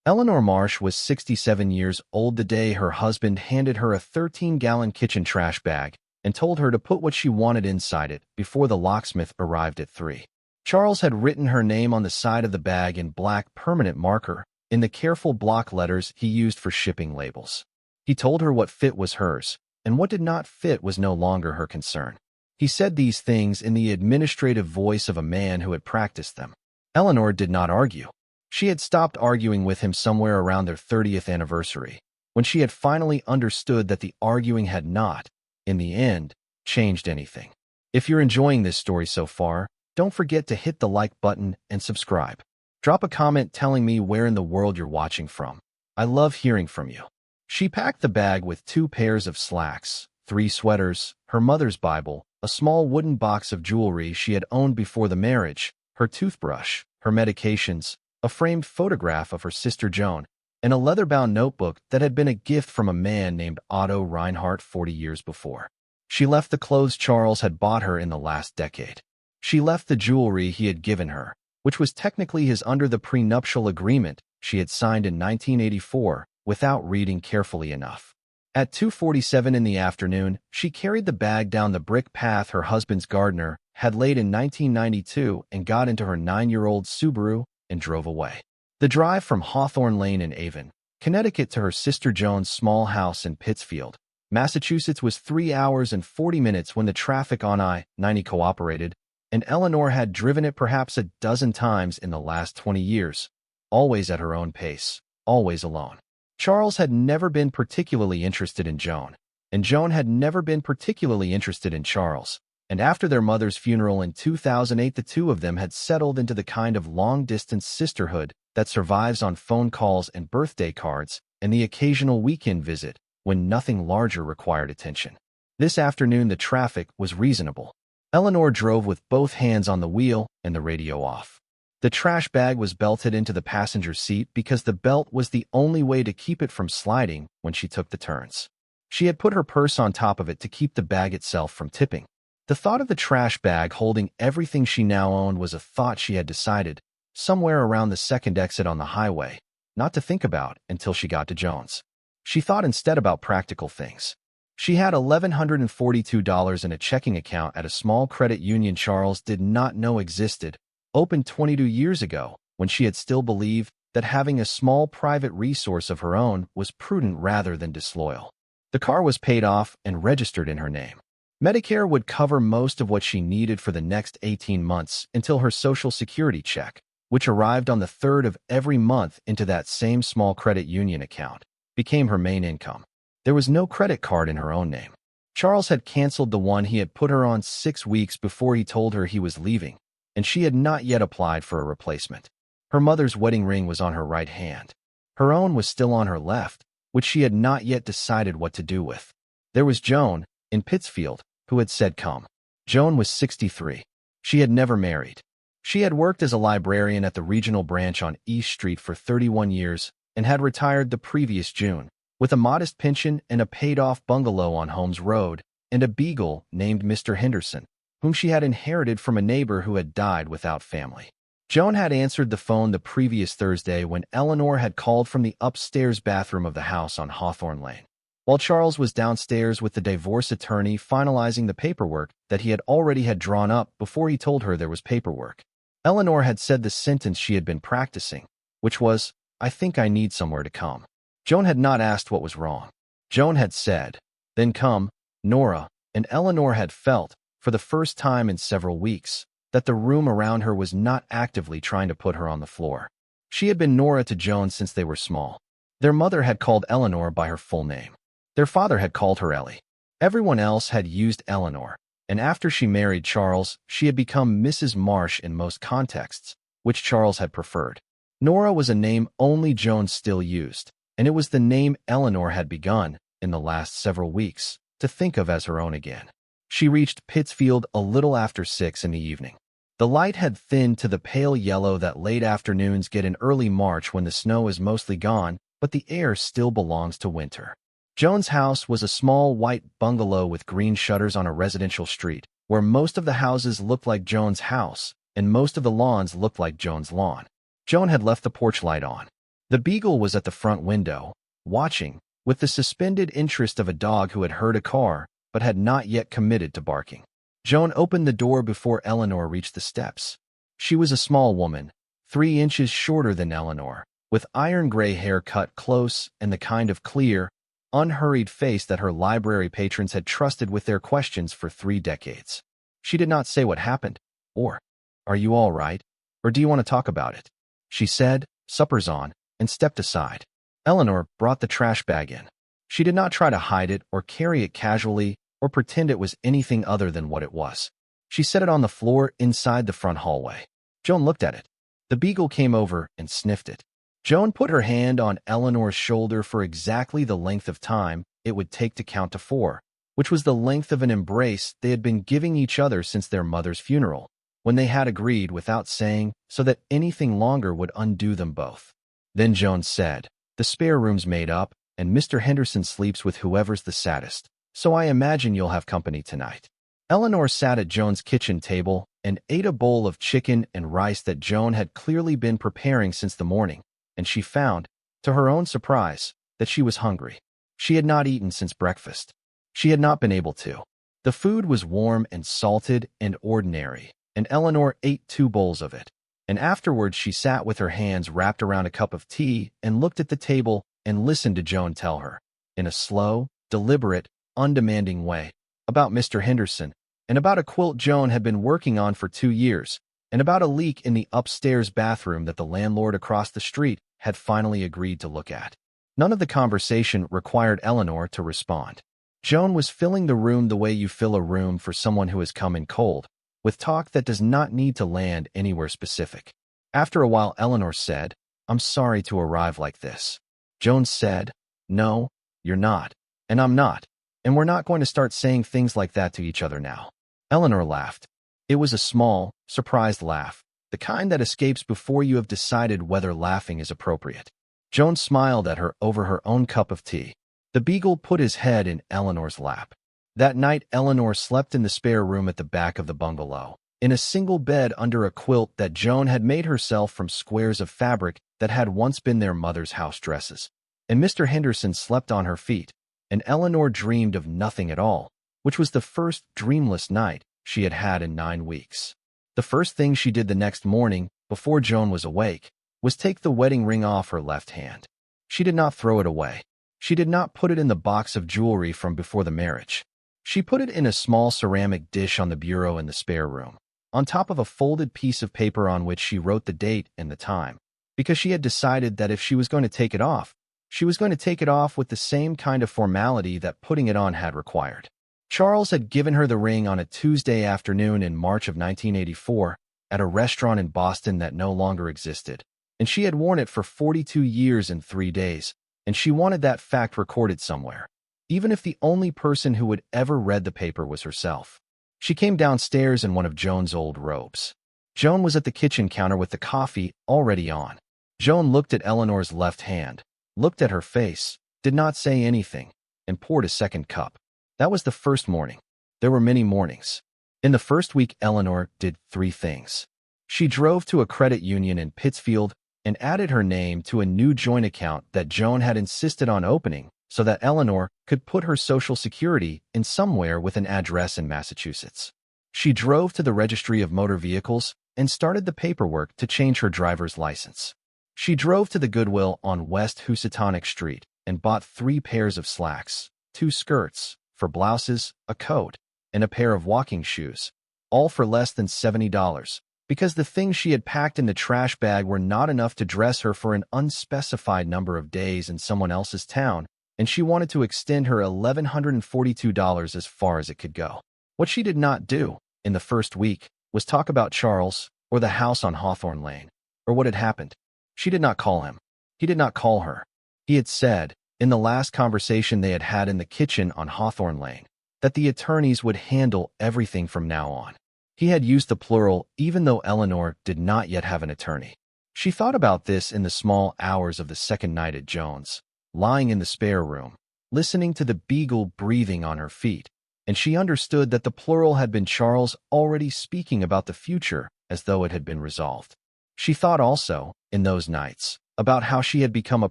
Eleanor Marsh was 67 years old the day her husband handed her a 13-gallon kitchen trash bag and told her to put what she wanted inside it before the locksmith arrived at 3. Charles had written her name on the side of the bag in black permanent marker in the careful block letters he used for shipping labels. He told her what fit was hers, and what did not fit was no longer her concern. He said these things in the administrative voice of a man who had practiced them. Eleanor did not argue. She had stopped arguing with him somewhere around their 30th anniversary, when she had finally understood that the arguing had not, in the end, changed anything. If you're enjoying this story so far, don't forget to hit the like button and subscribe. Drop a comment telling me where in the world you're watching from. I love hearing from you. She packed the bag with 2 pairs of slacks, 3 sweaters, her mother's Bible, a small wooden box of jewelry she had owned before the marriage, her toothbrush, her medications, a framed photograph of her sister Joan, and a leather-bound notebook that had been a gift from a man named Otto Reinhardt 40 years before. She left the clothes Charles had bought her in the last decade. She left the jewelry he had given her, which was technically his under the prenuptial agreement she had signed in 1984, without reading carefully enough. At 2:47 in the afternoon, she carried the bag down the brick path her husband's gardener had laid in 1992 and got into her 9-year-old Subaru and drove away. The drive from Hawthorn Lane in Avon, Connecticut to her sister Joan's small house in Pittsfield, Massachusetts was 3 hours and 40 minutes when the traffic on I-90 cooperated, and Eleanor had driven it perhaps a dozen times in the last 20 years, always at her own pace, always alone. Charles had never been particularly interested in Joan, and Joan had never been particularly interested in Charles, and after their mother's funeral in 2008 the two of them had settled into the kind of long-distance sisterhood that survives on phone calls and birthday cards and the occasional weekend visit when nothing larger required attention. This afternoon the traffic was reasonable. Eleanor drove with both hands on the wheel and the radio off. The trash bag was belted into the passenger seat because the belt was the only way to keep it from sliding when she took the turns. She had put her purse on top of it to keep the bag itself from tipping. The thought of the trash bag holding everything she now owned was a thought she had decided, somewhere around the second exit on the highway, not to think about until she got to Joan's. She thought instead about practical things. She had $1,142 in a checking account at a small credit union Charles did not know existed, opened 22 years ago, when she had still believed that having a small private resource of her own was prudent rather than disloyal. The car was paid off and registered in her name. Medicare would cover most of what she needed for the next 18 months until her Social Security check, which arrived on the 3rd of every month into that same small credit union account, became her main income. There was no credit card in her own name. Charles had canceled the one he had put her on 6 weeks before he told her he was leaving, and she had not yet applied for a replacement. Her mother's wedding ring was on her right hand. Her own was still on her left, which she had not yet decided what to do with. There was Joan, in Pittsfield, who had said come. Joan was 63. She had never married. She had worked as a librarian at the regional branch on East Street for 31 years and had retired the previous June, with a modest pension and a paid-off bungalow on Holmes Road and a beagle named Mr. Henderson, whom she had inherited from a neighbor who had died without family. Joan had answered the phone the previous Thursday when Eleanor had called from the upstairs bathroom of the house on Hawthorn Lane, while Charles was downstairs with the divorce attorney finalizing the paperwork that he had already had drawn up before he told her there was paperwork. Eleanor had said the sentence she had been practicing, which was, "I think I need somewhere to come." Joan had not asked what was wrong. Joan had said, "Then come, Nora," and Eleanor had felt, for the first time in several weeks, that the room around her was not actively trying to put her on the floor. She had been Nora to Joan since they were small. Their mother had called Eleanor by her full name. Their father had called her Ellie. Everyone else had used Eleanor, and after she married Charles, she had become Mrs. Marsh in most contexts, which Charles had preferred. Nora was a name only Joan still used, and it was the name Eleanor had begun, in the last several weeks, to think of as her own again. She reached Pittsfield a little after 6 in the evening. The light had thinned to the pale yellow that late afternoons get in early March when the snow is mostly gone, but the air still belongs to winter. Joan's house was a small white bungalow with green shutters on a residential street, where most of the houses looked like Joan's house, and most of the lawns looked like Joan's lawn. Joan had left the porch light on. The beagle was at the front window, watching, with the suspended interest of a dog who had heard a car but had not yet committed to barking. Joan opened the door before Eleanor reached the steps. She was a small woman, 3 inches shorter than Eleanor, with iron-gray hair cut close and the kind of clear, unhurried face that her library patrons had trusted with their questions for 3 decades. She did not say what happened, or, "Are you all right? Or do you want to talk about it?" She said, "Supper's on," and stepped aside. Eleanor brought the trash bag in. She did not try to hide it or carry it casually or pretend it was anything other than what it was. She set it on the floor inside the front hallway. Joan looked at it. The beagle came over and sniffed it. Joan put her hand on Eleanor's shoulder for exactly the length of time it would take to count to 4, which was the length of an embrace they had been giving each other since their mother's funeral, when they had agreed without saying so that anything longer would undo them both. Then Joan said, "The spare room's made up, and Mr. Henderson sleeps with whoever's the saddest, so I imagine you'll have company tonight." Eleanor sat at Joan's kitchen table and ate a bowl of chicken and rice that Joan had clearly been preparing since the morning, and she found, to her own surprise, that she was hungry. She had not eaten since breakfast. She had not been able to. The food was warm and salted and ordinary, and Eleanor ate 2 bowls of it. And afterwards she sat with her hands wrapped around a cup of tea and looked at the table and listened to Joan tell her, in a slow, deliberate, undemanding way, about Mr. Henderson, and about a quilt Joan had been working on for 2 years, and about a leak in the upstairs bathroom that the landlord across the street had finally agreed to look at. None of the conversation required Eleanor to respond. Joan was filling the room the way you fill a room for someone who has come in cold, with talk that does not need to land anywhere specific. After a while, Eleanor said, "I'm sorry to arrive like this." Joan said, "No, you're not, and I'm not, and we're not going to start saying things like that to each other now." Eleanor laughed. It was a small, surprised laugh, the kind that escapes before you have decided whether laughing is appropriate. Joan smiled at her over her own cup of tea. The beagle put his head in Eleanor's lap. That night, Eleanor slept in the spare room at the back of the bungalow, in a single bed under a quilt that Joan had made herself from squares of fabric that had once been their mother's house dresses. And Mr. Henderson slept on her feet, and Eleanor dreamed of nothing at all, which was the first dreamless night she had had in 9 weeks. The first thing she did the next morning, before Joan was awake, was take the wedding ring off her left hand. She did not throw it away. She did not put it in the box of jewelry from before the marriage. She put it in a small ceramic dish on the bureau in the spare room, on top of a folded piece of paper on which she wrote the date and the time, because she had decided that if she was going to take it off, she was going to take it off with the same kind of formality that putting it on had required. Charles had given her the ring on a Tuesday afternoon in March of 1984 at a restaurant in Boston that no longer existed, and she had worn it for 42 years and 3 days, and she wanted that fact recorded somewhere, even if the only person who had ever read the paper was herself. She came downstairs in one of Joan's old robes. Joan was at the kitchen counter with the coffee already on. Joan looked at Eleanor's left hand, looked at her face, did not say anything, and poured a second cup. That was the first morning. There were many mornings. In the first week, Eleanor did 3 things. She drove to a credit union in Pittsfield and added her name to a new joint account that Joan had insisted on opening so that Eleanor could put her Social Security in somewhere with an address in Massachusetts. She drove to the Registry of Motor Vehicles and started the paperwork to change her driver's license. She drove to the Goodwill on West Housatonic Street and bought 3 pairs of slacks, 2 skirts, for blouses, a coat, and a pair of walking shoes, all for less than $70, because the things she had packed in the trash bag were not enough to dress her for an unspecified number of days in someone else's town, and she wanted to extend her $1,142 as far as it could go. What she did not do, in the first week, was talk about Charles, or the house on Hawthorn Lane, or what had happened. She did not call him. He did not call her. He had said, in the last conversation they had had in the kitchen on Hawthorn Lane, that the attorneys would handle everything from now on. He had used the plural even though Eleanor did not yet have an attorney. She thought about this in the small hours of the second night at Joan's, lying in the spare room, listening to the beagle breathing on her feet, and she understood that the plural had been Charles already speaking about the future as though it had been resolved. She thought also, in those nights, about how she had become a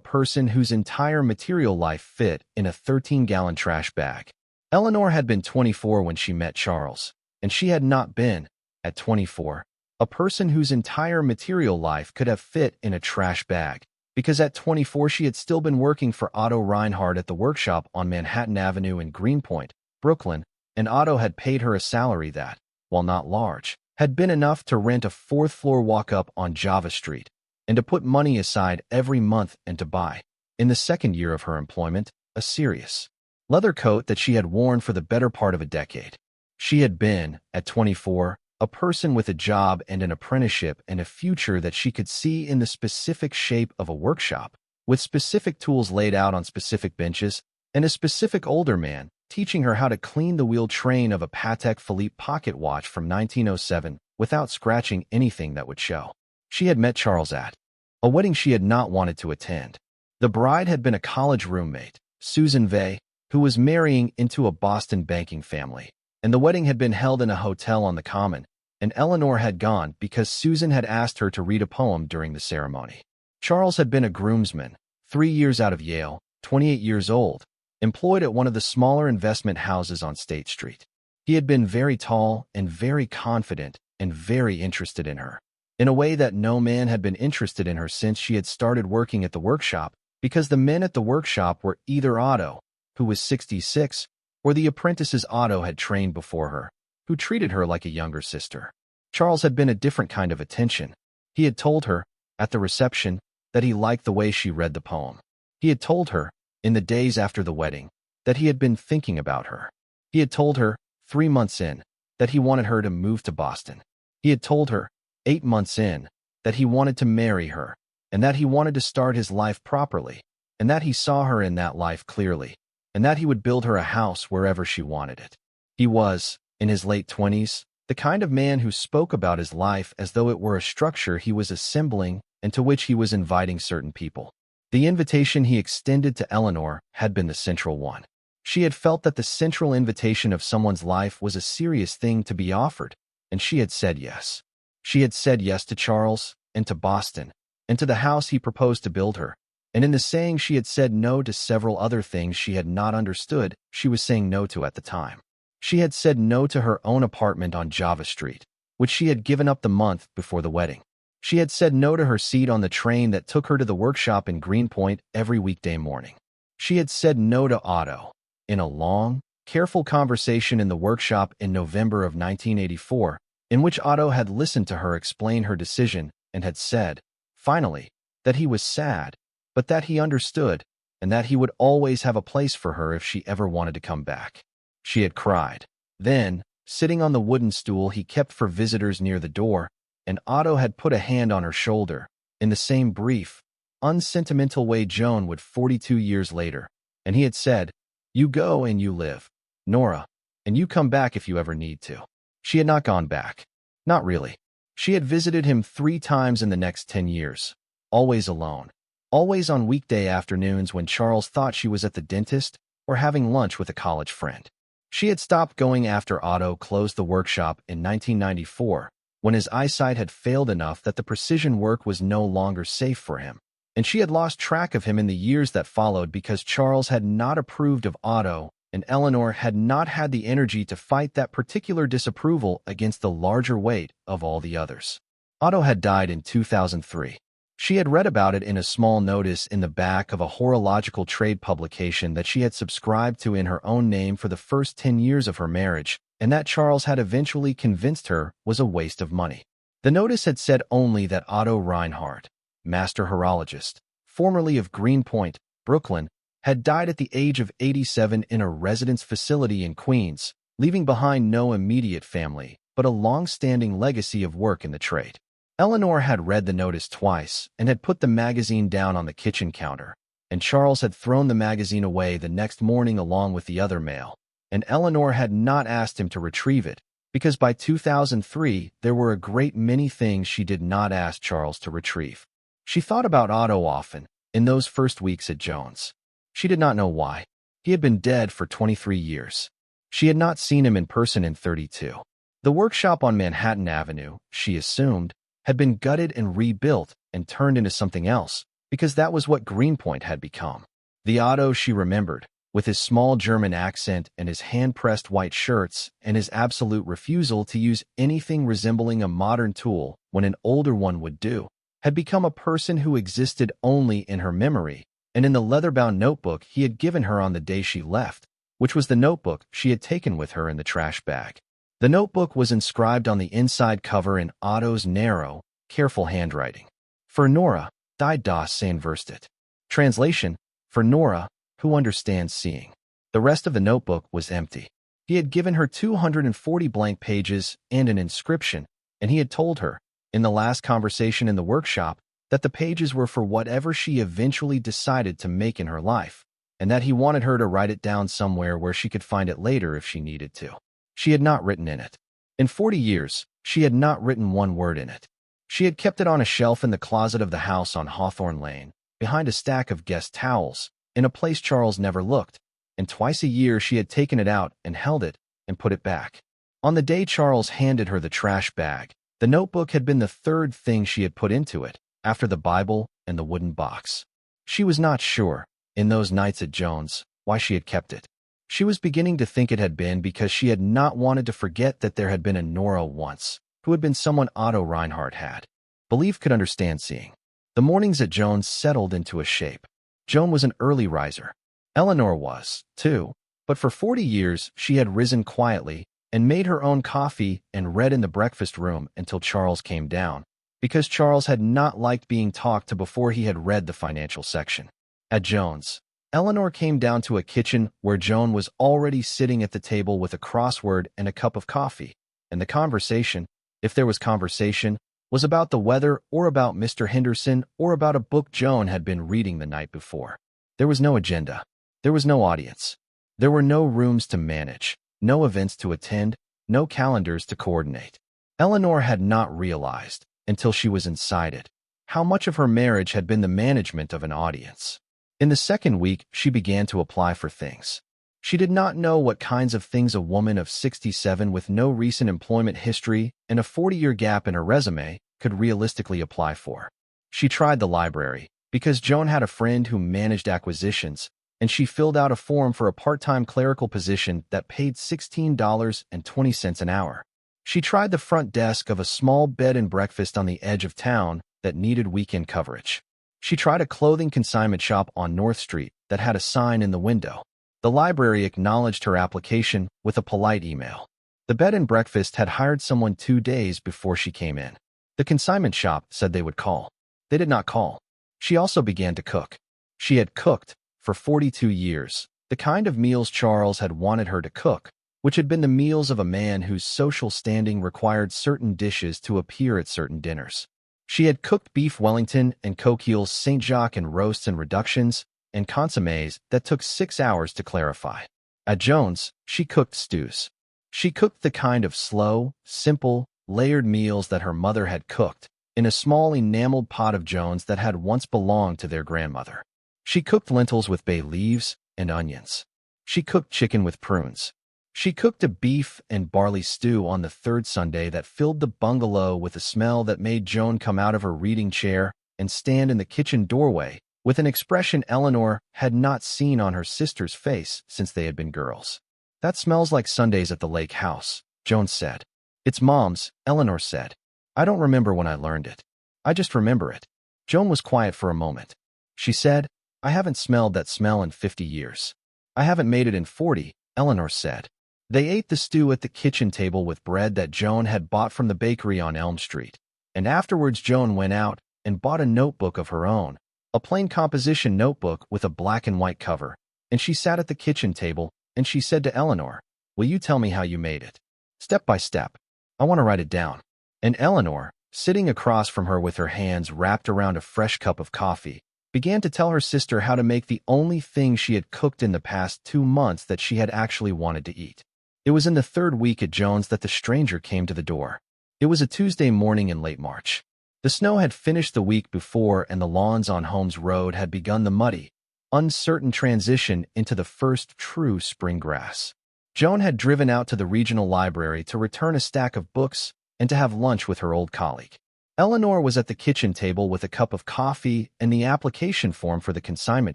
person whose entire material life fit in a 13-gallon trash bag. Eleanor had been 24 when she met Charles, and she had not been, at 24, a person whose entire material life could have fit in a trash bag, because at 24 she had still been working for Otto Reinhardt at the workshop on Manhattan Avenue in Greenpoint, Brooklyn, and Otto had paid her a salary that, while not large, had been enough to rent a fourth-floor walk-up on Java Street, and to put money aside every month and to buy, in the second year of her employment, a serious leather coat that she had worn for the better part of a decade. She had been, at 24, a person with a job and an apprenticeship and a future that she could see in the specific shape of a workshop, with specific tools laid out on specific benches, and a specific older man teaching her how to clean the wheel train of a Patek Philippe pocket watch from 1907 without scratching anything that would show. She had met Charles at a wedding she had not wanted to attend. The bride had been a college roommate, Susan Vey, who was marrying into a Boston banking family, and the wedding had been held in a hotel on the Common, and Eleanor had gone because Susan had asked her to read a poem during the ceremony. Charles had been a groomsman, 3 years out of Yale, 28 years old, employed at one of the smaller investment houses on State Street. He had been very tall and very confident and very interested in her, in a way that no man had been interested in her since she had started working at the workshop, because the men at the workshop were either Otto, who was 66, or the apprentices Otto had trained before her, who treated her like a younger sister. Charles had been a different kind of attention. He had told her, at the reception, that he liked the way she read the poem. He had told her, in the days after the wedding, that he had been thinking about her. He had told her, 3 months in, that he wanted her to move to Boston. He had told her, 8 months in, that he wanted to marry her, and that he wanted to start his life properly, and that he saw her in that life clearly, and that he would build her a house wherever she wanted it. He was, in his late 20s, the kind of man who spoke about his life as though it were a structure he was assembling and to which he was inviting certain people. The invitation he extended to Eleanor had been the central one. She had felt that the central invitation of someone's life was a serious thing to be offered, and she had said yes. She had said yes to Charles, and to Boston, and to the house he proposed to build her, and in the saying she had said no to several other things she had not understood she was saying no to at the time. She had said no to her own apartment on Java Street, which she had given up the month before the wedding. She had said no to her seat on the train that took her to the workshop in Greenpoint every weekday morning. She had said no to Otto, in a long, careful conversation in the workshop in November of 1984, in which Otto had listened to her explain her decision and had said, finally, that he was sad, but that he understood, and that he would always have a place for her if she ever wanted to come back. She had cried. Then, sitting on the wooden stool he kept for visitors near the door, and Otto had put a hand on her shoulder, in the same brief, unsentimental way Joan would 42 years later, and he had said, "You go and you live, Nora, and you come back if you ever need to." She had not gone back. Not really. She had visited him 3 times in the next 10 years, always alone, always on weekday afternoons when Charles thought she was at the dentist or having lunch with a college friend. She had stopped going after Otto closed the workshop in 1994, when his eyesight had failed enough that the precision work was no longer safe for him, and she had lost track of him in the years that followed because Charles had not approved of Otto, and Eleanor had not had the energy to fight that particular disapproval against the larger weight of all the others. Otto had died in 2003. She had read about it in a small notice in the back of a horological trade publication that she had subscribed to in her own name for the first 10 years of her marriage, and that Charles had eventually convinced her was a waste of money. The notice had said only that Otto Reinhardt, master horologist, formerly of Greenpoint, Brooklyn, had died at the age of 87 in a residence facility in Queens, leaving behind no immediate family, but a long-standing legacy of work in the trade. Eleanor had read the notice twice and had put the magazine down on the kitchen counter, and Charles had thrown the magazine away the next morning along with the other mail, and Eleanor had not asked him to retrieve it, because by 2003 there were a great many things she did not ask Charles to retrieve. She thought about Otto often, in those first weeks at Joan's. She did not know why. He had been dead for 23 years. She had not seen him in person in 32. The workshop on Manhattan Avenue, she assumed, had been gutted and rebuilt and turned into something else, because that was what Greenpoint had become. The Otto she remembered, with his small German accent and his hand-pressed white shirts and his absolute refusal to use anything resembling a modern tool when an older one would do, had become a person who existed only in her memory and in the leather-bound notebook he had given her on the day she left, which was the notebook she had taken with her in the trash bag. The notebook was inscribed on the inside cover in Otto's narrow, careful handwriting. For Nora, die das sehen wirst. Translation, for Nora, who understands seeing. The rest of the notebook was empty. He had given her 240 blank pages and an inscription, and he had told her, in the last conversation in the workshop, that the pages were for whatever she eventually decided to make in her life, and that he wanted her to write it down somewhere where she could find it later if she needed to. She had not written in it. In 40 years, she had not written one word in it. She had kept it on a shelf in the closet of the house on Hawthorn Lane, behind a stack of guest towels, in a place Charles never looked, and twice a year she had taken it out and held it and put it back. On the day Charles handed her the trash bag, the notebook had been the third thing she had put into it, after the Bible and the wooden box. She was not sure, in those nights at Joan's, why she had kept it. She was beginning to think it had been because she had not wanted to forget that there had been a Nora once, who had been someone Otto Reinhardt had believed could understand seeing. The mornings at Joan's settled into a shape. Joan was an early riser. Eleanor was, too, but for 40 years she had risen quietly and made her own coffee and read in the breakfast room until Charles came down, because Charles had not liked being talked to before he had read the financial section. At Joan's, Eleanor came down to a kitchen where Joan was already sitting at the table with a crossword and a cup of coffee, and the conversation, if there was conversation, was about the weather or about Mr. Henderson or about a book Joan had been reading the night before. There was no agenda. There was no audience. There were no rooms to manage, no events to attend, no calendars to coordinate. Eleanor had not realized, until she was inside it, how much of her marriage had been the management of an audience. In the second week, she began to apply for things. She did not know what kinds of things a woman of 67 with no recent employment history and a 40-year gap in her resume could realistically apply for. She tried the library, because Joan had a friend who managed acquisitions, and she filled out a form for a part-time clerical position that paid $16.20 an hour. She tried the front desk of a small bed and breakfast on the edge of town that needed weekend coverage. She tried a clothing consignment shop on North Street that had a sign in the window. The library acknowledged her application with a polite email. The bed and breakfast had hired someone 2 days before she came in. The consignment shop said they would call. They did not call. She also began to cook. She had cooked, for 42 years, the kind of meals Charles had wanted her to cook, which had been the meals of a man whose social standing required certain dishes to appear at certain dinners. She had cooked beef Wellington and coquilles St. Jacques and roasts and reductions, and consommes that took 6 hours to clarify. At Joan's, she cooked stews. She cooked the kind of slow, simple, layered meals that her mother had cooked, in a small enameled pot of Joan's that had once belonged to their grandmother. She cooked lentils with bay leaves and onions. She cooked chicken with prunes. She cooked a beef and barley stew on the third Sunday that filled the bungalow with a smell that made Joan come out of her reading chair and stand in the kitchen doorway with an expression Eleanor had not seen on her sister's face since they had been girls. "That smells like Sundays at the lake house," Joan said. "It's Mom's," Eleanor said. "I don't remember when I learned it. I just remember it." Joan was quiet for a moment. She said, "I haven't smelled that smell in 50 years. I haven't made it in 40, Eleanor said. They ate the stew at the kitchen table with bread that Joan had bought from the bakery on Elm Street, and afterwards Joan went out and bought a notebook of her own, a plain composition notebook with a black and white cover, and she sat at the kitchen table and she said to Eleanor, "Will you tell me how you made it? Step by step. I want to write it down." And Eleanor, sitting across from her with her hands wrapped around a fresh cup of coffee, began to tell her sister how to make the only thing she had cooked in the past 2 months that she had actually wanted to eat. It was in the third week at Joan's that the stranger came to the door. It was a Tuesday morning in late March. The snow had finished the week before and the lawns on Holmes Road had begun the muddy, uncertain transition into the first true spring grass. Joan had driven out to the regional library to return a stack of books and to have lunch with her old colleague. Eleanor was at the kitchen table with a cup of coffee and the application form for the consignment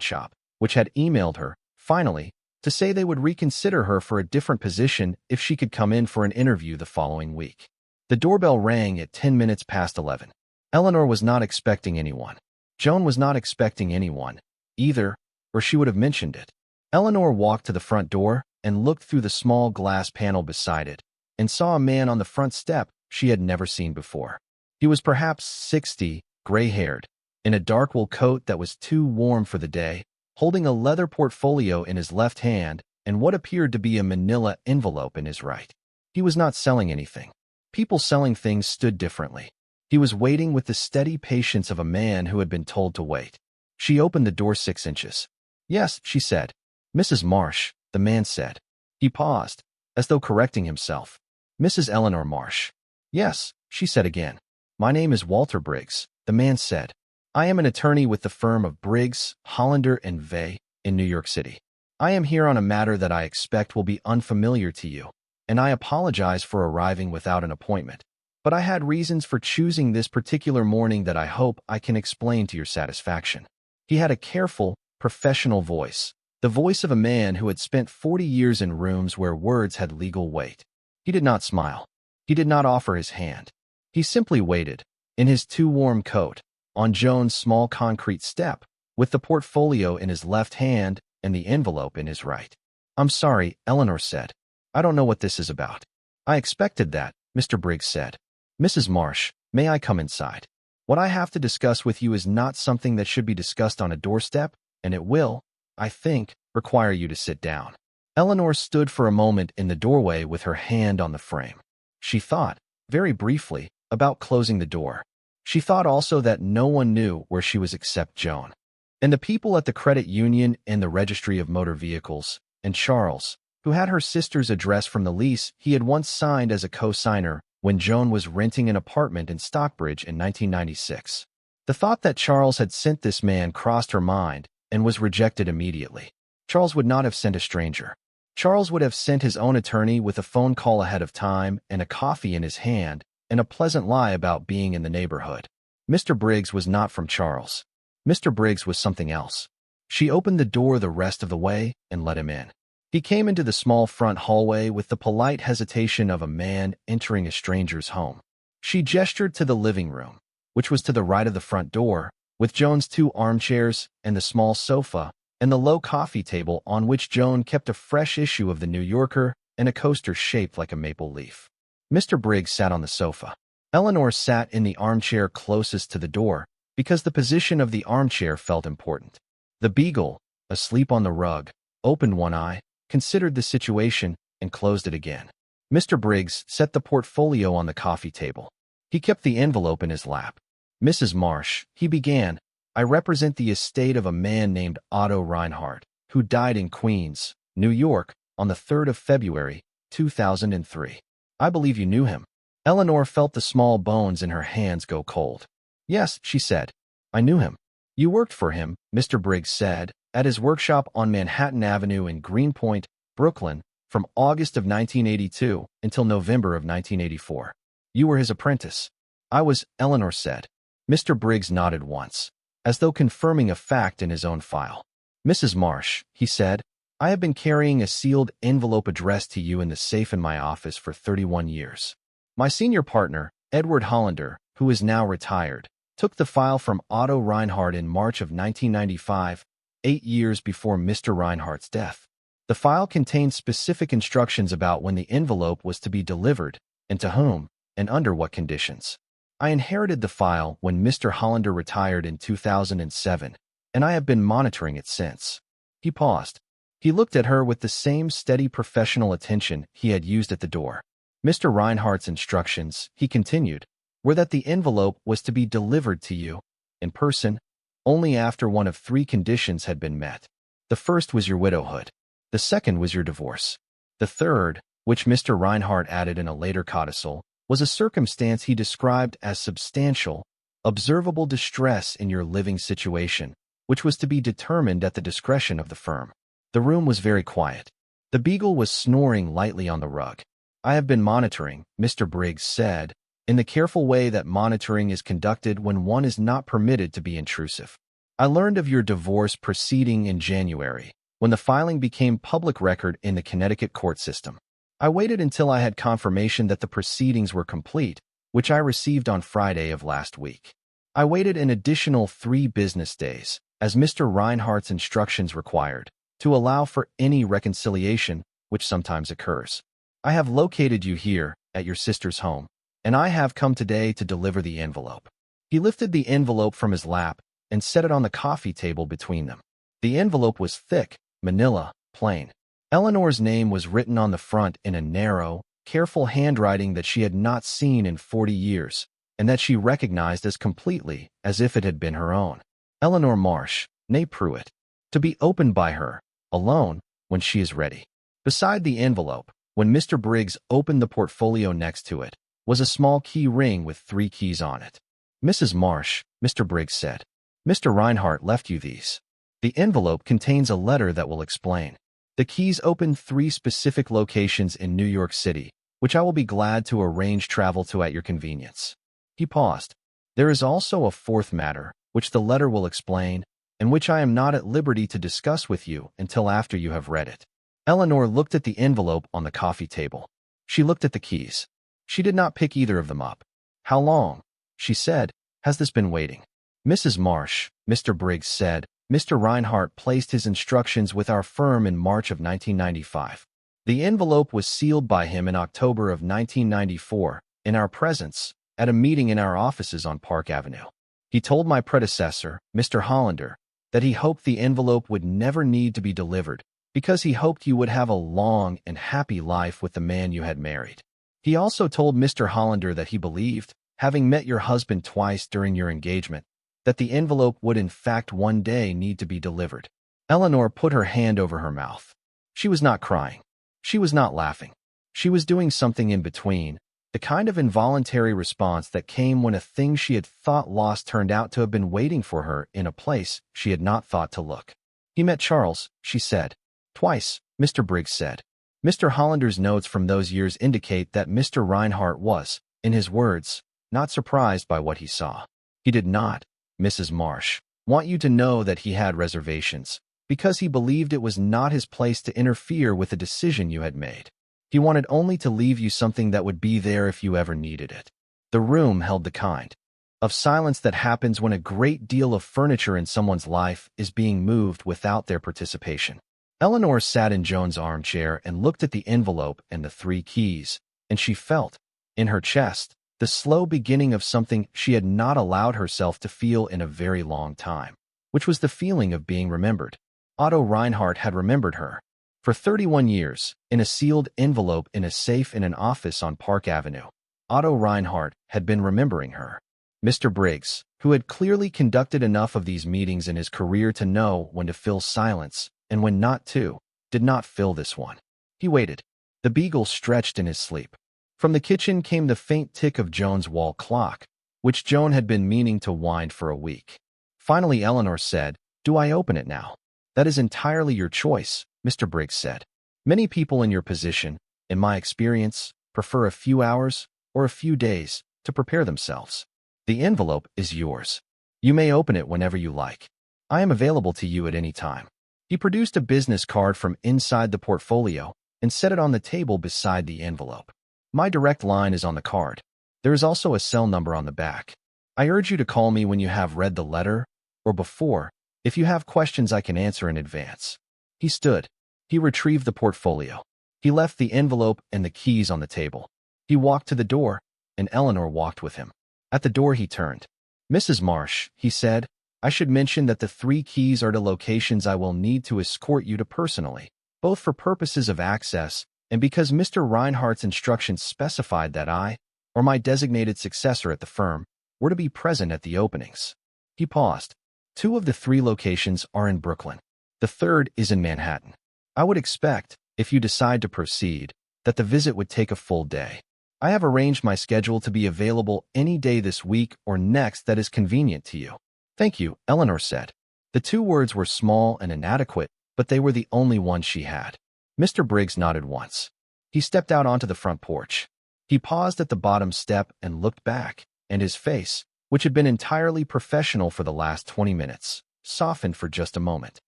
shop, which had emailed her, finally, to say they would reconsider her for a different position if she could come in for an interview the following week. The doorbell rang at 10 minutes past 11. Eleanor was not expecting anyone. Joan was not expecting anyone, either, or she would have mentioned it. Eleanor walked to the front door and looked through the small glass panel beside it, and saw a man on the front step she had never seen before. He was perhaps 60, gray-haired, in a dark wool coat that was too warm for the day, holding a leather portfolio in his left hand and what appeared to be a manila envelope in his right. He was not selling anything. People selling things stood differently. He was waiting with the steady patience of a man who had been told to wait. She opened the door 6 inches. "Yes," she said. "Mrs. Marsh," the man said. He paused, as though correcting himself. "Mrs. Eleanor Marsh." "Yes," she said again. "My name is Walter Briggs," the man said. "I am an attorney with the firm of Briggs, Hollander & Vey in New York City. I am here on a matter that I expect will be unfamiliar to you, and I apologize for arriving without an appointment. But I had reasons for choosing this particular morning that I hope I can explain to your satisfaction." He had a careful, professional voice, the voice of a man who had spent 40 years in rooms where words had legal weight. He did not smile. He did not offer his hand. He simply waited, in his too warm coat, on Joan's small concrete step, with the portfolio in his left hand and the envelope in his right. "I'm sorry," Eleanor said. "I don't know what this is about." "I expected that," Mr. Briggs said. "Mrs. Marsh, may I come inside? What I have to discuss with you is not something that should be discussed on a doorstep, and it will, I think, require you to sit down." Eleanor stood for a moment in the doorway with her hand on the frame. She thought, very briefly, about closing the door. She thought also that no one knew where she was except Joan, and the people at the credit union and the registry of motor vehicles, and Charles, who had her sister's address from the lease he had once signed as a co-signer when Joan was renting an apartment in Stockbridge in 1996. The thought that Charles had sent this man crossed her mind and was rejected immediately. Charles would not have sent a stranger. Charles would have sent his own attorney with a phone call ahead of time and a coffee in his hand and a pleasant lie about being in the neighborhood. Mr. Briggs was not from Charles. Mr. Briggs was something else. She opened the door the rest of the way and let him in. He came into the small front hallway with the polite hesitation of a man entering a stranger's home. She gestured to the living room, which was to the right of the front door, with Joan's 2 armchairs and the small sofa and the low coffee table on which Joan kept a fresh issue of The New Yorker and a coaster shaped like a maple leaf. Mr. Briggs sat on the sofa. Eleanor sat in the armchair closest to the door because the position of the armchair felt important. The beagle, asleep on the rug, opened one eye, considered the situation, and closed it again. Mr. Briggs set the portfolio on the coffee table. He kept the envelope in his lap. "Mrs. Marsh," he began, "I represent the estate of a man named Otto Reinhardt, who died in Queens, New York, on the 3rd of February, 2003. I believe you knew him." Eleanor felt the small bones in her hands go cold. "Yes," she said, "I knew him." "You worked for him," Mr. Briggs said, "at his workshop on Manhattan Avenue in Greenpoint, Brooklyn, from August of 1982 until November of 1984. You were his apprentice." "I was," Eleanor said. Mr. Briggs nodded once, as though confirming a fact in his own file. "Mrs. Marsh," he said, "I have been carrying a sealed envelope addressed to you in the safe in my office for 31 years. My senior partner, Edward Hollander, who is now retired, took the file from Otto Reinhardt in March of 1995, 8 years before Mr. Reinhardt's death. The file contained specific instructions about when the envelope was to be delivered, and to whom, and under what conditions. I inherited the file when Mr. Hollander retired in 2007, and I have been monitoring it since." He paused. He looked at her with the same steady professional attention he had used at the door. "Mr. Reinhardt's instructions," he continued, "were that the envelope was to be delivered to you, in person, only after one of 3 conditions had been met. The first was your widowhood. The second was your divorce. The third, which Mr. Reinhardt added in a later codicil, was a circumstance he described as substantial, observable distress in your living situation, which was to be determined at the discretion of the firm." The room was very quiet. The beagle was snoring lightly on the rug. "I have been monitoring," Mr. Briggs said, in the careful way that monitoring is conducted when one is not permitted to be intrusive. I learned of your divorce proceeding in January, when the filing became public record in the Connecticut court system. I waited until I had confirmation that the proceedings were complete, which I received on Friday of last week. I waited an additional 3 business days, as Mr. Reinhardt's instructions required, to allow for any reconciliation, which sometimes occurs. I have located you here, at your sister's home, and I have come today to deliver the envelope. He lifted the envelope from his lap and set it on the coffee table between them. The envelope was thick, manila, plain. Eleanor's name was written on the front in a narrow, careful handwriting that she had not seen in 40 years, and that she recognized as completely as if it had been her own. Eleanor Marsh, née Pruitt. To be opened by her, alone, when she is ready. Beside the envelope, when Mr. Briggs opened the portfolio next to it, was a small key ring with 3 keys on it. Mrs. Marsh, Mr. Briggs said, Mr. Reinhardt left you these. The envelope contains a letter that will explain. The keys open 3 specific locations in New York City, which I will be glad to arrange travel to at your convenience. He paused. There is also a 4th matter, which the letter will explain, and which I am not at liberty to discuss with you until after you have read it. Eleanor looked at the envelope on the coffee table. She looked at the keys. She did not pick either of them up. How long, she said, has this been waiting? Mrs. Marsh, Mr. Briggs said, Mr. Reinhardt placed his instructions with our firm in March of 1995. The envelope was sealed by him in October of 1994, in our presence, at a meeting in our offices on Park Avenue. He told my predecessor, Mr. Hollander, that he hoped the envelope would never need to be delivered, because he hoped you would have a long and happy life with the man you had married. He also told Mr. Hollander that he believed, having met your husband twice during your engagement, that the envelope would in fact one day need to be delivered. Eleanor put her hand over her mouth. She was not crying. She was not laughing. She was doing something in between, the kind of involuntary response that came when a thing she had thought lost turned out to have been waiting for her in a place she had not thought to look. He met Charles, she said. Twice, Mr. Briggs said. Mr. Hollander's notes from those years indicate that Mr. Reinhardt was, in his words, not surprised by what he saw. He did not, Mrs. Marsh, want you to know that he had reservations, because he believed it was not his place to interfere with the decision you had made. He wanted only to leave you something that would be there if you ever needed it. The room held the kind of silence that happens when a great deal of furniture in someone's life is being moved without their participation. Eleanor sat in Joan's armchair and looked at the envelope and the 3 keys, and she felt, in her chest, the slow beginning of something she had not allowed herself to feel in a very long time, which was the feeling of being remembered. Otto Reinhardt had remembered her. For 31 years, in a sealed envelope in a safe in an office on Park Avenue, Otto Reinhardt had been remembering her. Mr. Briggs, who had clearly conducted enough of these meetings in his career to know when to fill silence and when not to, did not fill this one. He waited. The beagle stretched in his sleep. From the kitchen came the faint tick of Joan's wall clock, which Joan had been meaning to wind for a week. Finally, Eleanor said, "Do I open it now?" "That is entirely your choice," Mr. Briggs said. "Many people in your position, in my experience, prefer a few hours or a few days to prepare themselves. The envelope is yours. You may open it whenever you like. I am available to you at any time." He produced a business card from inside the portfolio and set it on the table beside the envelope. "My direct line is on the card. There is also a cell number on the back. I urge you to call me when you have read the letter, or before, if you have questions I can answer in advance." He stood. He retrieved the portfolio. He left the envelope and the keys on the table. He walked to the door, and Eleanor walked with him. At the door he turned. "Mrs. Marsh," he said, "I should mention that the 3 keys are to locations I will need to escort you to personally, both for purposes of access and because Mr. Reinhardt's instructions specified that I, or my designated successor at the firm, were to be present at the openings." He paused. 2 of the 3 locations are in Brooklyn. The 3rd is in Manhattan. I would expect, if you decide to proceed, that the visit would take a full day. I have arranged my schedule to be available any day this week or next that is convenient to you. "Thank you," Eleanor said. The 2 words were small and inadequate, but they were the only ones she had. Mr. Briggs nodded once. He stepped out onto the front porch. He paused at the bottom step and looked back, and his face, which had been entirely professional for the last 20 minutes, softened for just a moment.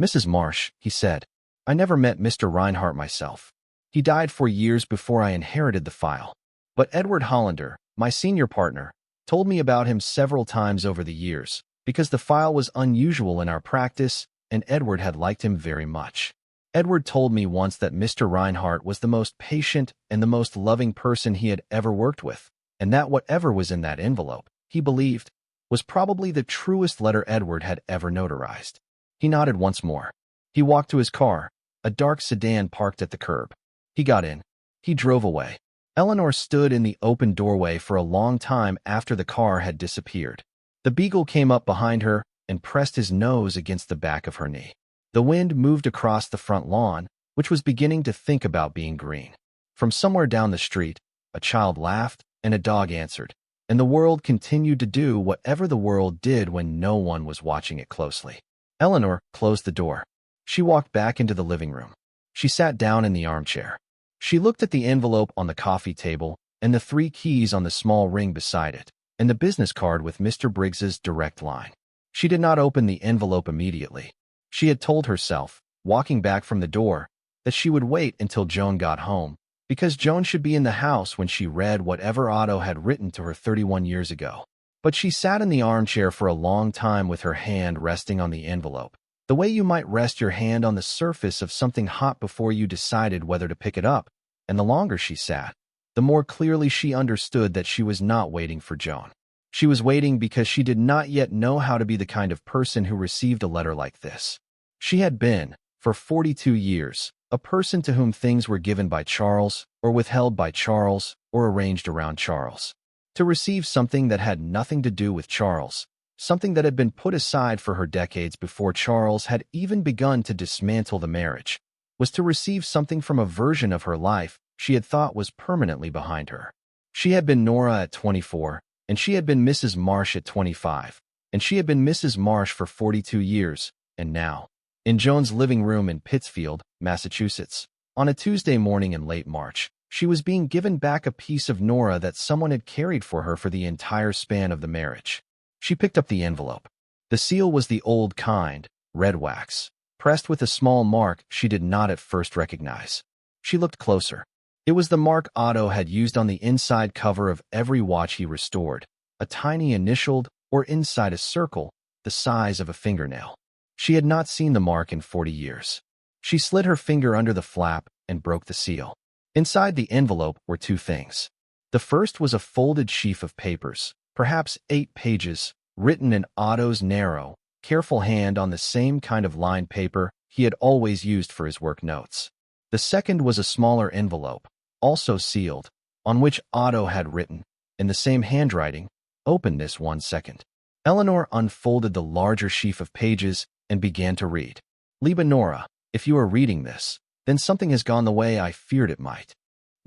"Mrs. Marsh," he said, "I never met Mr. Reinhardt myself. He died 4 years before I inherited the file. But Edward Hollander, my senior partner, told me about him several times over the years, because the file was unusual in our practice, and Edward had liked him very much. Edward told me once that Mr. Reinhardt was the most patient and the most loving person he had ever worked with, and that whatever was in that envelope, he believed, was probably the truest letter Edward had ever notarized." He nodded once more. He walked to his car, a dark sedan parked at the curb. He got in. He drove away. Eleanor stood in the open doorway for a long time after the car had disappeared. The beagle came up behind her and pressed his nose against the back of her knee. The wind moved across the front lawn, which was beginning to think about being green. From somewhere down the street, a child laughed and a dog answered, and the world continued to do whatever the world did when no one was watching it closely. Eleanor closed the door. She walked back into the living room. She sat down in the armchair. She looked at the envelope on the coffee table and the 3 keys on the small ring beside it, and the business card with Mr. Briggs's direct line. She did not open the envelope immediately. She had told herself, walking back from the door, that she would wait until Joan got home, because Joan should be in the house when she read whatever Otto had written to her 31 years ago. But she sat in the armchair for a long time with her hand resting on the envelope, the way you might rest your hand on the surface of something hot before you decided whether to pick it up, and the longer she sat, the more clearly she understood that she was not waiting for Joan. She was waiting because she did not yet know how to be the kind of person who received a letter like this. She had been, for 42 years, a person to whom things were given by Charles, or withheld by Charles, or arranged around Charles. To receive something that had nothing to do with Charles, something that had been put aside for her decades before Charles had even begun to dismantle the marriage, was to receive something from a version of her life she had thought was permanently behind her. She had been Nora at 24, and she had been Mrs. Marsh at 25, and she had been Mrs. Marsh for 42 years, and now, in Joan's living room in Pittsfield, Massachusetts, on a Tuesday morning in late March, she was being given back a piece of Nora that someone had carried for her for the entire span of the marriage. She picked up the envelope. The seal was the old kind, red wax, pressed with a small mark she did not at first recognize. She looked closer. It was the mark Otto had used on the inside cover of every watch he restored, a tiny initialed, or inside a circle, the size of a fingernail. She had not seen the mark in 40 years. She slid her finger under the flap and broke the seal. Inside the envelope were 2 things. The first was a folded sheaf of papers, perhaps 8 pages, written in Otto's narrow, careful hand on the same kind of lined paper he had always used for his work notes. The second was a smaller envelope, also sealed, on which Otto had written, in the same handwriting, "Open this 1 second." Eleanor unfolded the larger sheaf of pages and began to read. "Liebe Nora, if you are reading this, then something has gone the way I feared it might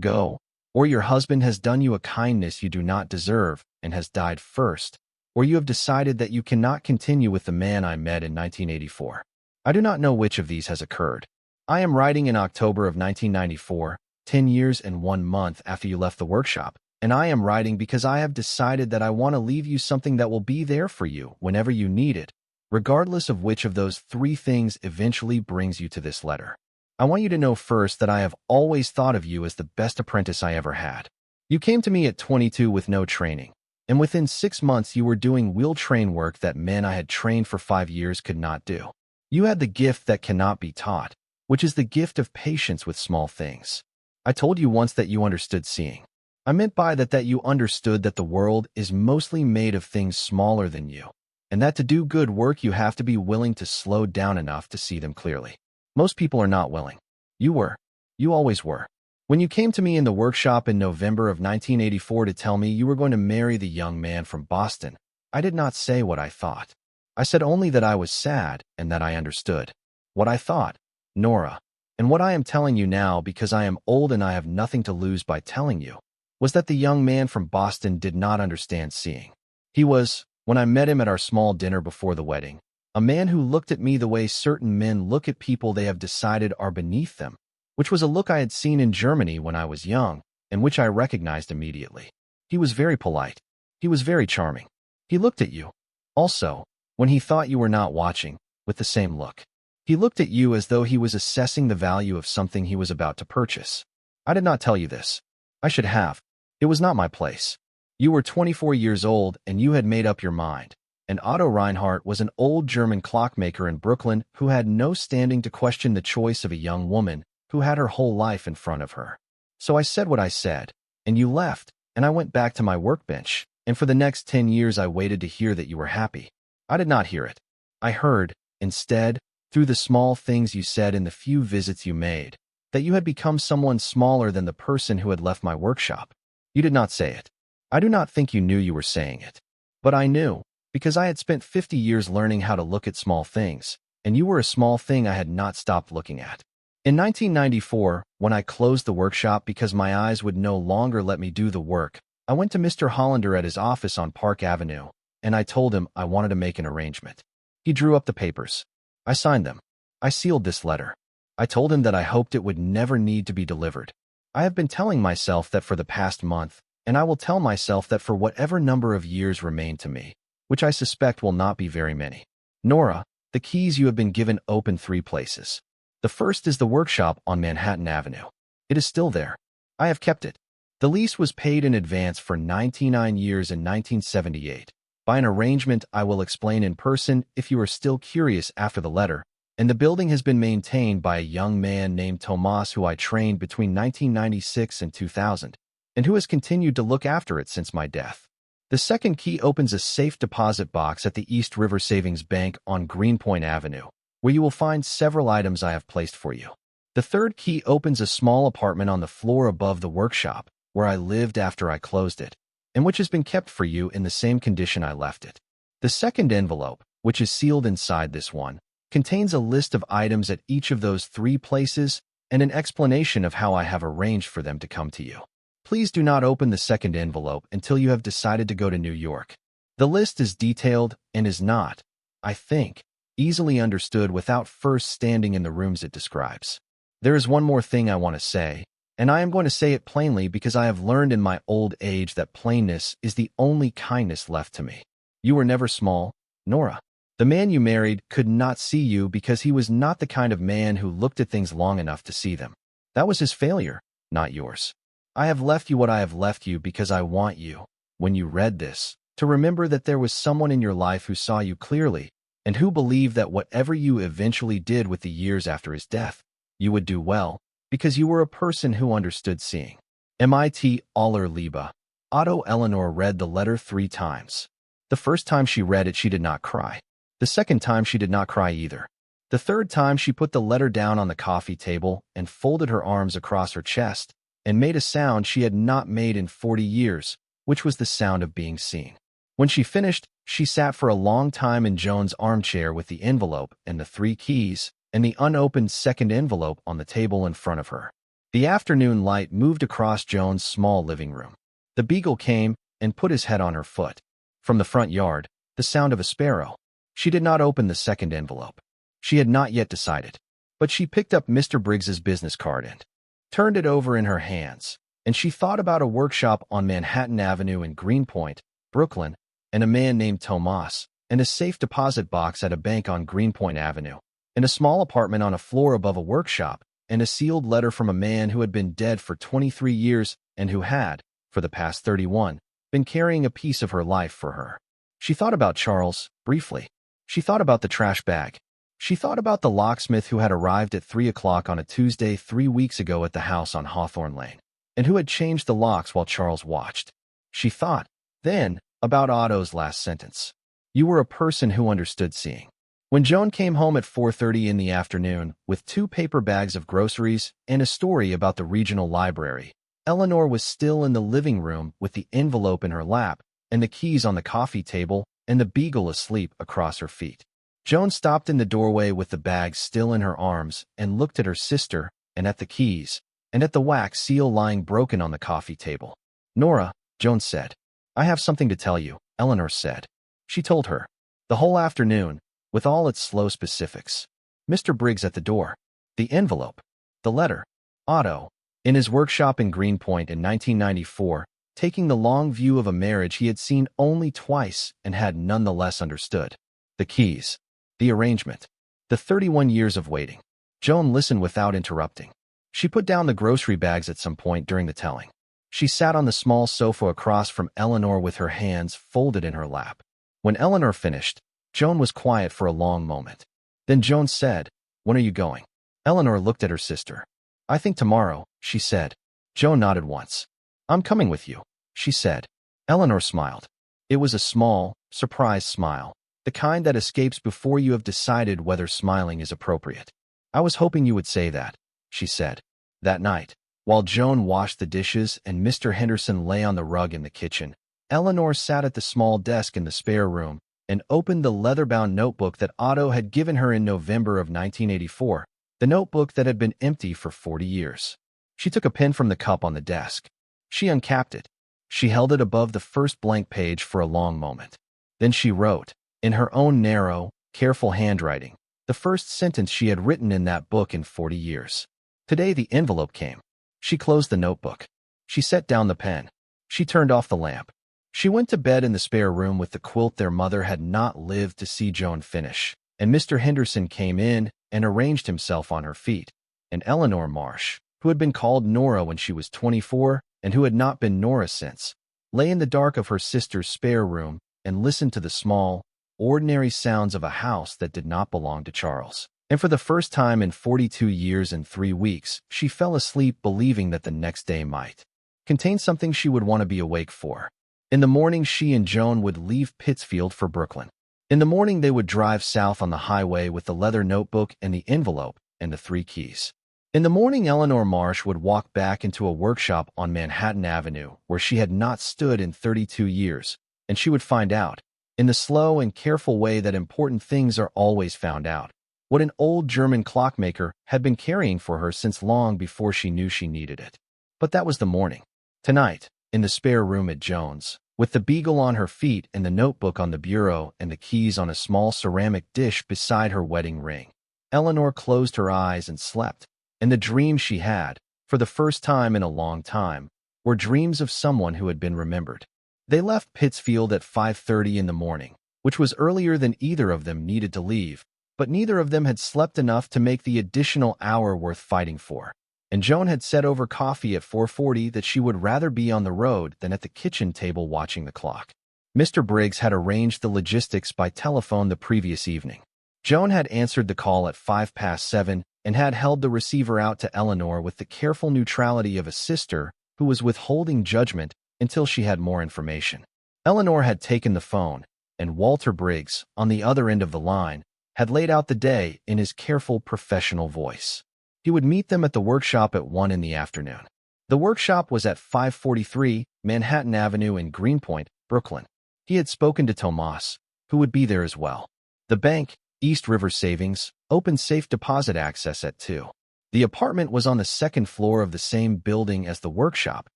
go, or your husband has done you a kindness you do not deserve and has died first, or you have decided that you cannot continue with the man I met in 1984. I do not know which of these has occurred. I am writing in October of 1994, 10 years and 1 month after you left the workshop, and I am writing because I have decided that I want to leave you something that will be there for you whenever you need it, regardless of which of those 3 things eventually brings you to this letter. I want you to know first that I have always thought of you as the best apprentice I ever had. You came to me at 22 with no training, and within 6 months you were doing wheel-train work that men I had trained for 5 years could not do. You had the gift that cannot be taught, which is the gift of patience with small things. I told you once that you understood seeing. I meant by that you understood that the world is mostly made of things smaller than you, and that to do good work you have to be willing to slow down enough to see them clearly. Most people are not willing. You were. You always were. When you came to me in the workshop in November of 1984 to tell me you were going to marry the young man from Boston, I did not say what I thought. I said only that I was sad and that I understood. What I thought, Nora, and what I am telling you now because I am old and I have nothing to lose by telling you, was that the young man from Boston did not understand seeing. He was, when I met him at our small dinner before the wedding, a man who looked at me the way certain men look at people they have decided are beneath them, which was a look I had seen in Germany when I was young, and which I recognized immediately. He was very polite. He was very charming. He looked at you. Also, when he thought you were not watching, with the same look. He looked at you as though he was assessing the value of something he was about to purchase. I did not tell you this. I should have. It was not my place. You were 24 years old and you had made up your mind. And Otto Reinhardt was an old German clockmaker in Brooklyn who had no standing to question the choice of a young woman who had her whole life in front of her. So I said what I said, and you left, and I went back to my workbench, and for the next 10 years I waited to hear that you were happy. I did not hear it. I heard, instead, through the small things you said in the few visits you made, that you had become someone smaller than the person who had left my workshop. You did not say it. I do not think you knew you were saying it. But I knew, because I had spent 50 years learning how to look at small things, and you were a small thing I had not stopped looking at. In 1994, when I closed the workshop because my eyes would no longer let me do the work, I went to Mr. Hollander at his office on Park Avenue, and I told him I wanted to make an arrangement. He drew up the papers. I signed them. I sealed this letter. I told him that I hoped it would never need to be delivered. I have been telling myself that for the past month, and I will tell myself that for whatever number of years remain to me, which I suspect will not be very many. Nora, the keys you have been given open 3 places. The first is the workshop on Manhattan Avenue. It is still there. I have kept it. The lease was paid in advance for 99 years in 1978. By an arrangement I will explain in person if you are still curious after the letter, and the building has been maintained by a young man named Tomas who I trained between 1996 and 2000, and who has continued to look after it since my death. The second key opens a safe deposit box at the East River Savings Bank on Greenpoint Avenue, where you will find several items I have placed for you. The third key opens a small apartment on the floor above the workshop, where I lived after I closed it, and which has been kept for you in the same condition I left it. The second envelope, which is sealed inside this one, contains a list of items at each of those 3 places and an explanation of how I have arranged for them to come to you. Please do not open the second envelope until you have decided to go to New York. The list is detailed and is not, I think, easily understood without first standing in the rooms it describes. There is one more thing I want to say, and I am going to say it plainly because I have learned in my old age that plainness is the only kindness left to me. You were never small, Nora. The man you married could not see you because he was not the kind of man who looked at things long enough to see them. That was his failure, not yours. I have left you what I have left you because I want you, when you read this, to remember that there was someone in your life who saw you clearly, and who believed that whatever you eventually did with the years after his death, you would do well, because you were a person who understood seeing. MIT Aller Liebe. Otto. Eleanor read the letter 3 times. The first time she read it, she did not cry. The second time she did not cry either. The third time she put the letter down on the coffee table and folded her arms across her chest and made a sound she had not made in 40 years, which was the sound of being seen. When she finished, she sat for a long time in Joan's armchair with the envelope and the 3 keys and the unopened second envelope on the table in front of her. The afternoon light moved across Joan's small living room. The beagle came and put his head on her foot. From the front yard, the sound of a sparrow. She did not open the second envelope. She had not yet decided. But she picked up Mr. Briggs's business card and turned it over in her hands, and she thought about a workshop on Manhattan Avenue in Greenpoint, Brooklyn, and a man named Tomas, and a safe deposit box at a bank on Greenpoint Avenue, and a small apartment on a floor above a workshop, and a sealed letter from a man who had been dead for 23 years and who had, for the past 31, been carrying a piece of her life for her. She thought about Charles, briefly. She thought about the trash bag. She thought about the locksmith who had arrived at 3 o'clock on a Tuesday 3 weeks ago at the house on Hawthorn Lane, and who had changed the locks while Charles watched. She thought, then, about Otto's last sentence. You were a person who understood seeing. When Joan came home at 4:30 in the afternoon with 2 paper bags of groceries and a story about the regional library, Eleanor was still in the living room with the envelope in her lap and the keys on the coffee table and the beagle asleep across her feet. Joan stopped in the doorway with the bags still in her arms and looked at her sister and at the keys and at the wax seal lying broken on the coffee table. Nora, Joan said. I have something to tell you, Eleanor said. She told her. The whole afternoon, with all its slow specifics. Mr. Briggs at the door. The envelope. The letter. Otto. In his workshop in Greenpoint in 1994, taking the long view of a marriage he had seen only twice and had nonetheless understood. The keys. The arrangement. The 31 years of waiting. Joan listened without interrupting. She put down the grocery bags at some point during the telling. She sat on the small sofa across from Eleanor with her hands folded in her lap. When Eleanor finished, Joan was quiet for a long moment. Then Joan said, "When are you going?" Eleanor looked at her sister. "I think tomorrow," she said. Joan nodded once. "I'm coming with you," she said. Eleanor smiled. It was a small, surprised smile, the kind that escapes before you have decided whether smiling is appropriate. "I was hoping you would say that," she said. That night, while Joan washed the dishes and Mr. Henderson lay on the rug in the kitchen, Eleanor sat at the small desk in the spare room and opened the leather-bound notebook that Otto had given her in November of 1984, the notebook that had been empty for 40 years. She took a pen from the cup on the desk. She uncapped it. She held it above the first blank page for a long moment. Then she wrote, in her own narrow, careful handwriting, the first sentence she had written in that book in 40 years. Today the envelope came. She closed the notebook. She set down the pen. She turned off the lamp. She went to bed in the spare room with the quilt their mother had not lived to see Joan finish, and Mr. Henderson came in and arranged himself on her feet, and Eleanor Marsh, who had been called Nora when she was 24 and who had not been Nora since, lay in the dark of her sister's spare room and listened to the small, ordinary sounds of a house that did not belong to Charles. And for the first time in 42 years and 3 weeks, she fell asleep believing that the next day might contain something she would want to be awake for. In the morning, she and Joan would leave Pittsfield for Brooklyn. In the morning, they would drive south on the highway with the leather notebook and the envelope and the 3 keys. In the morning, Eleanor Marsh would walk back into a workshop on Manhattan Avenue where she had not stood in 32 years, and she would find out, in the slow and careful way that important things are always found out, what an old German clockmaker had been carrying for her since long before she knew she needed it. But that was the morning. Tonight, in the spare room at Joan's, with the beagle on her feet and the notebook on the bureau and the keys on a small ceramic dish beside her wedding ring, Eleanor closed her eyes and slept, and the dreams she had, for the first time in a long time, were dreams of someone who had been remembered. They left Pittsfield at 5:30 in the morning, which was earlier than either of them needed to leave, but neither of them had slept enough to make the additional hour worth fighting for. And Joan had said over coffee at 4:40 that she would rather be on the road than at the kitchen table watching the clock. Mr. Briggs had arranged the logistics by telephone the previous evening. Joan had answered the call at 7:05 and had held the receiver out to Eleanor with the careful neutrality of a sister who was withholding judgment until she had more information. Eleanor had taken the phone, and Walter Briggs, on the other end of the line, had laid out the day in his careful professional voice. He would meet them at the workshop at 1 in the afternoon. The workshop was at 543 Manhattan Avenue in Greenpoint, Brooklyn. He had spoken to Tomas, who would be there as well. The bank, East River Savings, opened safe deposit access at 2. The apartment was on the second floor of the same building as the workshop,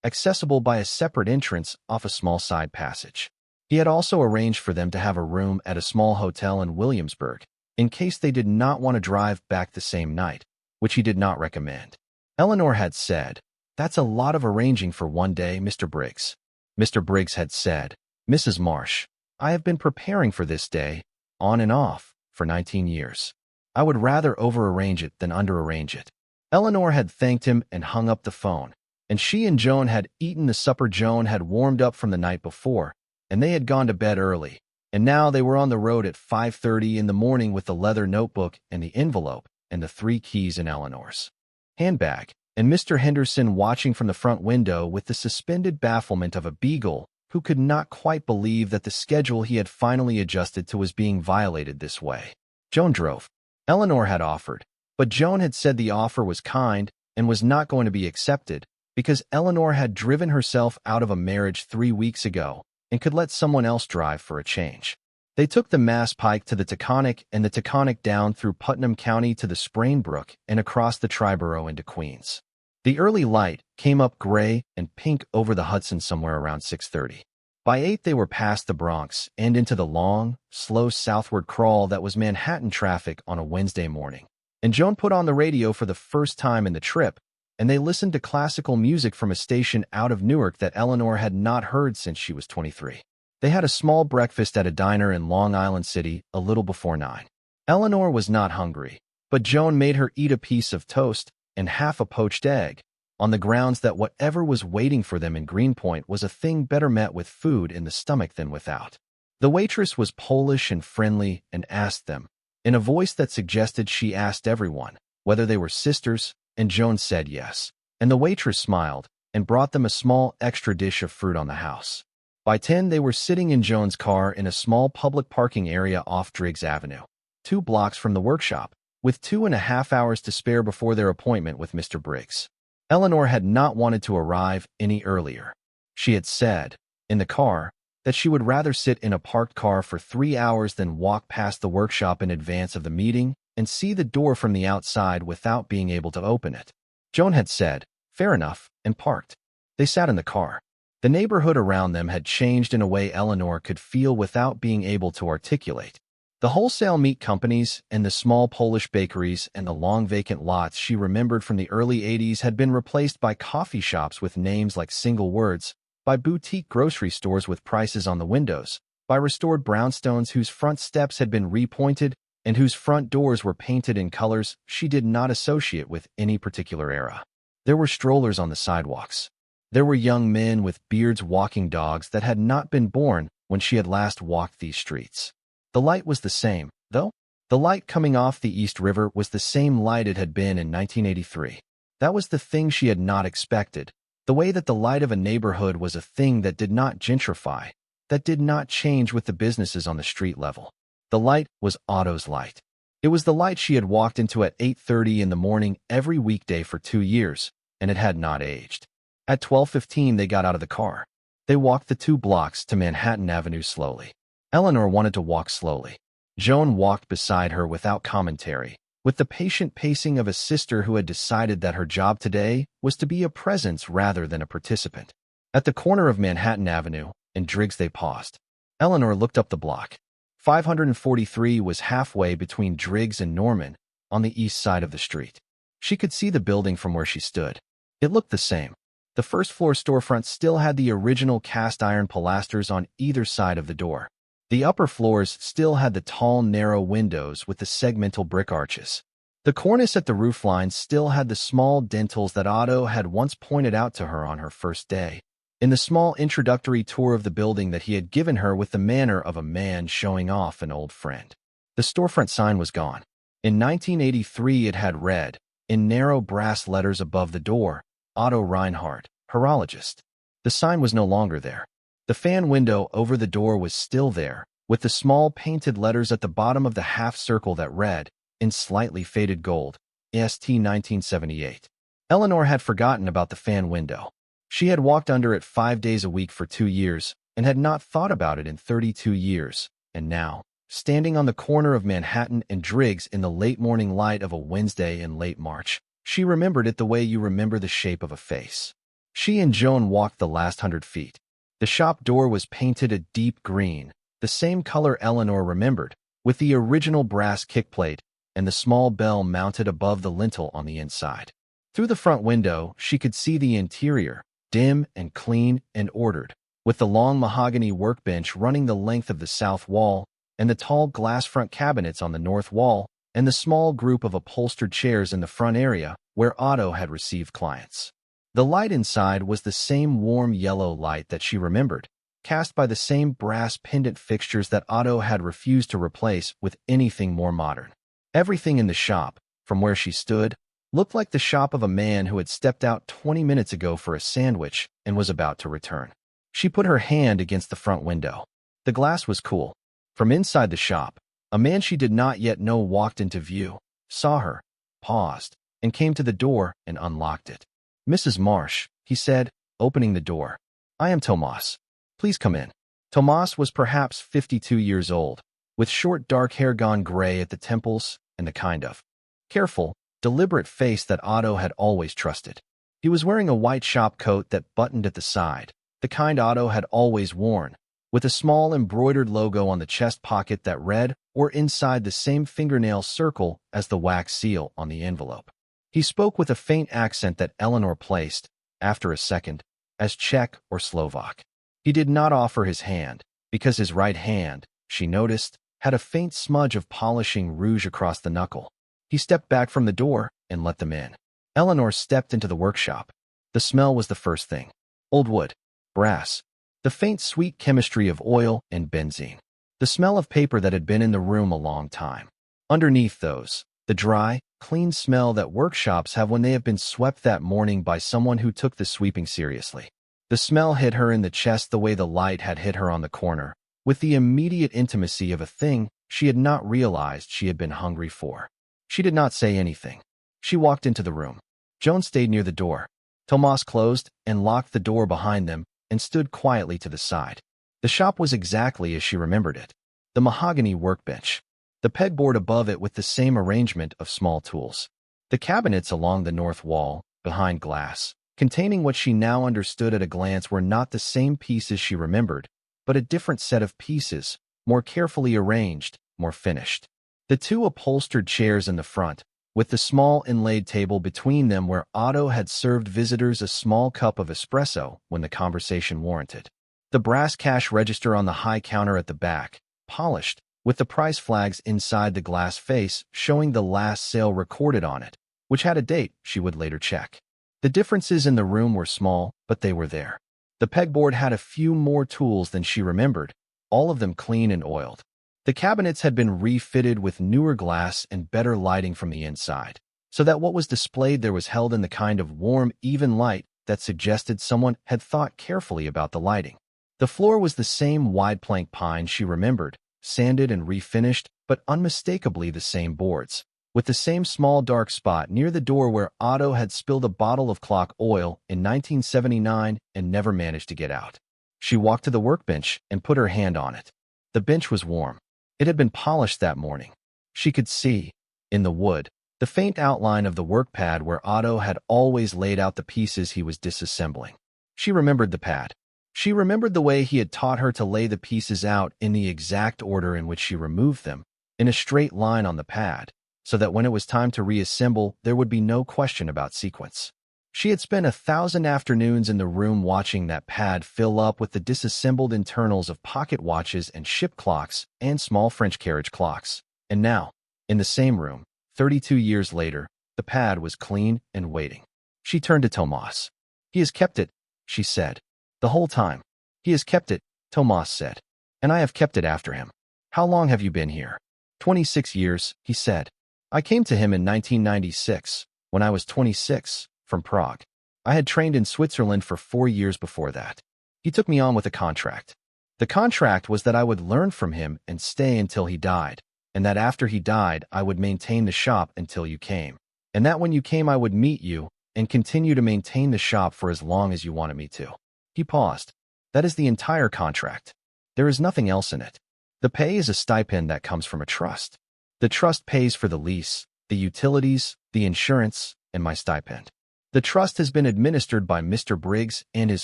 accessible by a separate entrance off a small side passage. He had also arranged for them to have a room at a small hotel in Williamsburg, in case they did not want to drive back the same night, which he did not recommend. Eleanor had said, "That's a lot of arranging for one day, Mr. Briggs." Mr. Briggs had said, "Mrs. Marsh, I have been preparing for this day, on and off, for 19 years. I would rather over-arrange it than under-arrange it." Eleanor had thanked him and hung up the phone, and she and Joan had eaten the supper Joan had warmed up from the night before, and they had gone to bed early, and now they were on the road at 5:30 in the morning with the leather notebook and the envelope and the 3 keys in Eleanor's handbag, and Mr. Henderson watching from the front window with the suspended bafflement of a beagle who could not quite believe that the schedule he had finally adjusted to was being violated this way. Joan drove. Eleanor had offered, but Joan had said the offer was kind and was not going to be accepted because Eleanor had driven herself out of a marriage 3 weeks ago and could let someone else drive for a change. They took the Mass Pike to the Taconic and the Taconic down through Putnam County to the Sprain Brook and across the Triborough into Queens. The early light came up gray and pink over the Hudson somewhere around 6:30. By 8 they were past the Bronx and into the long, slow southward crawl that was Manhattan traffic on a Wednesday morning. And Joan put on the radio for the first time in the trip, and they listened to classical music from a station out of Newark that Eleanor had not heard since she was 23. They had a small breakfast at a diner in Long Island City a little before 9. Eleanor was not hungry, but Joan made her eat a piece of toast and half a poached egg, on the grounds that whatever was waiting for them in Greenpoint was a thing better met with food in the stomach than without. The waitress was Polish and friendly and asked them, in a voice that suggested she asked everyone, whether they were sisters, and Joan said yes. And the waitress smiled and brought them a small extra dish of fruit on the house. By 10, they were sitting in Joan's car in a small public parking area off Driggs Avenue, 2 blocks from the workshop, with 2.5 hours to spare before their appointment with Mr. Briggs. Eleanor had not wanted to arrive any earlier. She had said, in the car, that she would rather sit in a parked car for 3 hours than walk past the workshop in advance of the meeting and see the door from the outside without being able to open it. Joan had said, fair enough, and parked. They sat in the car. The neighborhood around them had changed in a way Eleanor could feel without being able to articulate. The wholesale meat companies and the small Polish bakeries and the long vacant lots she remembered from the early 80s had been replaced by coffee shops with names like single words, by boutique grocery stores with prices on the windows, by restored brownstones whose front steps had been repointed and whose front doors were painted in colors she did not associate with any particular era. There were strollers on the sidewalks. There were young men with beards walking dogs that had not been born when she had last walked these streets. The light was the same, though. The light coming off the East River was the same light it had been in 1983. That was the thing she had not expected, the way that the light of a neighborhood was a thing that did not gentrify, that did not change with the businesses on the street level. The light was Otto's light. It was the light she had walked into at 8:30 in the morning every weekday for 2 years, and it had not aged. At 12:15 they got out of the car. They walked the 2 blocks to Manhattan Avenue slowly. Eleanor wanted to walk slowly. Joan walked beside her without commentary, with the patient pacing of a sister who had decided that her job today was to be a presence rather than a participant. At the corner of Manhattan Avenue and Driggs they paused. Eleanor looked up the block. 543 was halfway between Driggs and Norman, on the east side of the street. She could see the building from where she stood. It looked the same. The first-floor storefront still had the original cast-iron pilasters on either side of the door. The upper floors still had the tall, narrow windows with the segmental brick arches. The cornice at the roofline still had the small dentils that Otto had once pointed out to her on her first day, in the small introductory tour of the building that he had given her with the manner of a man showing off an old friend. The storefront sign was gone. In 1983 it had read, in narrow brass letters above the door, Otto Reinhardt, horologist. The sign was no longer there. The fan window over the door was still there, with the small painted letters at the bottom of the half circle that read, in slightly faded gold, ST 1978. Eleanor had forgotten about the fan window. She had walked under it 5 days a week for 2 years and had not thought about it in 32 years, and now, standing on the corner of Manhattan and Driggs in the late morning light of a Wednesday in late March, she remembered it the way you remember the shape of a face. She and Joan walked the last 100 feet. The shop door was painted a deep green, the same color Eleanor remembered, with the original brass kickplate and the small bell mounted above the lintel on the inside. Through the front window, she could see the interior, dim and clean and ordered, with the long mahogany workbench running the length of the south wall and the tall glass front cabinets on the north wall and the small group of upholstered chairs in the front area where Otto had received clients. The light inside was the same warm yellow light that she remembered, cast by the same brass pendant fixtures that Otto had refused to replace with anything more modern. Everything in the shop, from where she stood, looked like the shop of a man who had stepped out 20 minutes ago for a sandwich and was about to return. She put her hand against the front window. The glass was cool. From inside the shop, a man she did not yet know walked into view, saw her, paused, and came to the door and unlocked it. "Mrs. Marsh," he said, opening the door. "I am Tomas. Please come in." Tomas was perhaps 52 years old, with short dark hair gone gray at the temples and the kind of careful, deliberate face that Otto had always trusted. He was wearing a white shop coat that buttoned at the side, the kind Otto had always worn, with a small embroidered logo on the chest pocket that read, or inside the same fingernail circle as the wax seal on the envelope. He spoke with a faint accent that Eleanor placed, after a second, as Czech or Slovak. He did not offer his hand, because his right hand, she noticed, had a faint smudge of polishing rouge across the knuckle. He stepped back from the door and let them in. Eleanor stepped into the workshop. The smell was the first thing. Old wood, brass, the faint sweet chemistry of oil and benzene. The smell of paper that had been in the room a long time. Underneath those, the dry, clean smell that workshops have when they have been swept that morning by someone who took the sweeping seriously. The smell hit her in the chest the way the light had hit her on the corner, with the immediate intimacy of a thing she had not realized she had been hungry for. She did not say anything. She walked into the room. Joan stayed near the door. Tomas closed and locked the door behind them and stood quietly to the side. The shop was exactly as she remembered it. The mahogany workbench. The pegboard above it with the same arrangement of small tools. The cabinets along the north wall, behind glass, containing what she now understood at a glance were not the same pieces she remembered, but a different set of pieces, more carefully arranged, more finished. The two upholstered chairs in the front, with the small inlaid table between them where Otto had served visitors a small cup of espresso when the conversation warranted. The brass cash register on the high counter at the back, polished, with the price flags inside the glass face showing the last sale recorded on it, which had a date she would later check. The differences in the room were small, but they were there. The pegboard had a few more tools than she remembered, all of them clean and oiled. The cabinets had been refitted with newer glass and better lighting from the inside, so that what was displayed there was held in the kind of warm, even light that suggested someone had thought carefully about the lighting. The floor was the same wide plank pine she remembered, sanded and refinished, but unmistakably the same boards, with the same small dark spot near the door where Otto had spilled a bottle of clock oil in 1979 and never managed to get out. She walked to the workbench and put her hand on it. The bench was warm. It had been polished that morning. She could see, in the wood, the faint outline of the workpad where Otto had always laid out the pieces he was disassembling. She remembered the pad. She remembered the way he had taught her to lay the pieces out in the exact order in which she removed them, in a straight line on the pad, so that when it was time to reassemble, there would be no question about sequence. She had spent 1,000 afternoons in the room watching that pad fill up with the disassembled internals of pocket watches and ship clocks and small French carriage clocks. And now, in the same room, 32 years later, the pad was clean and waiting. She turned to Tomas. "He has kept it," she said. "The whole time. He has kept it," Tomas said. "And I have kept it after him." "How long have you been here?" 26 years, he said. "I came to him in 1996, when I was 26, from Prague. I had trained in Switzerland for 4 years before that. He took me on with a contract. The contract was that I would learn from him and stay until he died, and that after he died I would maintain the shop until you came, and that when you came I would meet you and continue to maintain the shop for as long as you wanted me to." He paused. "That is the entire contract. There is nothing else in it. The pay is a stipend that comes from a trust. The trust pays for the lease, the utilities, the insurance, and my stipend. The trust has been administered by Mr. Briggs and his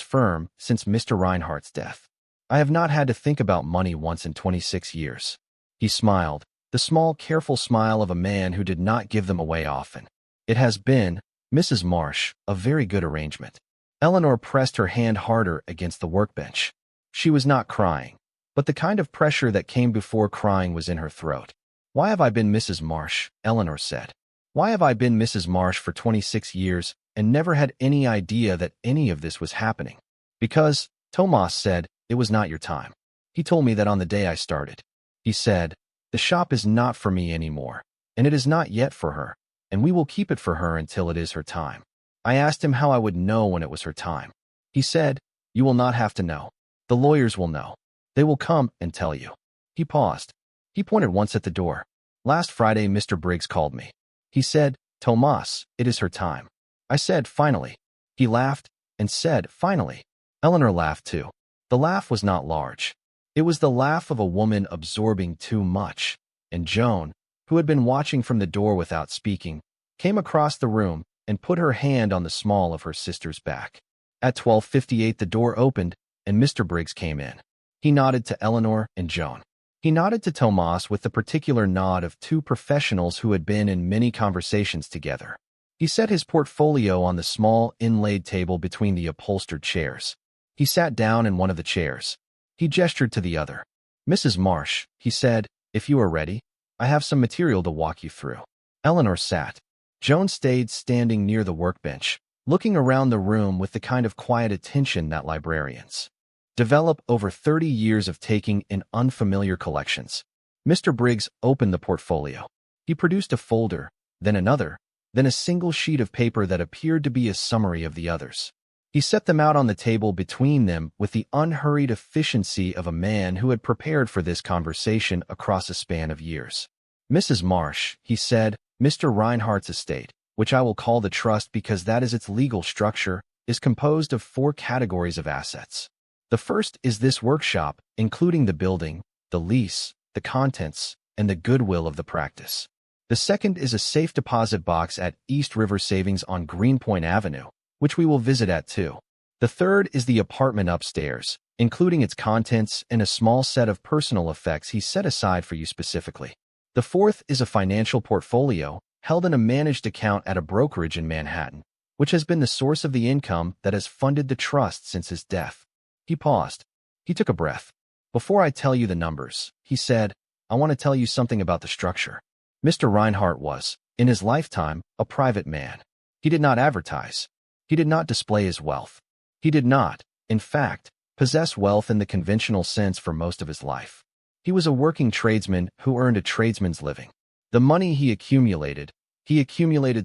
firm since Mr. Reinhardt's death. I have not had to think about money once in 26 years. He smiled, the small, careful smile of a man who did not give them away often. "It has been, Mrs. Marsh, a very good arrangement." Eleanor pressed her hand harder against the workbench. She was not crying, but the kind of pressure that came before crying was in her throat. "Why have I been Mrs. Marsh?" Eleanor said. "Why have I been Mrs. Marsh for 26 years and never had any idea that any of this was happening?" "Because," Tomas said, "it was not your time. He told me that on the day I started. He said, 'The shop is not for me anymore, and it is not yet for her, and we will keep it for her until it is her time.' I asked him how I would know when it was her time. He said, 'You will not have to know. The lawyers will know. They will come and tell you.'" He paused. He pointed once at the door. "Last Friday Mr. Briggs called me. He said, 'Tomas, it is her time.' I said, 'Finally.' He laughed and said, 'Finally.' Eleanor laughed too. The laugh was not large. It was the laugh of a woman absorbing too much, and Joan, who had been watching from the door without speaking, came across the room and put her hand on the small of her sister's back. At 12:58 the door opened, and Mr. Briggs came in. He nodded to Eleanor and Joan. He nodded to Tomas with the particular nod of two professionals who had been in many conversations together. He set his portfolio on the small, inlaid table between the upholstered chairs. He sat down in one of the chairs. He gestured to the other. "Mrs. Marsh," he said, "if you are ready, I have some material to walk you through." Eleanor sat. Joan stayed standing near the workbench, looking around the room with the kind of quiet attention that librarians develop over 30 years of taking in unfamiliar collections. Mr. Briggs opened the portfolio. He produced a folder, then another, then a single sheet of paper that appeared to be a summary of the others. He set them out on the table between them with the unhurried efficiency of a man who had prepared for this conversation across a span of years. "Mrs. Marsh," he said, "Mr. Reinhardt's estate, which I will call the trust because that is its legal structure, is composed of 4 categories of assets. The first is this workshop, including the building, the lease, the contents, and the goodwill of the practice. The second is a safe deposit box at East River Savings on Greenpoint Avenue, which we will visit at too. The third is the apartment upstairs, including its contents and a small set of personal effects he set aside for you specifically. The fourth is a financial portfolio, held in a managed account at a brokerage in Manhattan, which has been the source of the income that has funded the trust since his death." He paused. He took a breath. "Before I tell you the numbers," he said, "I want to tell you something about the structure. Mr. Reinhardt was, in his lifetime, a private man. He did not advertise. He did not display his wealth. He did not, in fact, possess wealth in the conventional sense for most of his life. He was a working tradesman who earned a tradesman's living. The money he accumulated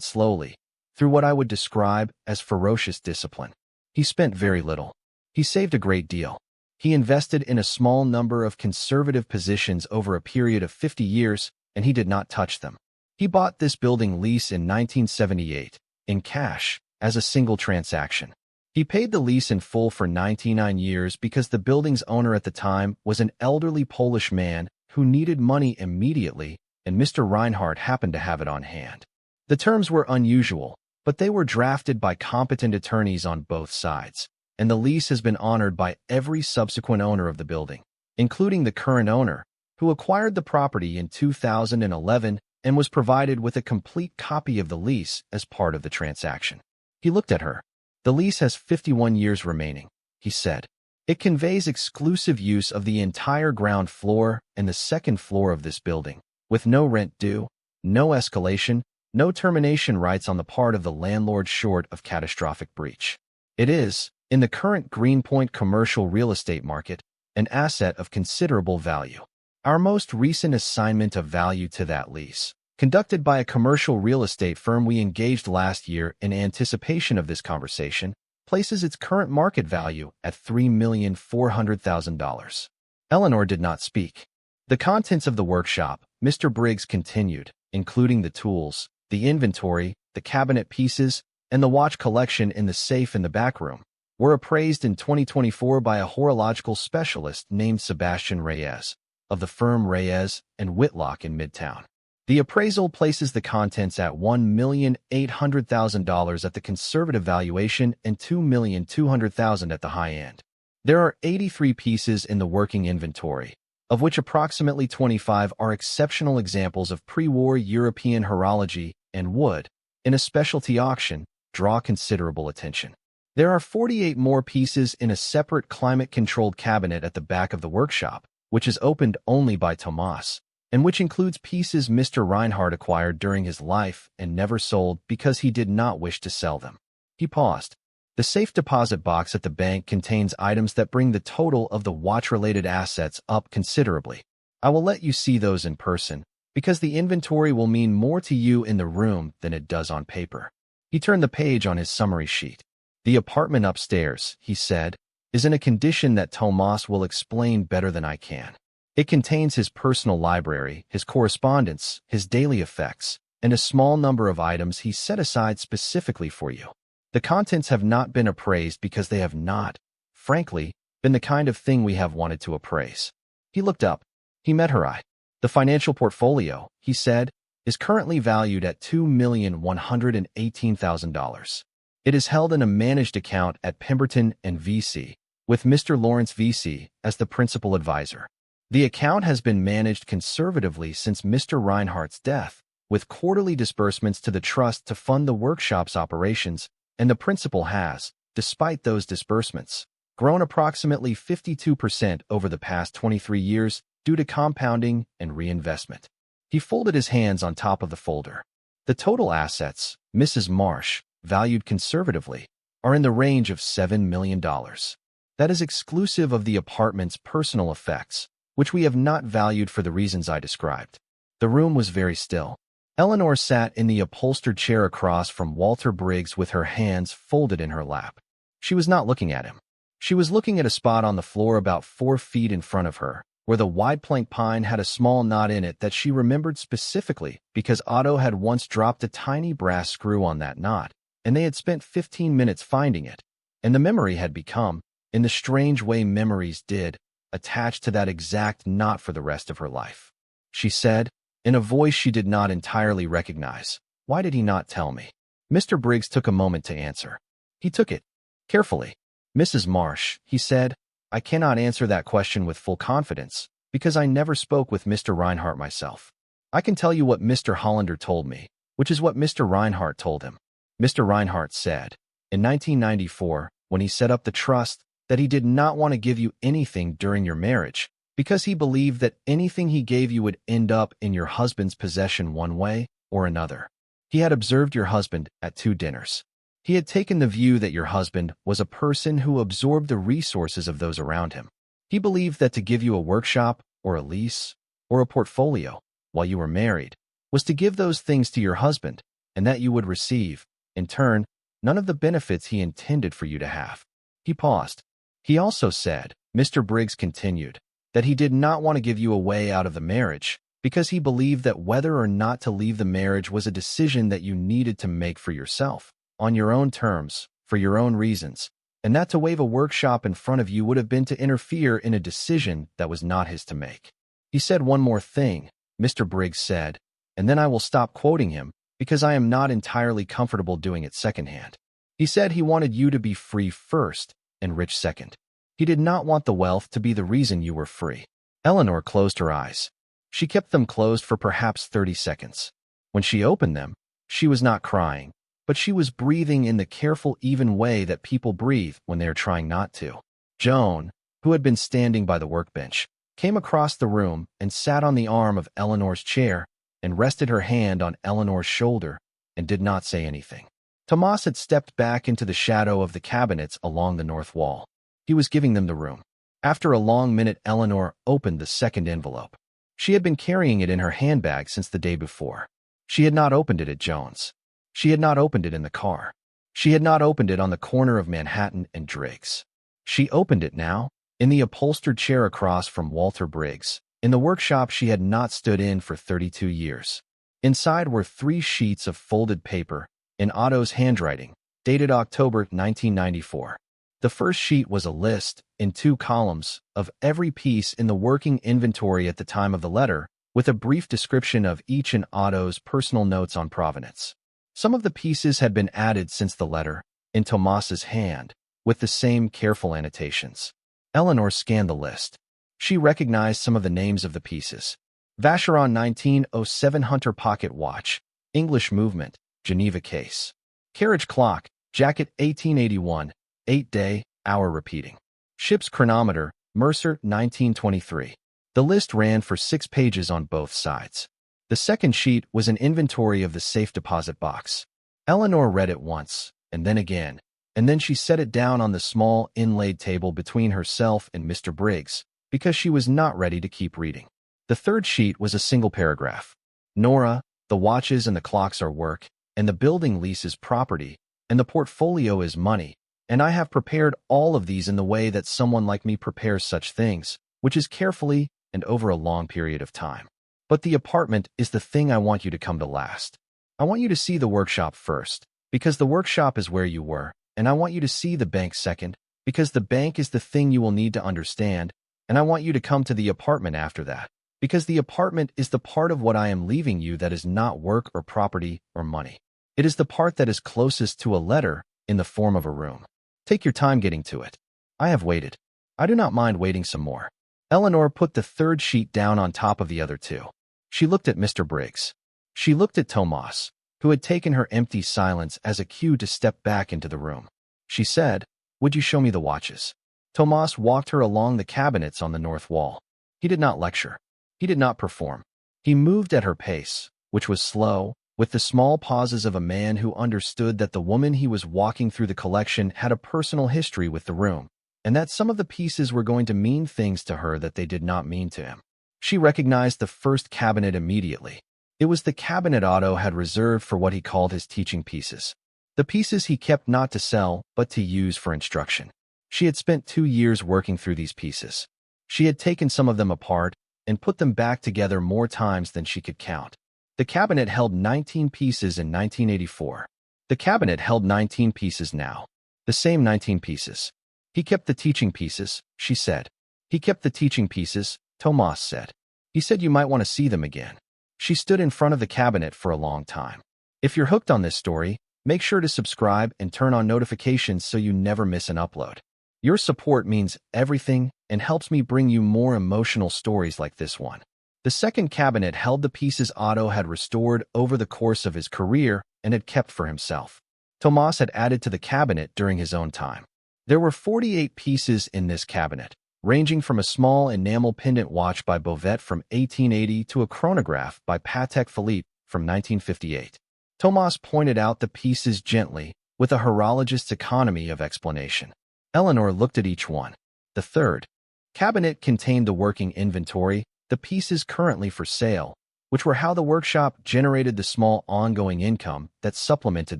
slowly, through what I would describe as ferocious discipline. He spent very little. He saved a great deal. He invested in a small number of conservative positions over a period of 50 years, and he did not touch them. He bought this building lease in 1978, in cash, as a single transaction. He paid the lease in full for 99 years because the building's owner at the time was an elderly Polish man who needed money immediately, and Mr. Reinhardt happened to have it on hand. The terms were unusual, but they were drafted by competent attorneys on both sides, and the lease has been honored by every subsequent owner of the building, including the current owner, who acquired the property in 2011 and was provided with a complete copy of the lease as part of the transaction. He looked at her. "The lease has 51 years remaining," he said. "It conveys exclusive use of the entire ground floor and the second floor of this building, with no rent due, no escalation, no termination rights on the part of the landlord short of catastrophic breach. It is, in the current Greenpoint commercial real estate market, an asset of considerable value. Our most recent assignment of value to that lease, conducted by a commercial real estate firm we engaged last year in anticipation of this conversation, places its current market value at $3,400,000. Eleanor did not speak. "The contents of the workshop," Mr. Briggs continued, "including the tools, the inventory, the cabinet pieces, and the watch collection in the safe in the back room, were appraised in 2024 by a horological specialist named Sebastian Reyes, of the firm Reyes and Whitlock in Midtown. The appraisal places the contents at $1,800,000 at the conservative valuation and $2,200,000 at the high end. There are 83 pieces in the working inventory, of which approximately 25 are exceptional examples of pre-war European horology and would, in a specialty auction, draw considerable attention. There are 48 more pieces in a separate climate-controlled cabinet at the back of the workshop, which is opened only by Tomas, and which includes pieces Mr. Reinhardt acquired during his life and never sold because he did not wish to sell them." He paused. "The safe deposit box at the bank contains items that bring the total of the watch-related assets up considerably. I will let you see those in person, because the inventory will mean more to you in the room than it does on paper." He turned the page on his summary sheet. "The apartment upstairs," he said, "is in a condition that Tomas will explain better than I can. It contains his personal library, his correspondence, his daily effects, and a small number of items he set aside specifically for you. The contents have not been appraised because they have not, frankly, been the kind of thing we have wanted to appraise." He looked up. He met her eye. "The financial portfolio," he said, "is currently valued at $2,118,000. It is held in a managed account at Pemberton and VC, with Mr. Lawrence VC as the principal advisor. The account has been managed conservatively since Mr. Reinhardt's death, with quarterly disbursements to the trust to fund the workshop's operations, and the principal has, despite those disbursements, grown approximately 52% over the past 23 years due to compounding and reinvestment. He folded his hands on top of the folder. The total assets, Mrs. Marsh, valued conservatively, are in the range of $7 million. That is exclusive of the apartment's personal effects, which we have not valued for the reasons I described. The room was very still. Eleanor sat in the upholstered chair across from Walter Briggs with her hands folded in her lap. She was not looking at him. She was looking at a spot on the floor about 4 feet in front of her, where the wide plank pine had a small knot in it that she remembered specifically because Otto had once dropped a tiny brass screw on that knot, and they had spent 15 minutes finding it, and the memory had become, in the strange way memories did, attached to that exact knot for the rest of her life. She said, in a voice she did not entirely recognize, "Why did he not tell me?" Mr. Briggs took a moment to answer. He took it carefully. "Mrs. Marsh," he said, "I cannot answer that question with full confidence, because I never spoke with Mr. Reinhardt myself. I can tell you what Mr. Hollander told me, which is what Mr. Reinhardt told him. Mr. Reinhardt said, in 1994, when he set up the trust, that he did not want to give you anything during your marriage, because he believed that anything he gave you would end up in your husband's possession one way or another. He had observed your husband at 2 dinners. He had taken the view that your husband was a person who absorbed the resources of those around him. He believed that to give you a workshop, or a lease, or a portfolio, while you were married, was to give those things to your husband, and that you would receive, in turn, none of the benefits he intended for you to have." He paused. "He also said," Mr. Briggs continued, "that he did not want to give you a way out of the marriage, because he believed that whether or not to leave the marriage was a decision that you needed to make for yourself, on your own terms, for your own reasons, and that to wave a workshop in front of you would have been to interfere in a decision that was not his to make. He said one more thing," Mr. Briggs said, "and then I will stop quoting him, because I am not entirely comfortable doing it secondhand. He said he wanted you to be free first and rich second. He did not want the wealth to be the reason you were free." Eleanor closed her eyes. She kept them closed for perhaps 30 seconds. When she opened them, she was not crying, but she was breathing in the careful, even way that people breathe when they are trying not to. Joan, who had been standing by the workbench, came across the room and sat on the arm of Eleanor's chair and rested her hand on Eleanor's shoulder and did not say anything. Tomas had stepped back into the shadow of the cabinets along the north wall. He was giving them the room. After a long minute, Eleanor opened the second envelope. She had been carrying it in her handbag since the day before. She had not opened it at Joan's. She had not opened it in the car. She had not opened it on the corner of Manhattan and Driggs. She opened it now, in the upholstered chair across from Walter Briggs, in the workshop she had not stood in for 32 years. Inside were 3 sheets of folded paper, in Otto's handwriting, dated October 1994. The first sheet was a list, in 2 columns, of every piece in the working inventory at the time of the letter, with a brief description of each in Otto's personal notes on provenance. Some of the pieces had been added since the letter, in Tomas's hand, with the same careful annotations. Eleanor scanned the list. She recognized some of the names of the pieces. Vacheron 1907 Hunter Pocket Watch, English Movement, Geneva Case. Carriage Clock, Jacket 1881, 8-day, hour repeating. Ship's Chronometer, Mercer 1923. The list ran for 6 pages on both sides. The second sheet was an inventory of the safe deposit box. Eleanor read it once, and then again, and then she set it down on the small inlaid table between herself and Mr. Briggs, because she was not ready to keep reading. The third sheet was a single paragraph. "Nora, the watches and the clocks are work, and the building lease is property, and the portfolio is money, and I have prepared all of these in the way that someone like me prepares such things, which is carefully and over a long period of time. But the apartment is the thing I want you to come to last. I want you to see the workshop first, because the workshop is where you were, and I want you to see the bank second, because the bank is the thing you will need to understand, and I want you to come to the apartment after that, because the apartment is the part of what I am leaving you that is not work or property or money. It is the part that is closest to a letter in the form of a room. Take your time getting to it. I have waited. I do not mind waiting some more." Eleanor put the third sheet down on top of the other 2. She looked at Mr. Briggs. She looked at Tomas, who had taken her empty silence as a cue to step back into the room. She said, "Would you show me the watches?" Tomas walked her along the cabinets on the north wall. He did not lecture. He did not perform. He moved at her pace, which was slow, with the small pauses of a man who understood that the woman he was walking through the collection had a personal history with the room, and that some of the pieces were going to mean things to her that they did not mean to him. She recognized the first cabinet immediately. It was the cabinet Otto had reserved for what he called his teaching pieces. The pieces he kept not to sell, but to use for instruction. She had spent 2 years working through these pieces. She had taken some of them apart and put them back together more times than she could count. The cabinet held 19 pieces in 1984. The cabinet held 19 pieces now. The same 19 pieces. He kept the teaching pieces, she said. He kept the teaching pieces, Tomas said. He said you might want to see them again. She stood in front of the cabinet for a long time. If you're hooked on this story, make sure to subscribe and turn on notifications so you never miss an upload. Your support means everything and helps me bring you more emotional stories like this one. The second cabinet held the pieces Otto had restored over the course of his career and had kept for himself. Tomas had added to the cabinet during his own time. There were 48 pieces in this cabinet, ranging from a small enamel pendant watch by Bovet from 1880 to a chronograph by Patek Philippe from 1958. Tomas pointed out the pieces gently, with a horologist's economy of explanation. Eleanor looked at each one. The third cabinet contained the working inventory, the pieces currently for sale, which were how the workshop generated the small ongoing income that supplemented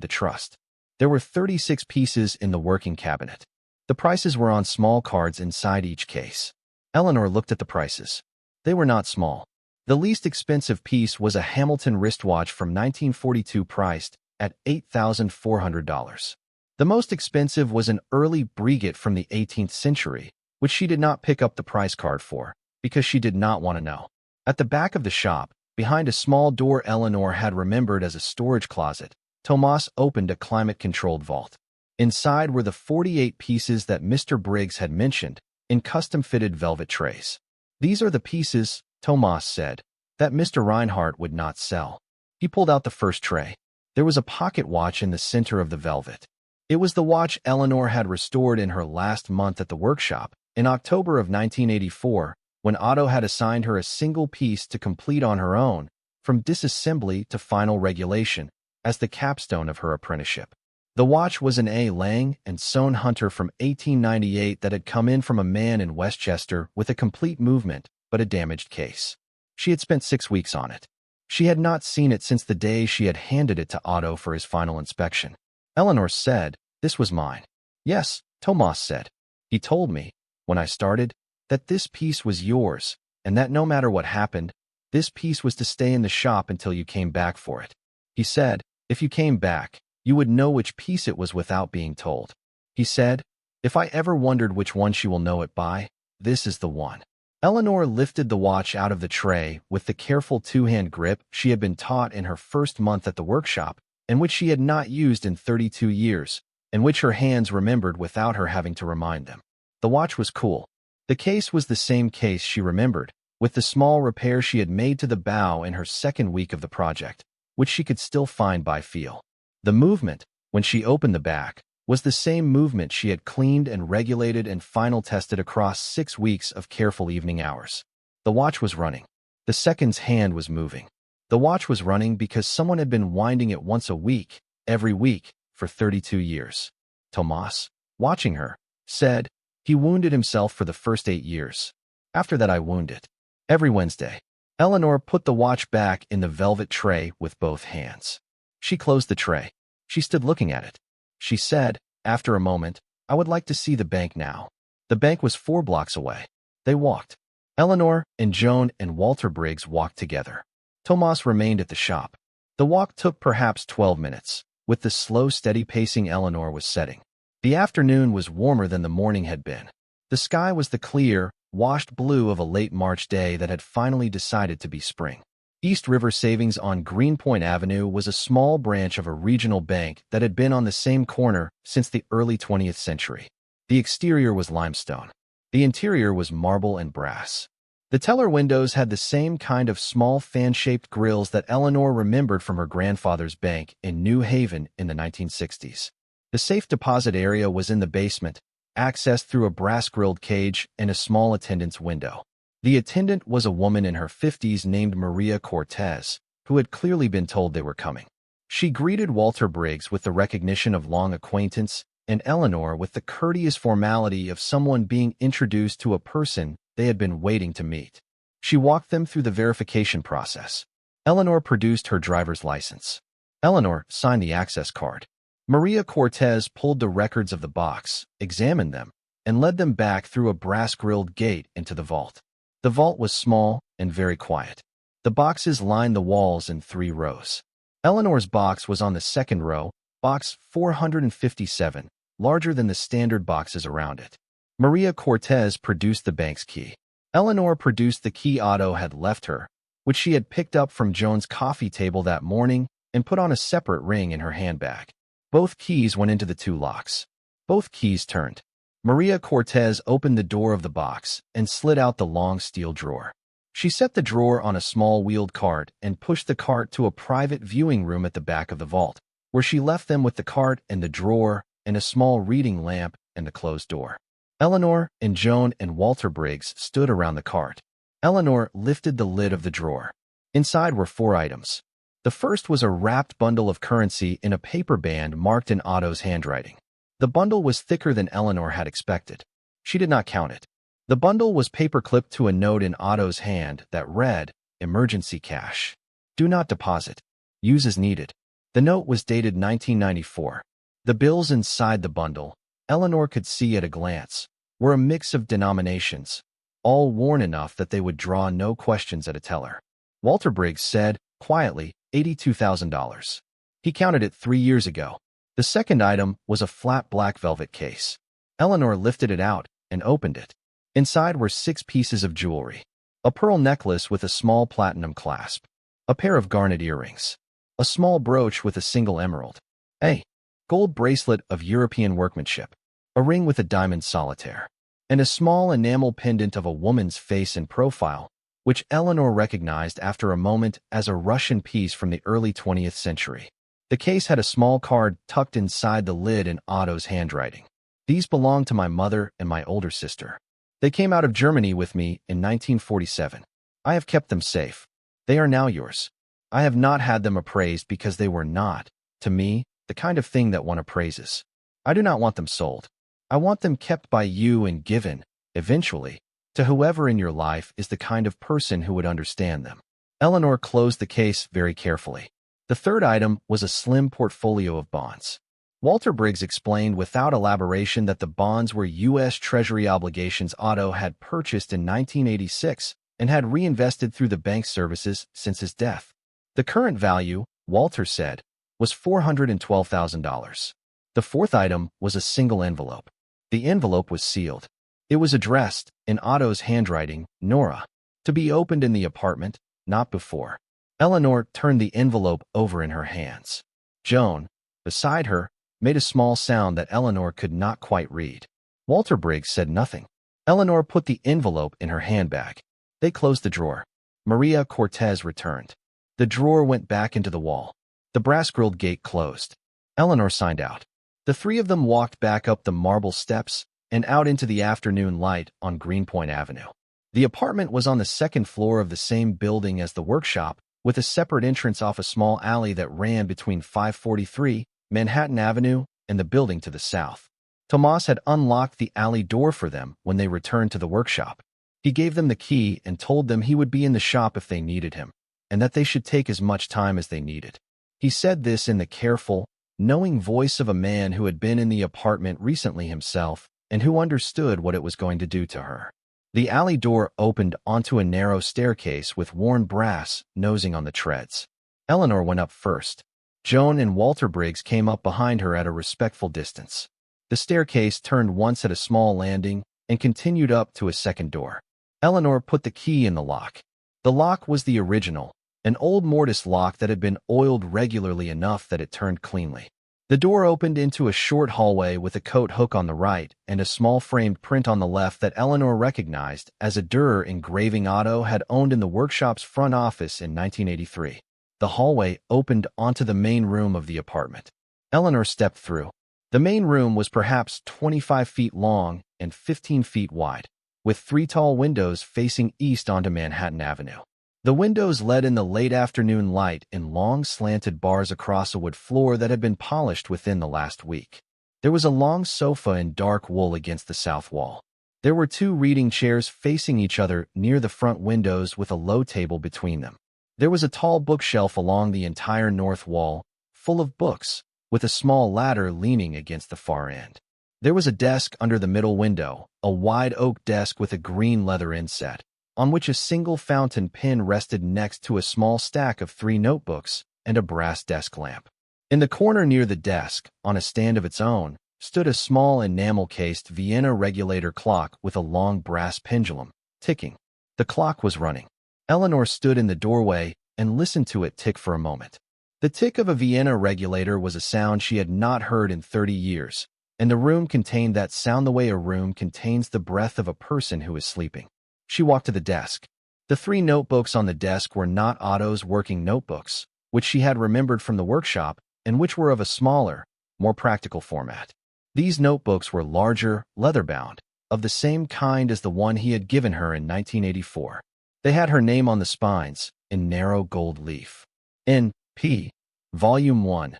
the trust. There were 36 pieces in the working cabinet. The prices were on small cards inside each case. Eleanor looked at the prices. They were not small. The least expensive piece was a Hamilton wristwatch from 1942 priced at $8,400. The most expensive was an early Breguet from the 18th century, which she did not pick up the price card for, because she did not want to know. At the back of the shop, behind a small door Eleanor had remembered as a storage closet, Tomas opened a climate-controlled vault. Inside were the 48 pieces that Mr. Briggs had mentioned, in custom-fitted velvet trays. These are the pieces, Tomas said, that Mr. Reinhardt would not sell. He pulled out the first tray. There was a pocket watch in the center of the velvet. It was the watch Eleanor had restored in her last month at the workshop, in October of 1984, when Otto had assigned her a single piece to complete on her own, from disassembly to final regulation, as the capstone of her apprenticeship. The watch was an A. Lang & Son Hunter from 1898 that had come in from a man in Westchester with a complete movement, but a damaged case. She had spent 6 weeks on it. She had not seen it since the day she had handed it to Otto for his final inspection. Eleanor said, "This was mine." "Yes," Tomas said. "He told me, when I started, that this piece was yours, and that no matter what happened, this piece was to stay in the shop until you came back for it. He said, if you came back, you would know which piece it was without being told. He said, if I ever wondered which one she will know it by, this is the one." Eleanor lifted the watch out of the tray with the careful two-hand grip she had been taught in her first month at the workshop, and which she had not used in 32 years, and which her hands remembered without her having to remind them. The watch was cool. The case was the same case she remembered, with the small repair she had made to the bow in her second week of the project, which she could still find by feel. The movement, when she opened the back, was the same movement she had cleaned and regulated and final tested across 6 weeks of careful evening hours. The watch was running. The second's hand was moving. The watch was running because someone had been winding it once a week, every week, for 32 years. Tomas, watching her, said, "He wounded himself for the first 8 years. After that I wound it." Every Wednesday, Eleanor put the watch back in the velvet tray with both hands. She closed the tray. She stood looking at it. She said, after a moment, "I would like to see the bank now." The bank was 4 blocks away. They walked. Eleanor and Joan and Walter Briggs walked together. Tomas remained at the shop. The walk took perhaps 12 minutes, with the slow, steady pacing Eleanor was setting. The afternoon was warmer than the morning had been. The sky was the clear, washed blue of a late March day that had finally decided to be spring. East River Savings on Greenpoint Avenue was a small branch of a regional bank that had been on the same corner since the early 20th century. The exterior was limestone. The interior was marble and brass. The teller windows had the same kind of small fan-shaped grills that Eleanor remembered from her grandfather's bank in New Haven in the 1960s. The safe deposit area was in the basement, accessed through a brass-grilled cage and a small attendant's window. The attendant was a woman in her 50s named Maria Cortez, who had clearly been told they were coming. She greeted Walter Briggs with the recognition of long acquaintance, and Eleanor with the courteous formality of someone being introduced to a person they had been waiting to meet. She walked them through the verification process. Eleanor produced her driver's license. Eleanor signed the access card. Maria Cortez pulled the records of the box, examined them, and led them back through a brass-grilled gate into the vault. The vault was small and very quiet. The boxes lined the walls in 3 rows. Eleanor's box was on the second row, box 457, larger than the standard boxes around it. Maria Cortez produced the bank's key. Eleanor produced the key Otto had left her, which she had picked up from Joan's coffee table that morning and put on a separate ring in her handbag. Both keys went into the 2 locks. Both keys turned. Maria Cortez opened the door of the box and slid out the long steel drawer. She set the drawer on a small wheeled cart and pushed the cart to a private viewing room at the back of the vault, where she left them with the cart and the drawer and a small reading lamp and the closed door. Eleanor and Joan and Walter Briggs stood around the cart. Eleanor lifted the lid of the drawer. Inside were 4 items. The first was a wrapped bundle of currency in a paper band marked in Otto's handwriting. The bundle was thicker than Eleanor had expected. She did not count it. The bundle was paper-clipped to a note in Otto's hand that read, "Emergency cash. Do not deposit. Use as needed." The note was dated 1994. The bills inside the bundle, Eleanor could see at a glance, were a mix of denominations, all worn enough that they would draw no questions at a teller. Walter Briggs said, quietly, $82,000. He counted it 3 years ago. The second item was a flat black velvet case. Eleanor lifted it out and opened it. Inside were 6 pieces of jewelry. A pearl necklace with a small platinum clasp. A pair of garnet earrings. A small brooch with a single emerald. A gold bracelet of European workmanship. A ring with a diamond solitaire. And a small enamel pendant of a woman's face and profile, which Eleanor recognized after a moment as a Russian piece from the early 20th century. The case had a small card tucked inside the lid in Otto's handwriting. "These belong to my mother and my older sister. They came out of Germany with me in 1947. I have kept them safe. They are now yours. I have not had them appraised because they were not, to me, the kind of thing that one appraises. I do not want them sold. I want them kept by you and given, eventually, to whoever in your life is the kind of person who would understand them." Eleanor closed the case very carefully. The third item was a slim portfolio of bonds. Walter Briggs explained without elaboration that the bonds were U.S. Treasury obligations Otto had purchased in 1986 and had reinvested through the bank's services since his death. The current value, Walter said, was $412,000. The fourth item was a single envelope. The envelope was sealed. It was addressed, in Otto's handwriting, Nora, to be opened in the apartment, not before. Eleanor turned the envelope over in her hands. Joan, beside her, made a small sound that Eleanor could not quite read. Walter Briggs said nothing. Eleanor put the envelope in her handbag. They closed the drawer. Maria Cortez returned. The drawer went back into the wall. The brass-grilled gate closed. Eleanor signed out. The 3 of them walked back up the marble steps and out into the afternoon light on Greenpoint Avenue. The apartment was on the 2nd floor of the same building as the workshop, with a separate entrance off a small alley that ran between 543 Manhattan Avenue and the building to the south. Tomas had unlocked the alley door for them when they returned to the workshop. He gave them the key and told them he would be in the shop if they needed him, and that they should take as much time as they needed. He said this in the careful, knowing voice of a man who had been in the apartment recently himself and who understood what it was going to do to her. The alley door opened onto a narrow staircase with worn brass nosing on the treads. Eleanor went up first. Joan and Walter Briggs came up behind her at a respectful distance. The staircase turned once at a small landing and continued up to a second door. Eleanor put the key in the lock. The lock was the original, an old mortise lock that had been oiled regularly enough that it turned cleanly. The door opened into a short hallway with a coat hook on the right and a small framed print on the left that Eleanor recognized as a Dürer engraving Otto had owned in the workshop's front office in 1983. The hallway opened onto the main room of the apartment. Eleanor stepped through. The main room was perhaps 25 feet long and 15 feet wide, with 3 tall windows facing east onto Manhattan Avenue. The windows let in the late afternoon light in long slanted bars across a wood floor that had been polished within the last week. There was a long sofa in dark wool against the south wall. There were 2 reading chairs facing each other near the front windows with a low table between them. There was a tall bookshelf along the entire north wall, full of books, with a small ladder leaning against the far end. There was a desk under the middle window, a wide oak desk with a green leather inset, on which a single fountain pen rested next to a small stack of 3 notebooks and a brass desk lamp. In the corner near the desk, on a stand of its own, stood a small enamel-cased Vienna regulator clock with a long brass pendulum, ticking. The clock was running. Eleanor stood in the doorway and listened to it tick for a moment. The tick of a Vienna regulator was a sound she had not heard in 30 years, and the room contained that sound the way a room contains the breath of a person who is sleeping. She walked to the desk. The 3 notebooks on the desk were not Otto's working notebooks, which she had remembered from the workshop and which were of a smaller, more practical format. These notebooks were larger, leather-bound, of the same kind as the one he had given her in 1984. They had her name on the spines, in narrow gold leaf. N.P. Volume 1.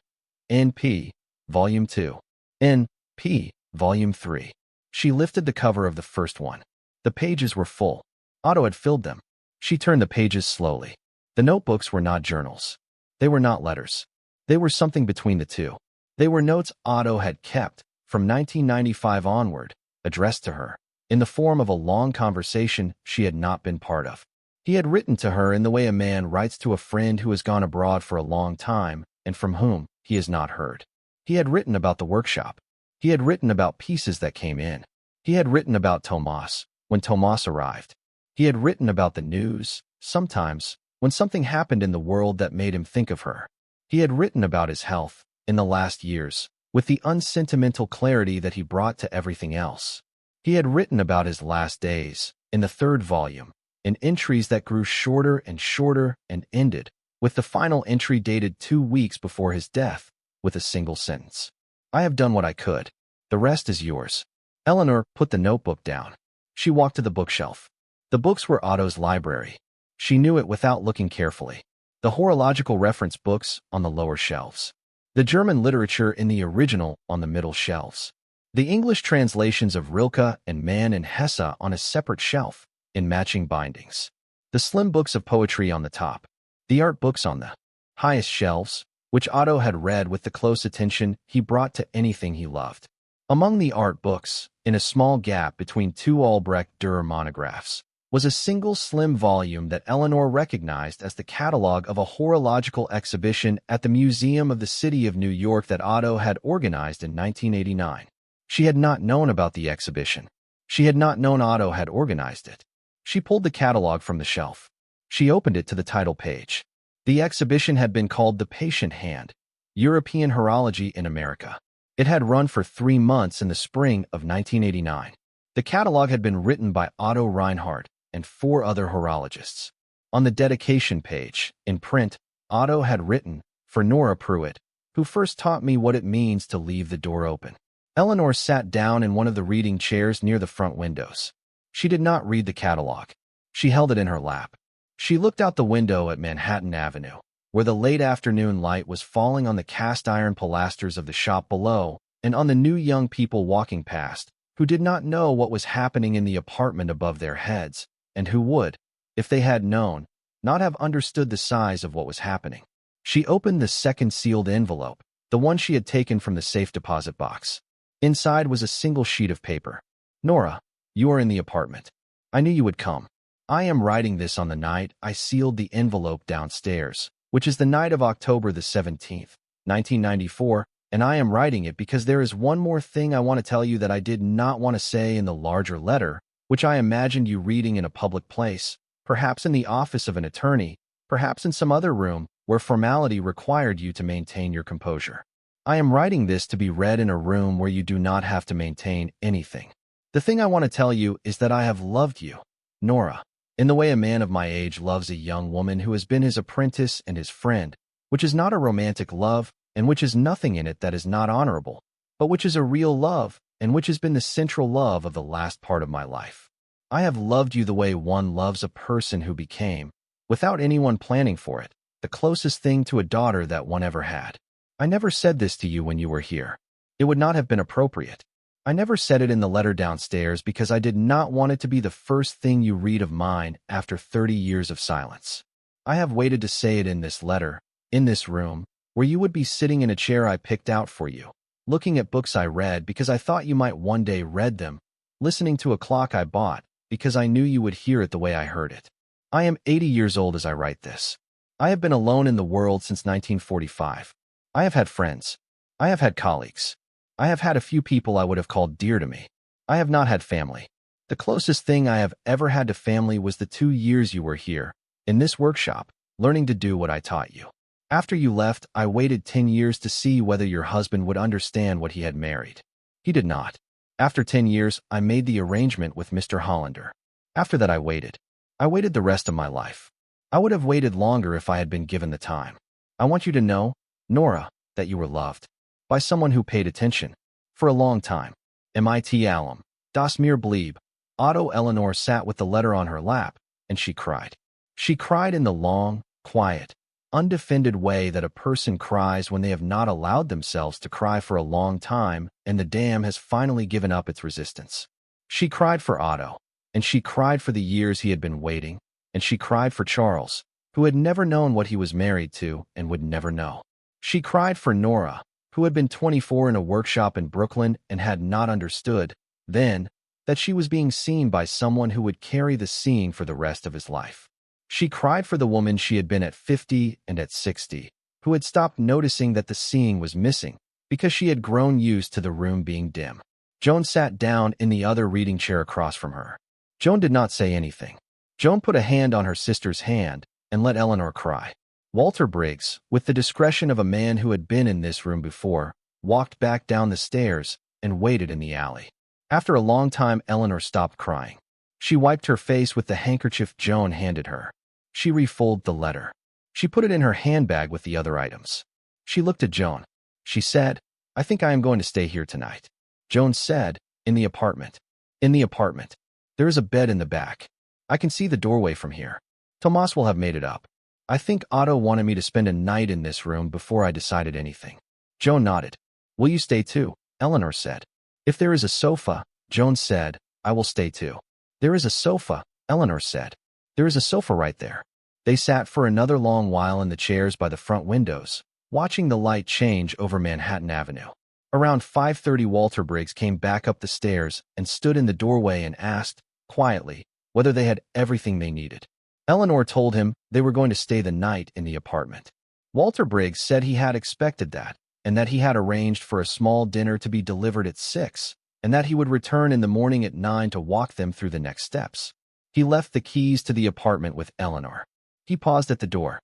N.P. Volume 2. N.P. Volume 3. She lifted the cover of the first one. The pages were full. Otto had filled them. She turned the pages slowly. The notebooks were not journals. They were not letters. They were something between the two. They were notes Otto had kept, from 1995 onward, addressed to her, in the form of a long conversation she had not been part of. He had written to her in the way a man writes to a friend who has gone abroad for a long time and from whom he has not heard. He had written about the workshop. He had written about pieces that came in. He had written about Tomas, when Tomas arrived. He had written about the news, sometimes, when something happened in the world that made him think of her. He had written about his health, in the last years, with the unsentimental clarity that he brought to everything else. He had written about his last days, in the 3rd volume, in entries that grew shorter and ended, with the final entry dated 2 weeks before his death, with a single sentence. I have done what I could. The rest is yours. Eleanor put the notebook down. She walked to the bookshelf. The books were Otto's library. She knew it without looking carefully. The horological reference books on the lower shelves. The German literature in the original on the middle shelves. The English translations of Rilke and Mann and Hesse on a separate shelf, in matching bindings. The slim books of poetry on the top. The art books on the highest shelves, which Otto had read with the close attention he brought to anything he loved. Among the art books, in a small gap between 2 Albrecht Dürer monographs, was a single slim volume that Eleanor recognized as the catalog of a horological exhibition at the Museum of the City of New York that Otto had organized in 1989. She had not known about the exhibition. She had not known Otto had organized it. She pulled the catalog from the shelf. She opened it to the title page. The exhibition had been called The Patient Hand, European Horology in America. It had run for 3 months in the spring of 1989. The catalog had been written by Otto Reinhardt and 4 other horologists. On the dedication page, in print, Otto had written, "For Nora Pruitt, who first taught me what it means to leave the door open." Eleanor sat down in one of the reading chairs near the front windows. She did not read the catalog. She held it in her lap. She looked out the window at Manhattan Avenue, where the late afternoon light was falling on the cast-iron pilasters of the shop below and on the new young people walking past, who did not know what was happening in the apartment above their heads, and who would, if they had known, not have understood the size of what was happening. She opened the second sealed envelope, the one she had taken from the safe deposit box. Inside was a single sheet of paper. "Nora, you are in the apartment. I knew you would come. I am writing this on the night I sealed the envelope downstairs, which is the night of October the 17th, 1994, and I am writing it because there is one more thing I want to tell you that I did not want to say in the larger letter, which I imagined you reading in a public place, perhaps in the office of an attorney, perhaps in some other room where formality required you to maintain your composure. I am writing this to be read in a room where you do not have to maintain anything. The thing I want to tell you is that I have loved you, Nora, in the way a man of my age loves a young woman who has been his apprentice and his friend, which is not a romantic love, and which is nothing in it that is not honorable, but which is a real love, and which has been the central love of the last part of my life. I have loved you the way one loves a person who became, without anyone planning for it, the closest thing to a daughter that one ever had. I never said this to you when you were here. It would not have been appropriate. I never said it in the letter downstairs because I did not want it to be the first thing you read of mine after 30 years of silence. I have waited to say it in this letter, in this room, where you would be sitting in a chair I picked out for you, looking at books I read because I thought you might one day read them, listening to a clock I bought because I knew you would hear it the way I heard it. I am 80 years old as I write this. I have been alone in the world since 1945. I have had friends. I have had colleagues. I have had a few people I would have called dear to me. I have not had family. The closest thing I have ever had to family was the 2 years you were here, in this workshop, learning to do what I taught you. After you left, I waited 10 years to see whether your husband would understand what he had married. He did not. After 10 years, I made the arrangement with Mr. Hollander. After that, I waited. I waited the rest of my life. I would have waited longer if I had been given the time. I want you to know, Nora, that you were loved by someone who paid attention for a long time. MIT Alum. Das mir blieb. Otto. Eleanor sat with the letter on her lap, and she cried. She cried in the long, quiet, undefended way that a person cries when they have not allowed themselves to cry for a long time and the dam has finally given up its resistance. She cried for Otto, and she cried for the years he had been waiting, and she cried for Charles, who had never known what he was married to and would never know. She cried for Nora, who had been 24 in a workshop in Brooklyn and had not understood, then, that she was being seen by someone who would carry the seeing for the rest of his life. She cried for the woman she had been at 50 and at 60, who had stopped noticing that the seeing was missing because she had grown used to the room being dim. Joan sat down in the other reading chair across from her. Joan did not say anything. Joan put a hand on her sister's hand and let Eleanor cry. Walter Briggs, with the discretion of a man who had been in this room before, walked back down the stairs and waited in the alley. After a long time, Eleanor stopped crying. She wiped her face with the handkerchief Joan handed her. She refolded the letter. She put it in her handbag with the other items. She looked at Joan. She said, "I think I am going to stay here tonight." Joan said, "In the apartment." "In the apartment. There is a bed in the back. I can see the doorway from here. Tomas will have made it up. I think Otto wanted me to spend a night in this room before I decided anything." Joan nodded. "Will you stay too?" Eleanor said. "If there is a sofa," Joan said, "I will stay too." "There is a sofa," Eleanor said. "There is a sofa right there." They sat for another long while in the chairs by the front windows, watching the light change over Manhattan Avenue. Around 5:30, Walter Briggs came back up the stairs and stood in the doorway and asked, quietly, whether they had everything they needed. Eleanor told him they were going to stay the night in the apartment. Walter Briggs said he had expected that, and that he had arranged for a small dinner to be delivered at 6, and that he would return in the morning at 9 to walk them through the next steps. He left the keys to the apartment with Eleanor. He paused at the door.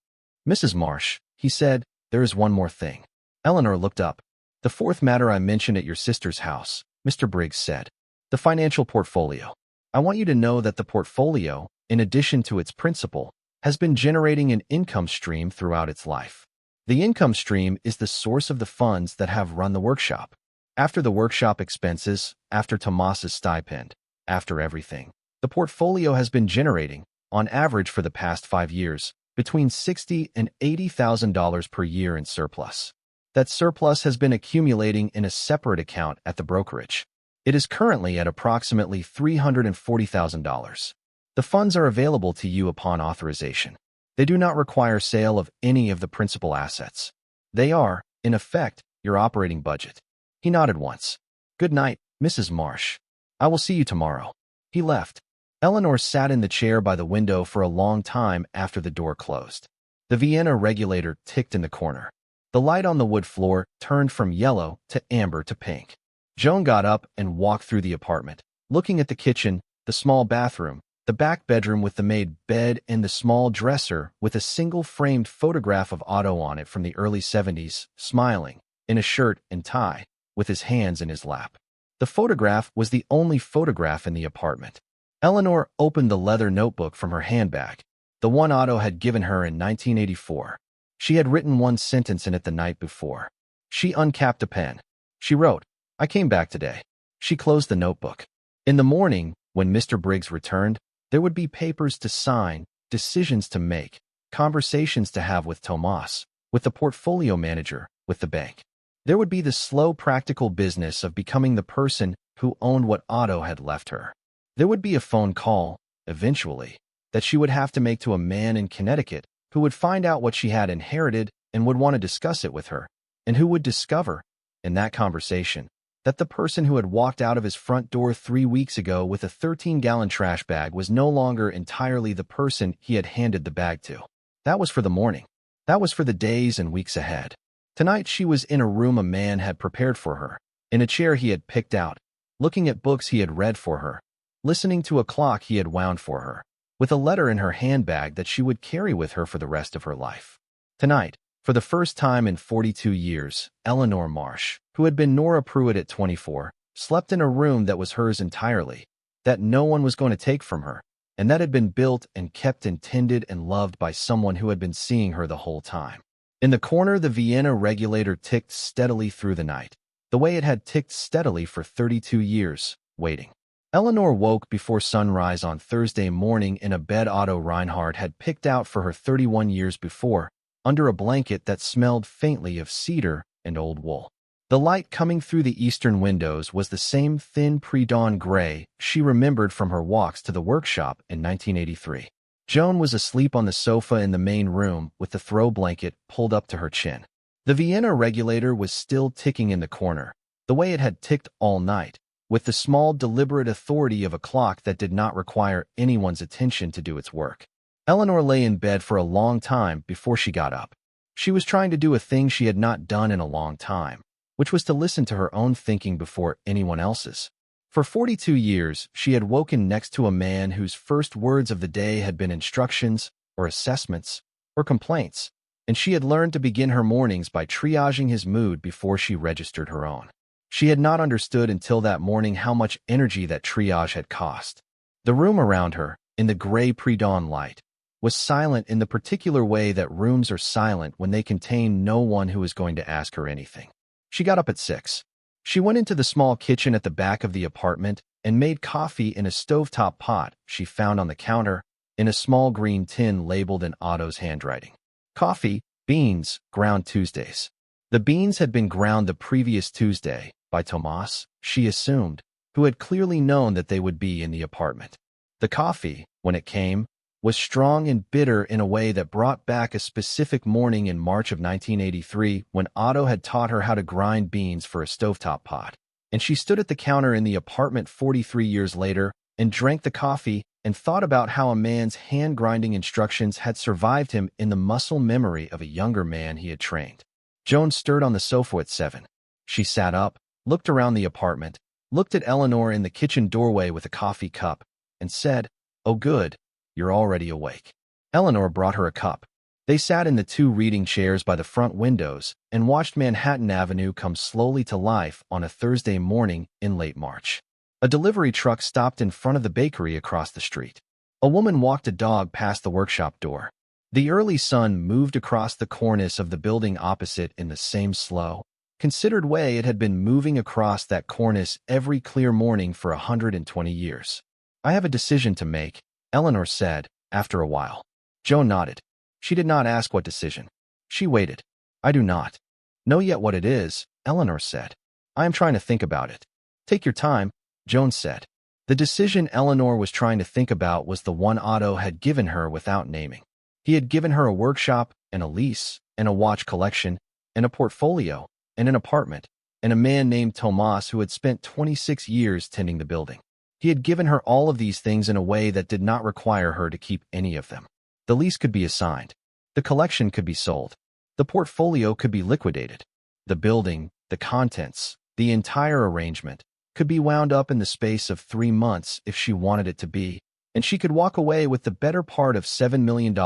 "Mrs. Marsh," he said, "there is one more thing." Eleanor looked up. "The fourth matter I mentioned at your sister's house," Mr. Briggs said. "The financial portfolio. I want you to know that the portfolio, in addition to its principal, has been generating an income stream throughout its life. The income stream is the source of the funds that have run the workshop. After the workshop expenses, after Tomas's stipend, after everything, the portfolio has been generating, on average for the past 5 years, between $60,000 and $80,000 per year in surplus. That surplus has been accumulating in a separate account at the brokerage. It is currently at approximately $340,000. The funds are available to you upon authorization. They do not require sale of any of the principal assets. They are, in effect, your operating budget." He nodded once. "Good night, Mrs. Marsh. I will see you tomorrow." He left. Eleanor sat in the chair by the window for a long time after the door closed. The Vienna regulator ticked in the corner. The light on the wood floor turned from yellow to amber to pink. Joan got up and walked through the apartment, looking at the kitchen, the small bathroom, the back bedroom with the made bed, and the small dresser with a single framed photograph of Otto on it from the early 70s, smiling, in a shirt and tie, with his hands in his lap. The photograph was the only photograph in the apartment. Eleanor opened the leather notebook from her handbag, the one Otto had given her in 1984. She had written one sentence in it the night before. She uncapped a pen. She wrote, "I came back today." She closed the notebook. In the morning, when Mr. Briggs returned, there would be papers to sign, decisions to make, conversations to have with Tomas, with the portfolio manager, with the bank. There would be the slow, practical business of becoming the person who owned what Otto had left her. There would be a phone call, eventually, that she would have to make to a man in Connecticut who would find out what she had inherited and would want to discuss it with her, and who would discover, in that conversation, that the person who had walked out of his front door 3 weeks ago with a 13-gallon trash bag was no longer entirely the person he had handed the bag to. That was for the morning. That was for the days and weeks ahead. Tonight she was in a room a man had prepared for her, in a chair he had picked out, looking at books he had read for her, listening to a clock he had wound for her, with a letter in her handbag that she would carry with her for the rest of her life. Tonight, for the first time in 42 years, Eleanor Marsh, who had been Nora Pruitt at 24, slept in a room that was hers entirely, that no one was going to take from her, and that had been built and kept and tended and loved by someone who had been seeing her the whole time. In the corner, the Vienna regulator ticked steadily through the night, the way it had ticked steadily for 32 years, waiting. Eleanor woke before sunrise on Thursday morning in a bed Otto Reinhardt had picked out for her 31 years before, under a blanket that smelled faintly of cedar and old wool. The light coming through the eastern windows was the same thin pre-dawn gray she remembered from her walks to the workshop in 1983. Joan was asleep on the sofa in the main room with the throw blanket pulled up to her chin. The Vienna regulator was still ticking in the corner, the way it had ticked all night, with the small, deliberate authority of a clock that did not require anyone's attention to do its work. Eleanor lay in bed for a long time before she got up. She was trying to do a thing she had not done in a long time, which was to listen to her own thinking before anyone else's. For 42 years, she had woken next to a man whose first words of the day had been instructions, or assessments, or complaints, and she had learned to begin her mornings by triaging his mood before she registered her own. She had not understood until that morning how much energy that triage had cost. The room around her, in the gray pre-dawn light, was silent in the particular way that rooms are silent when they contain no one who is going to ask her anything. She got up at 6. She went into the small kitchen at the back of the apartment and made coffee in a stovetop pot she found on the counter in a small green tin labeled in Otto's handwriting. Coffee, beans, ground Tuesdays. The beans had been ground the previous Tuesday by Tomas, she assumed, who had clearly known that they would be in the apartment. The coffee, when it came, was strong and bitter in a way that brought back a specific morning in March of 1983 when Otto had taught her how to grind beans for a stovetop pot, and she stood at the counter in the apartment 43 years later and drank the coffee and thought about how a man's hand-grinding instructions had survived him in the muscle memory of a younger man he had trained. Joan stirred on the sofa at 7. She sat up, looked around the apartment, looked at Eleanor in the kitchen doorway with a coffee cup, and said, "Oh good, you're already awake." Eleanor brought her a cup. They sat in the 2 reading chairs by the front windows and watched Manhattan Avenue come slowly to life on a Thursday morning in late March. A delivery truck stopped in front of the bakery across the street. A woman walked a dog past the workshop door. The early sun moved across the cornice of the building opposite in the same slow, considered way it had been moving across that cornice every clear morning for 120 years. "I have a decision to make," Eleanor said, after a while. Joan nodded. She did not ask what decision. She waited. "I do not know yet what it is," Eleanor said. "I am trying to think about it." "Take your time," Joan said. The decision Eleanor was trying to think about was the one Otto had given her without naming. He had given her a workshop, and a lease, and a watch collection, and a portfolio, and an apartment, and a man named Tomas who had spent 26 years tending the building. He had given her all of these things in a way that did not require her to keep any of them. The lease could be assigned. The collection could be sold. The portfolio could be liquidated. The building, the contents, the entire arrangement, could be wound up in the space of 3 months if she wanted it to be, and she could walk away with the better part of $7 million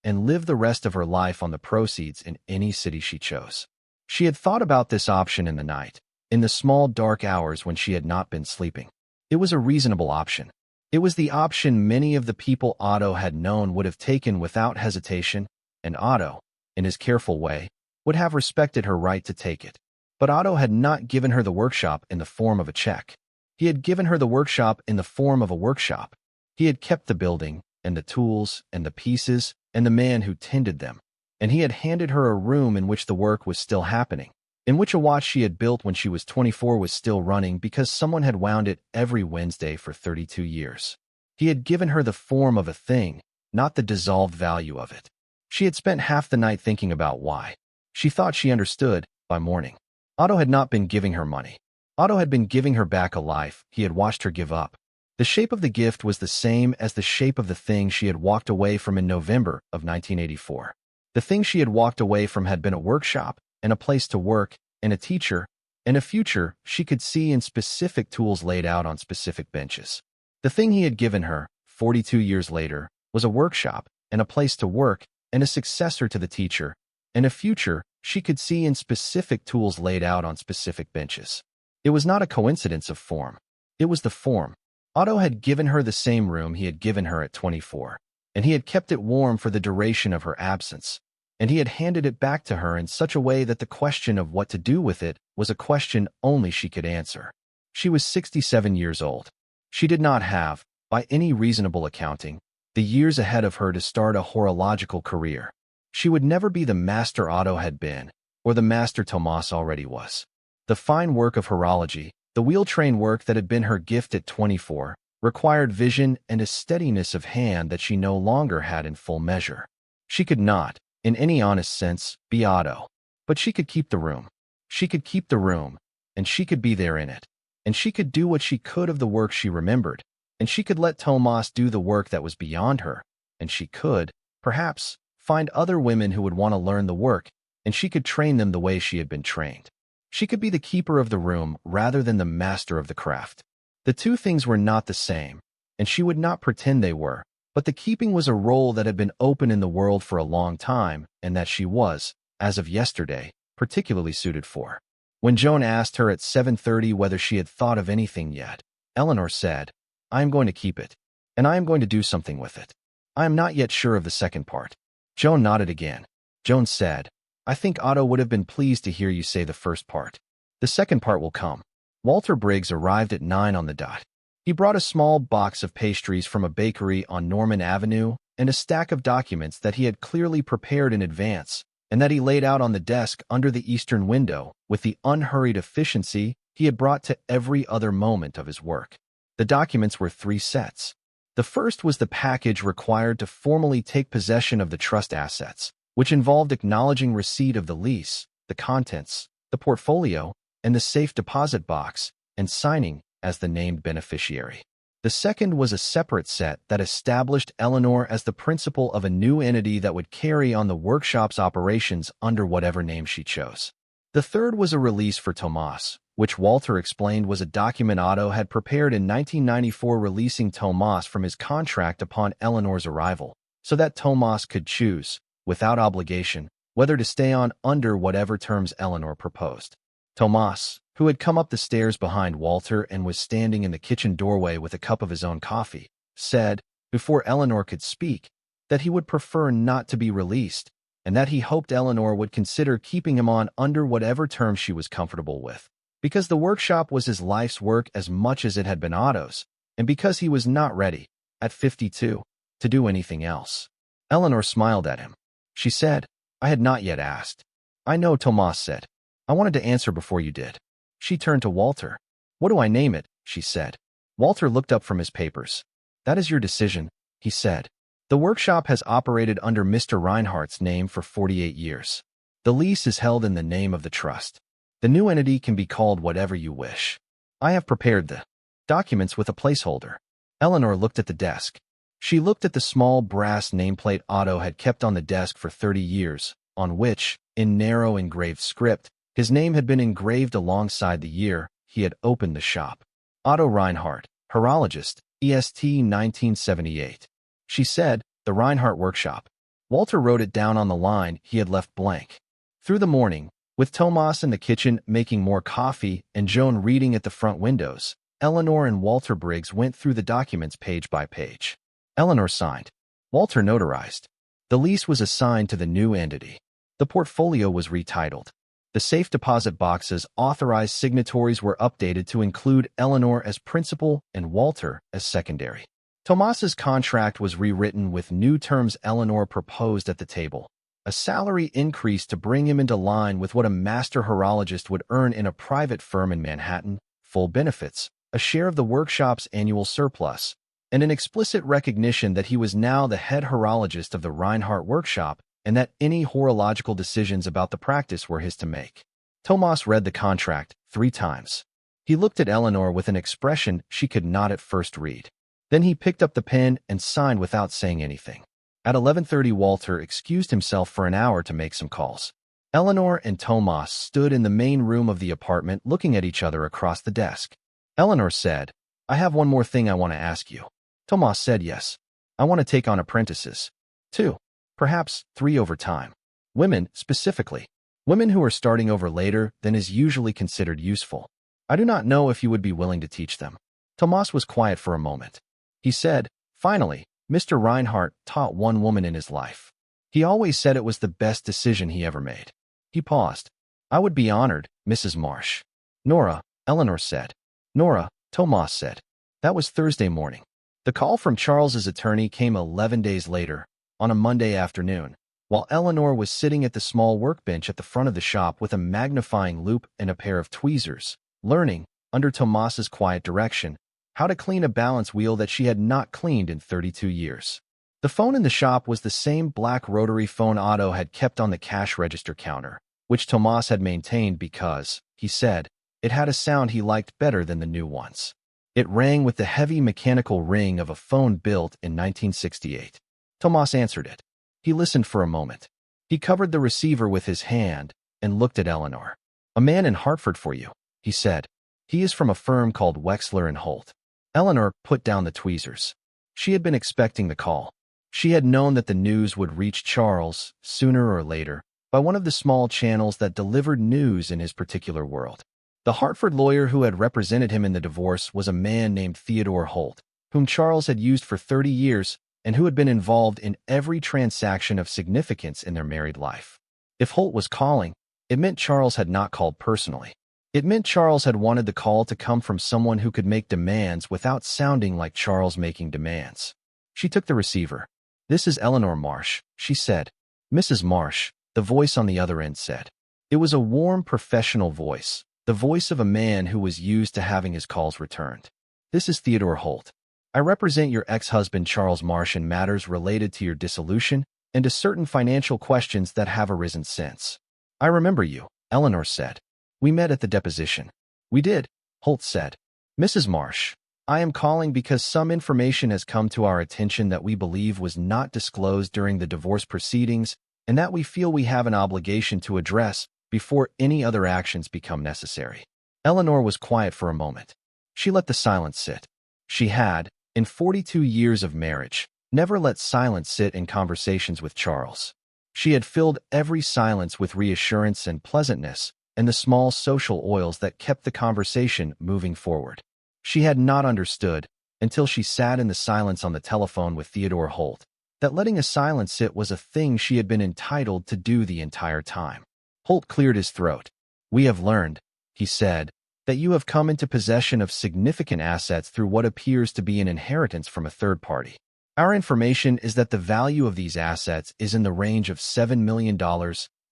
and live the rest of her life on the proceeds in any city she chose. She had thought about this option in the night, in the small dark hours when she had not been sleeping. It was a reasonable option. It was the option many of the people Otto had known would have taken without hesitation, and Otto, in his careful way, would have respected her right to take it. But Otto had not given her the workshop in the form of a check. He had given her the workshop in the form of a workshop. He had kept the building, and the tools, and the pieces, and the man who tended them. And he had handed her a room in which the work was still happening, in which a watch she had built when she was 24 was still running because someone had wound it every Wednesday for 32 years. He had given her the form of a thing, not the dissolved value of it. She had spent half the night thinking about why. She thought she understood by morning. Otto had not been giving her money. Otto had been giving her back a life he had watched her give up. The shape of the gift was the same as the shape of the thing she had walked away from in November of 1984. The thing she had walked away from had been a workshop, and a place to work, and a teacher, and a future she could see in specific tools laid out on specific benches. The thing he had given her, 42 years later, was a workshop, and a place to work, and a successor to the teacher, and a future she could see in specific tools laid out on specific benches. It was not a coincidence of form. It was the form. Otto had given her the same room he had given her at 24, and he had kept it warm for the duration of her absence, and he had handed it back to her in such a way that the question of what to do with it was a question only she could answer. She was 67 years old. She did not have, by any reasonable accounting, the years ahead of her to start a horological career. She would never be the master Otto had been, or the master Tomas already was. The fine work of horology, the wheel-train work that had been her gift at 24, required vision and a steadiness of hand that she no longer had in full measure. She could not, in any honest sense, be Otto. But she could keep the room. She could keep the room, and she could be there in it. And she could do what she could of the work she remembered, and she could let Tomas do the work that was beyond her, and she could, perhaps, find other women who would want to learn the work, and she could train them the way she had been trained. She could be the keeper of the room rather than the master of the craft. The two things were not the same, and she would not pretend they were, but the keeping was a role that had been open in the world for a long time, and that she was, as of yesterday, particularly suited for. When Joan asked her at 7:30 whether she had thought of anything yet, Eleanor said, "I am going to keep it, and I am going to do something with it. I am not yet sure of the second part." Joan nodded again. Joan said, "I think Otto would have been pleased to hear you say the first part. The second part will come." Walter Briggs arrived at 9 on the dot. He brought a small box of pastries from a bakery on Norman Avenue and a stack of documents that he had clearly prepared in advance and that he laid out on the desk under the eastern window with the unhurried efficiency he had brought to every other moment of his work. The documents were 3 sets. The first was the package required to formally take possession of the trust assets, which involved acknowledging receipt of the lease, the contents, the portfolio, and the safe deposit box, and signing as the named beneficiary. The second was a separate set that established Eleanor as the principal of a new entity that would carry on the workshop's operations under whatever name she chose. The third was a release for Tomas, which Walter explained was a document Otto had prepared in 1994 releasing Tomas from his contract upon Eleanor's arrival, so that Tomas could choose, without obligation, whether to stay on under whatever terms Eleanor proposed. Tomas, who had come up the stairs behind Walter and was standing in the kitchen doorway with a cup of his own coffee, said, before Eleanor could speak, that he would prefer not to be released, and that he hoped Eleanor would consider keeping him on under whatever terms she was comfortable with, because the workshop was his life's work as much as it had been Otto's, and because he was not ready, at 52, to do anything else. Eleanor smiled at him. She said, "I had not yet asked." "I know," Tomas said. "I wanted to answer before you did." She turned to Walter. "What do I name it?" she said. Walter looked up from his papers. "That is your decision," he said. "The workshop has operated under Mr. Reinhardt's name for 48 years. The lease is held in the name of the trust. The new entity can be called whatever you wish. I have prepared the documents with a placeholder." Eleanor looked at the desk. She looked at the small brass nameplate Otto had kept on the desk for 30 years, on which, in narrow engraved script, his name had been engraved alongside the year he had opened the shop. Otto Reinhardt, horologist, EST 1978. She said, "The Reinhardt workshop." Walter wrote it down on the line he had left blank. Through the morning, With Tomas in the kitchen making more coffee and Joan reading at the front windows, Eleanor and Walter Briggs went through the documents page by page. Eleanor signed. Walter notarized. The lease was assigned to the new entity. The portfolio was retitled. The safe deposit box's authorized signatories were updated to include Eleanor as principal and Walter as secondary. Tomas's contract was rewritten with new terms Eleanor proposed at the table. A salary increase to bring him into line with what a master horologist would earn in a private firm in Manhattan, full benefits, a share of the workshop's annual surplus, and an explicit recognition that he was now the head horologist of the Reinhardt workshop and that any horological decisions about the practice were his to make. Tomas read the contract 3 times. He looked at Eleanor with an expression she could not at first read. Then he picked up the pen and signed without saying anything. At 11:30, Walter excused himself for an hour to make some calls. Eleanor and Tomas stood in the main room of the apartment looking at each other across the desk. Eleanor said, "I have one more thing I want to ask you." Tomas said yes. "I want to take on apprentices. 2, perhaps 3 over time. Women, specifically. Women who are starting over later than is usually considered useful. I do not know if you would be willing to teach them." Tomas was quiet for a moment. He said, "Finally, Mr. Reinhardt taught one woman in his life. He always said it was the best decision he ever made." He paused. "I would be honored, Mrs. Marsh." "Nora," Eleanor said. "Nora," Tomas said. That was Thursday morning. The call from Charles's attorney came 11 days later, on a Monday afternoon, while Eleanor was sitting at the small workbench at the front of the shop with a magnifying loupe and a pair of tweezers, learning, under Tomas's quiet direction, how to clean a balance wheel that she had not cleaned in 32 years. The phone in the shop was the same black rotary phone Otto had kept on the cash register counter, which Tomas had maintained because, he said, it had a sound he liked better than the new ones. It rang with the heavy mechanical ring of a phone built in 1968. Tomas answered it. He listened for a moment. He covered the receiver with his hand and looked at Eleanor. "A man in Hartford for you," he said. "He is from a firm called Wexler and Holt." Eleanor put down the tweezers. She had been expecting the call. She had known that the news would reach Charles, sooner or later, by one of the small channels that delivered news in his particular world. The Hartford lawyer who had represented him in the divorce was a man named Theodore Holt, whom Charles had used for 30 years and who had been involved in every transaction of significance in their married life. If Holt was calling, it meant Charles had not called personally. It meant Charles had wanted the call to come from someone who could make demands without sounding like Charles making demands. She took the receiver. "This is Eleanor Marsh," she said. "Mrs. Marsh," the voice on the other end said. It was a warm, professional voice, the voice of a man who was used to having his calls returned. "This is Theodore Holt. I represent your ex-husband Charles Marsh in matters related to your dissolution and to certain financial questions that have arisen since." "I remember you," Eleanor said. "We met at the deposition." "We did," Holt said. "Mrs. Marsh, I am calling because some information has come to our attention that we believe was not disclosed during the divorce proceedings and that we feel we have an obligation to address before any other actions become necessary." Eleanor was quiet for a moment. She let the silence sit. She had, in 42 years of marriage, never let silence sit in conversations with Charles. She had filled every silence with reassurance and pleasantness, and the small social oils that kept the conversation moving forward. She had not understood, until she sat in the silence on the telephone with Theodore Holt, that letting a silence sit was a thing she had been entitled to do the entire time. Holt cleared his throat. "We have learned," he said, "that you have come into possession of significant assets through what appears to be an inheritance from a third party. Our information is that the value of these assets is in the range of $7 million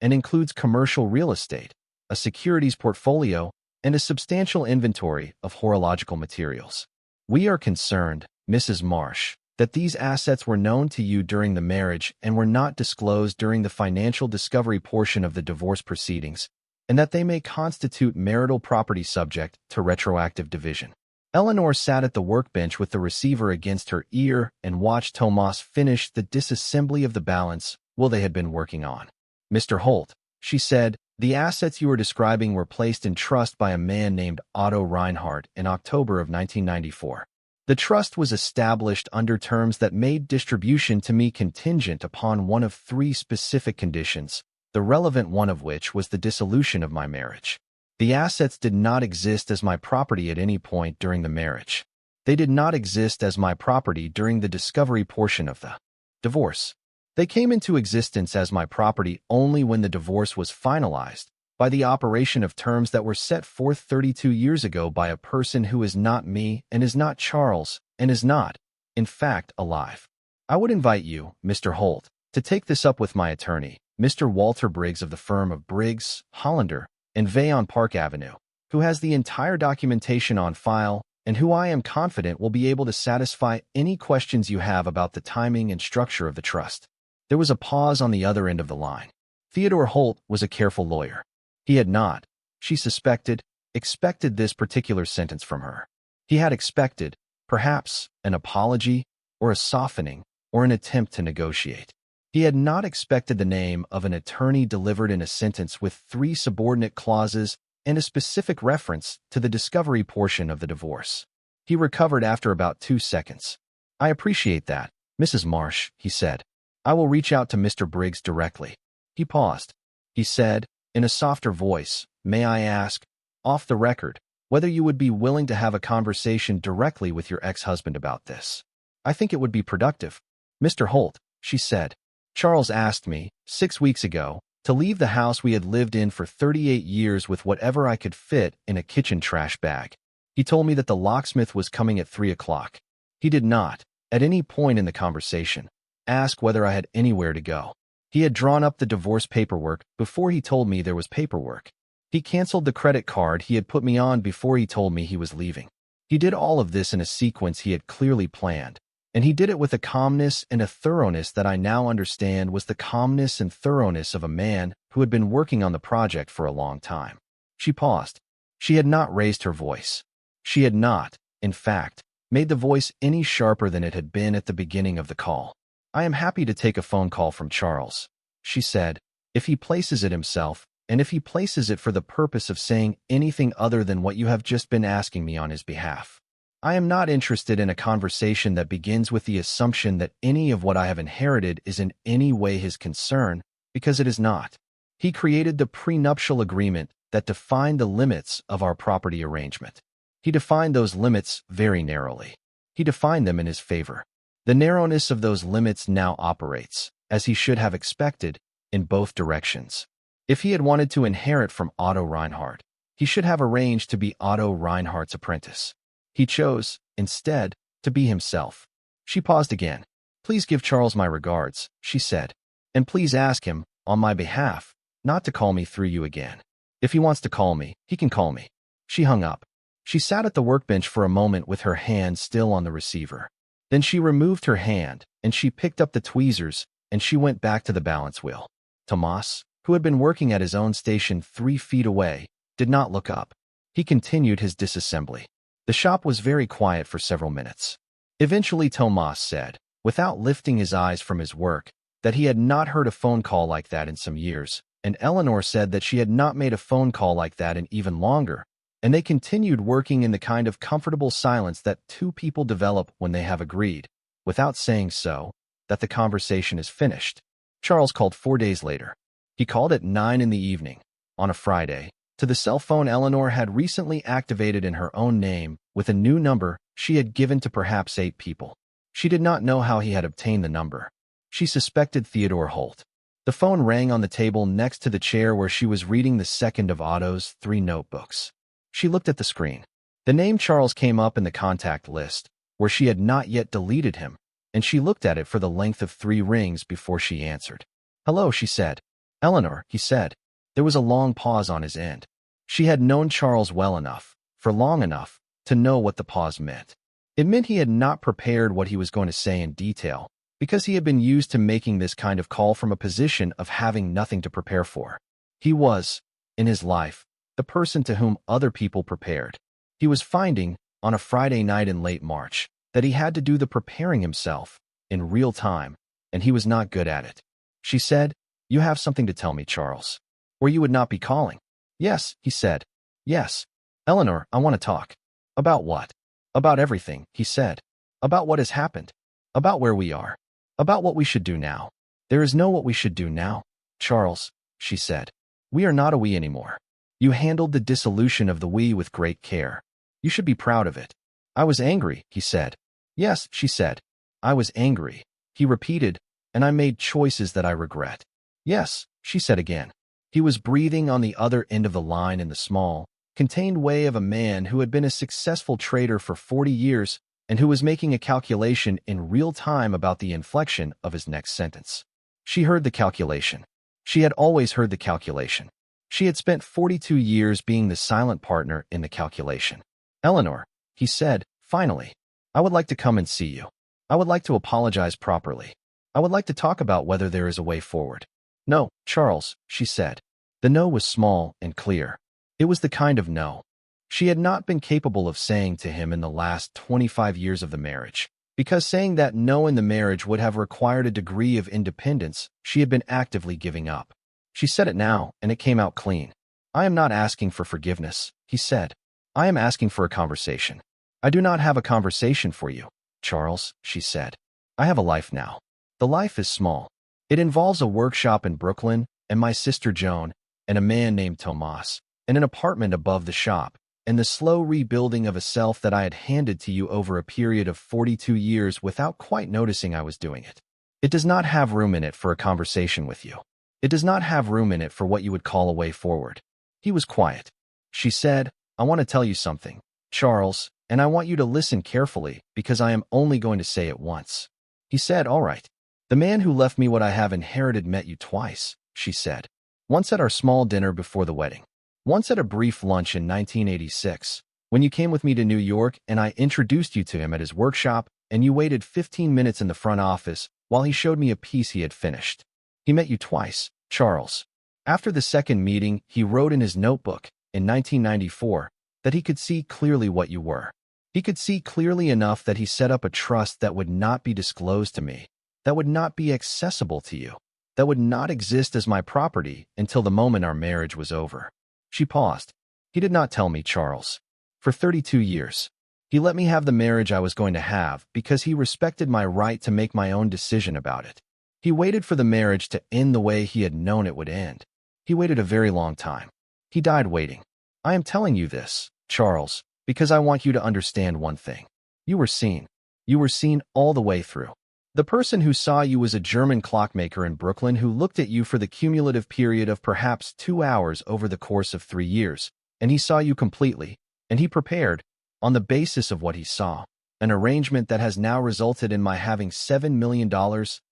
and includes commercial real estate, a securities portfolio, and a substantial inventory of horological materials. We are concerned, Mrs. Marsh, that these assets were known to you during the marriage and were not disclosed during the financial discovery portion of the divorce proceedings, and that they may constitute marital property subject to retroactive division." Eleanor sat at the workbench with the receiver against her ear and watched Tomas finish the disassembly of the balance wheel they had been working on. "Mr. Holt," she said, "the assets you are describing were placed in trust by a man named Otto Reinhardt in October of 1994. The trust was established under terms that made distribution to me contingent upon one of 3 specific conditions, the relevant one of which was the dissolution of my marriage. The assets did not exist as my property at any point during the marriage. They did not exist as my property during the discovery portion of the divorce. They came into existence as my property only when the divorce was finalized, by the operation of terms that were set forth 32 years ago by a person who is not me and is not Charles and is not, in fact, alive. I would invite you, Mr. Holt, to take this up with my attorney, Mr. Walter Briggs of the firm of Briggs, Hollander, and Vey on Park Avenue, who has the entire documentation on file and who I am confident will be able to satisfy any questions you have about the timing and structure of the trust. There was a pause on the other end of the line. Theodore Holt was a careful lawyer. He had not, she suspected, expected this particular sentence from her. He had expected, perhaps, an apology, or a softening, or an attempt to negotiate. He had not expected the name of an attorney delivered in a sentence with 3 subordinate clauses and a specific reference to the discovery portion of the divorce. He recovered after about 2 seconds. "I appreciate that, Mrs. Marsh," he said. "I will reach out to Mr. Briggs directly." He paused. He said, in a softer voice, "May I ask, off the record, whether you would be willing to have a conversation directly with your ex-husband about this? I think it would be productive." "Mr. Holt," she said, "Charles asked me, 6 weeks ago, to leave the house we had lived in for 38 years with whatever I could fit in a kitchen trash bag. He told me that the locksmith was coming at 3 o'clock. He did not, at any point in the conversation, ask whether I had anywhere to go. He had drawn up the divorce paperwork before he told me there was paperwork. He canceled the credit card he had put me on before he told me he was leaving. He did all of this in a sequence he had clearly planned, and he did it with a calmness and a thoroughness that I now understand was the calmness and thoroughness of a man who had been working on the project for a long time." She paused. She had not raised her voice. She had not, in fact, made the voice any sharper than it had been at the beginning of the call. "I am happy to take a phone call from Charles," she said, "if he places it himself, and if he places it for the purpose of saying anything other than what you have just been asking me on his behalf. I am not interested in a conversation that begins with the assumption that any of what I have inherited is in any way his concern, because it is not. He created the prenuptial agreement that defined the limits of our property arrangement. He defined those limits very narrowly. He defined them in his favor. The narrowness of those limits now operates, as he should have expected, in both directions. If he had wanted to inherit from Otto Reinhardt, he should have arranged to be Otto Reinhardt's apprentice. He chose, instead, to be himself." She paused again. "Please give Charles my regards," she said, "and please ask him, on my behalf, not to call me through you again. If he wants to call me, he can call me." She hung up. She sat at the workbench for a moment with her hand still on the receiver. Then she removed her hand, and she picked up the tweezers, and she went back to the balance wheel. Tomas, who had been working at his own station 3 feet away, did not look up. He continued his disassembly. The shop was very quiet for several minutes. Eventually Tomas said, without lifting his eyes from his work, that he had not heard a phone call like that in some years, and Eleanor said that she had not made a phone call like that in even longer, and they continued working in the kind of comfortable silence that 2 people develop when they have agreed, without saying so, that the conversation is finished. Charles called 4 days later. He called at 9 in the evening, on a Friday, to the cell phone Eleanor had recently activated in her own name with a new number she had given to perhaps 8 people. She did not know how he had obtained the number. She suspected Theodore Holt. The phone rang on the table next to the chair where she was reading the second of Otto's 3 notebooks. She looked at the screen. The name Charles came up in the contact list, where she had not yet deleted him, and she looked at it for the length of 3 rings before she answered. "Hello," she said. "Eleanor," he said. There was a long pause on his end. She had known Charles well enough, for long enough, to know what the pause meant. It meant he had not prepared what he was going to say in detail, because he had been used to making this kind of call from a position of having nothing to prepare for. He was, in his life, the person to whom other people prepared. He was finding, on a Friday night in late March, that he had to do the preparing himself, in real time, and he was not good at it. She said, "You have something to tell me, Charles, or you would not be calling." "Yes," he said. "Yes. Eleanor, I want to talk." "About what?" "About everything," he said. "About what has happened. About where we are. About what we should do now." "There is no what we should do now, Charles. she said. We are not a we anymore. You handled the dissolution of the we with great care. You should be proud of it. I was angry, he said. Yes, she said. I was angry, he repeated, and I made choices that I regret. Yes, she said again. He was breathing on the other end of the line in the small, contained way of a man who had been a successful trader for 40 years and who was making a calculation in real time about the inflection of his next sentence. She heard the calculation. She had always heard the calculation. She had spent 42 years being the silent partner in the calculation. Eleanor, he said, finally, I would like to come and see you. I would like to apologize properly. I would like to talk about whether there is a way forward. No, Charles, she said. The no was small and clear. It was the kind of no she had not been capable of saying to him in the last 25 years of the marriage. Because saying that no in the marriage would have required a degree of independence she had been actively giving up. She said it now, and it came out clean. I am not asking for forgiveness, he said. I am asking for a conversation. I do not have a conversation for you, Charles, she said. I have a life now. The life is small. It involves a workshop in Brooklyn, and my sister Joan, and a man named Tomas, and an apartment above the shop, and the slow rebuilding of a self that I had handed to you over a period of 42 years without quite noticing I was doing it. It does not have room in it for a conversation with you. It does not have room in it for what you would call a way forward. He was quiet. She said, I want to tell you something, Charles, and I want you to listen carefully because I am only going to say it once. He said, all right. The man who left me what I have inherited met you twice, she said. Once at our small dinner before the wedding. Once at a brief lunch in 1986, when you came with me to New York and I introduced you to him at his workshop and you waited 15 minutes in the front office while he showed me a piece he had finished. He met you twice, Charles. After the second meeting, he wrote in his notebook, in 1994, that he could see clearly what you were. He could see clearly enough that he set up a trust that would not be disclosed to me, that would not be accessible to you, that would not exist as my property until the moment our marriage was over. She paused. He did not tell me, Charles. For 32 years. He let me have the marriage I was going to have because he respected my right to make my own decision about it. He waited for the marriage to end the way he had known it would end. He waited a very long time. He died waiting. I am telling you this, Charles, because I want you to understand one thing. You were seen. You were seen all the way through. The person who saw you was a German clockmaker in Brooklyn who looked at you for the cumulative period of perhaps 2 hours over the course of 3 years, and he saw you completely, and he prepared, on the basis of what he saw, an arrangement that has now resulted in my having $7 million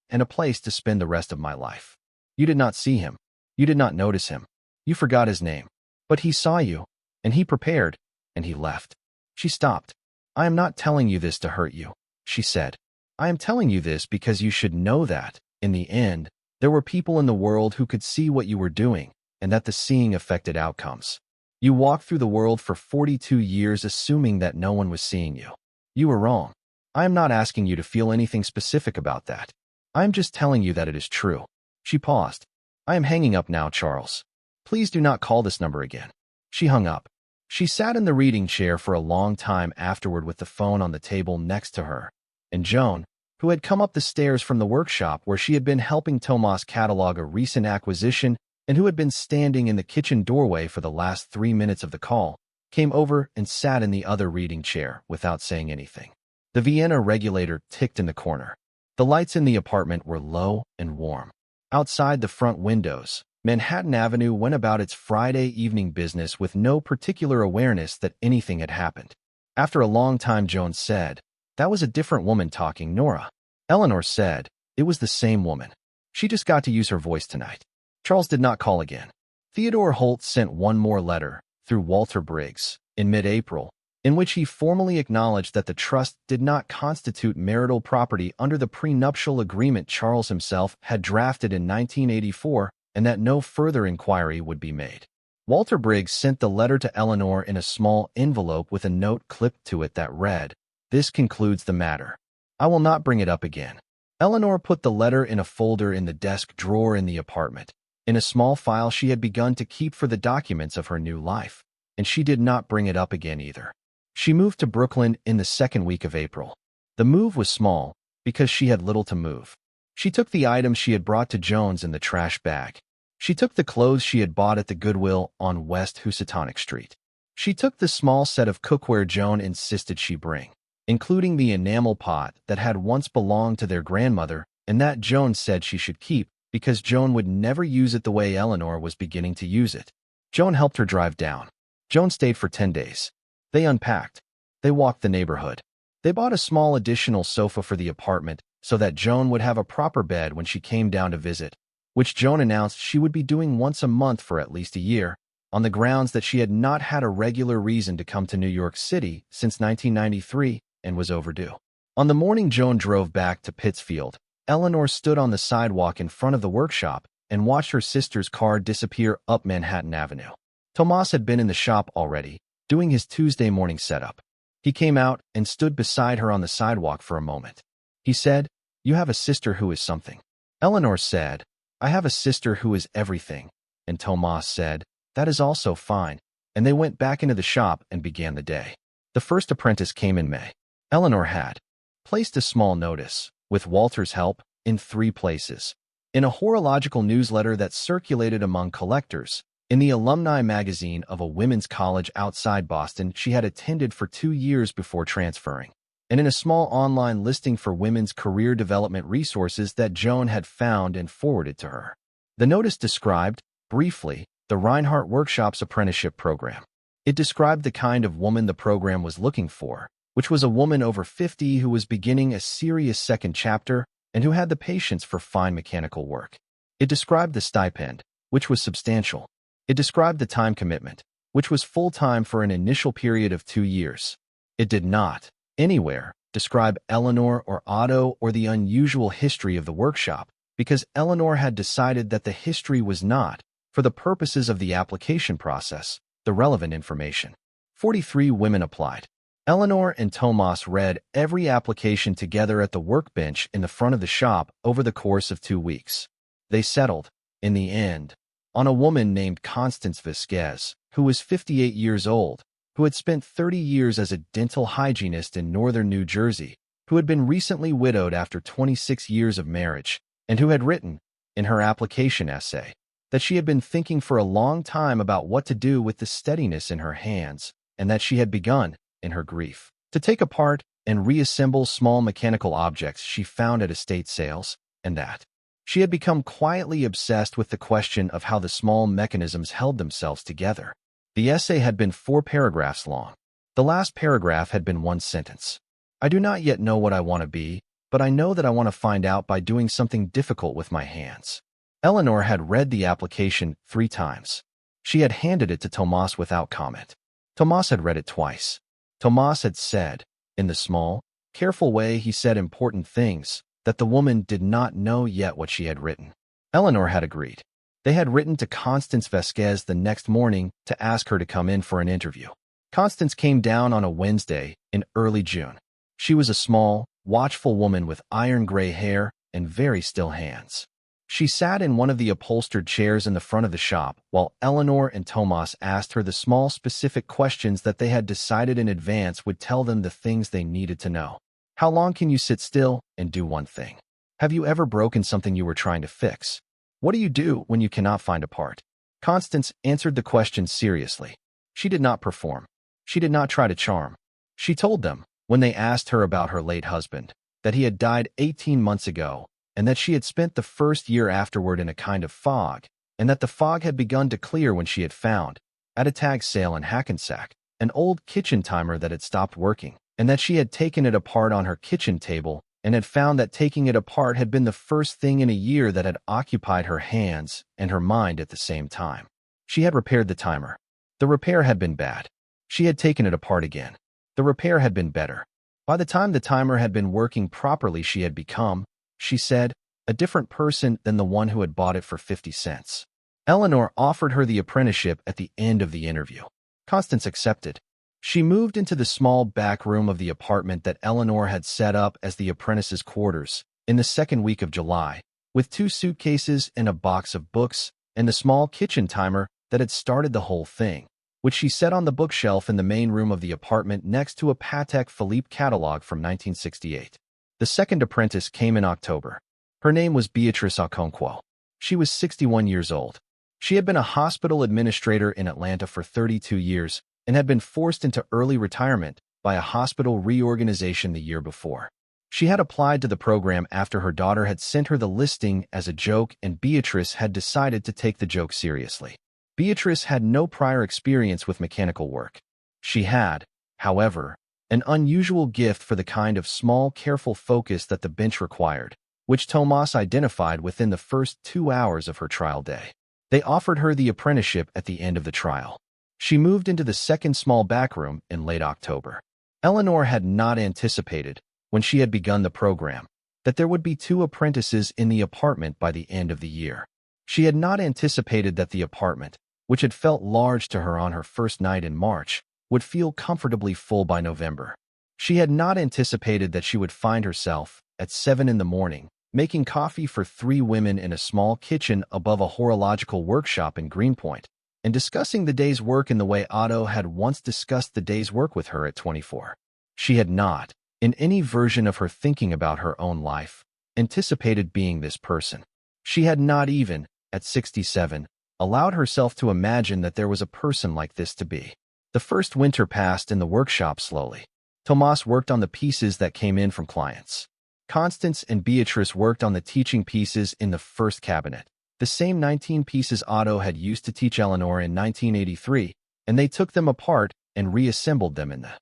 and a place to spend the rest of my life. You did not see him. You did not notice him. You forgot his name. But he saw you, and he prepared, and he left. She stopped. I am not telling you this to hurt you, she said. I am telling you this because you should know that, in the end, there were people in the world who could see what you were doing, and that the seeing affected outcomes. You walked through the world for 42 years assuming that no one was seeing you. You were wrong. I am not asking you to feel anything specific about that. I am just telling you that it is true. She paused. I am hanging up now, Charles. Please do not call this number again. She hung up. She sat in the reading chair for a long time afterward with the phone on the table next to her, and Joan, who had come up the stairs from the workshop where she had been helping Tomas catalog a recent acquisition and who had been standing in the kitchen doorway for the last 3 minutes of the call, came over and sat in the other reading chair without saying anything. The Vienna regulator ticked in the corner. The lights in the apartment were low and warm. Outside the front windows, Manhattan Avenue went about its Friday evening business with no particular awareness that anything had happened. After a long time, Joan said, That was a different woman talking, Nora. Eleanor said, It was the same woman. She just got to use her voice tonight. Charles did not call again. Theodore Holt sent one more letter, through Walter Briggs, in mid-April, in which he formally acknowledged that the trust did not constitute marital property under the prenuptial agreement Charles himself had drafted in 1984 and that no further inquiry would be made. Walter Briggs sent the letter to Eleanor in a small envelope with a note clipped to it that read, This concludes the matter. I will not bring it up again. Eleanor put the letter in a folder in the desk drawer in the apartment, in a small file she had begun to keep for the documents of her new life, and she did not bring it up again either. She moved to Brooklyn in the second week of April. The move was small, because she had little to move. She took the items she had brought to Joan's in the trash bag. She took the clothes she had bought at the Goodwill on West Housatonic Street. She took the small set of cookware Joan insisted she bring, including the enamel pot that had once belonged to their grandmother and that Joan said she should keep because Joan would never use it the way Eleanor was beginning to use it. Joan helped her drive down. Joan stayed for 10 days. They unpacked. They walked the neighborhood. They bought a small additional sofa for the apartment so that Joan would have a proper bed when she came down to visit, which Joan announced she would be doing once a month for at least a year, on the grounds that she had not had a regular reason to come to New York City since 1993 and was overdue. On the morning Joan drove back to Pittsfield, Eleanor stood on the sidewalk in front of the workshop and watched her sister's car disappear up Manhattan Avenue. Tomas had been in the shop already, doing his Tuesday morning setup. He came out and stood beside her on the sidewalk for a moment. He said, "You have a sister who is something." Eleanor said, "I have a sister who is everything." And Tomas said, "That is also fine." And they went back into the shop and began the day. The first apprentice came in May. Eleanor had placed a small notice, with Walter's help, in 3 places. In a horological newsletter that circulated among collectors, in the alumni magazine of a women's college outside Boston she had attended for 2 years before transferring, and in a small online listing for women's career development resources that Joan had found and forwarded to her. The notice described, briefly, the Reinhardt Workshop's apprenticeship program. It described the kind of woman the program was looking for, which was a woman over 50 who was beginning a serious second chapter and who had the patience for fine mechanical work. It described the stipend, which was substantial. It described the time commitment, which was full-time for an initial period of 2 years. It did not, anywhere, describe Eleanor or Otto or the unusual history of the workshop, because Eleanor had decided that the history was not, for the purposes of the application process, the relevant information. 43 women applied. Eleanor and Tomas read every application together at the workbench in the front of the shop over the course of 2 weeks. They settled, in the end, on a woman named Constance Vasquez, who was 58 years old, who had spent 30 years as a dental hygienist in northern New Jersey, who had been recently widowed after 26 years of marriage, and who had written, in her application essay, that she had been thinking for a long time about what to do with the steadiness in her hands, and that she had begun, in her grief, to take apart and reassemble small mechanical objects she found at estate sales, and that she had become quietly obsessed with the question of how the small mechanisms held themselves together. The essay had been 4 paragraphs long. The last paragraph had been 1 sentence. "I do not yet know what I want to be, but I know that I want to find out by doing something difficult with my hands." Eleanor had read the application 3 times. She had handed it to Tomas without comment. Tomas had read it twice. Tomas had said, in the small, careful way he said important things, that the woman did not know yet what she had written. Eleanor had agreed. They had written to Constance Vasquez the next morning to ask her to come in for an interview. Constance came down on a Wednesday in early June. She was a small, watchful woman with iron-gray hair and very still hands. She sat in one of the upholstered chairs in the front of the shop while Eleanor and Tomas asked her the small specific questions that they had decided in advance would tell them the things they needed to know. How long can you sit still and do one thing? Have you ever broken something you were trying to fix? What do you do when you cannot find a part? Constance answered the questions seriously. She did not perform. She did not try to charm. She told them, when they asked her about her late husband, that he had died 18 months ago, and that she had spent the first year afterward in a kind of fog, and that the fog had begun to clear when she had found, at a tag sale in Hackensack, an old kitchen timer that had stopped working, and that she had taken it apart on her kitchen table and had found that taking it apart had been the first thing in a year that had occupied her hands and her mind at the same time. She had repaired the timer. The repair had been bad. She had taken it apart again. The repair had been better. By the time the timer had been working properly, she had become, she said, a different person than the one who had bought it for 50 cents. Eleanor offered her the apprenticeship at the end of the interview. Constance accepted. She moved into the small back room of the apartment that Eleanor had set up as the apprentice's quarters in the second week of July, with 2 suitcases and a box of books and the small kitchen timer that had started the whole thing, which she set on the bookshelf in the main room of the apartment next to a Patek Philippe catalog from 1968. The second apprentice came in October. Her name was Beatrice Okonkwo. She was 61 years old. She had been a hospital administrator in Atlanta for 32 years and had been forced into early retirement by a hospital reorganization the year before. She had applied to the program after her daughter had sent her the listing as a joke, and Beatrice had decided to take the joke seriously. Beatrice had no prior experience with mechanical work. She had, however, an unusual gift for the kind of small, careful focus that the bench required, which Tomas identified within the first 2 hours of her trial day. They offered her the apprenticeship at the end of the trial. She moved into the second small back room in late October. Eleanor had not anticipated, when she had begun the program, that there would be 2 apprentices in the apartment by the end of the year. She had not anticipated that the apartment, which had felt large to her on her first night in March, would feel comfortably full by November. She had not anticipated that she would find herself, at 7 in the morning, making coffee for 3 women in a small kitchen above a horological workshop in Greenpoint, and discussing the day's work in the way Otto had once discussed the day's work with her at 24. She had not, in any version of her thinking about her own life, anticipated being this person. She had not even, at 67, allowed herself to imagine that there was a person like this to be. The first winter passed in the workshop slowly. Tomas worked on the pieces that came in from clients. Constance and Beatrice worked on the teaching pieces in the first cabinet, the same 19 pieces Otto had used to teach Eleanor in 1983, and they took them apart and reassembled them in the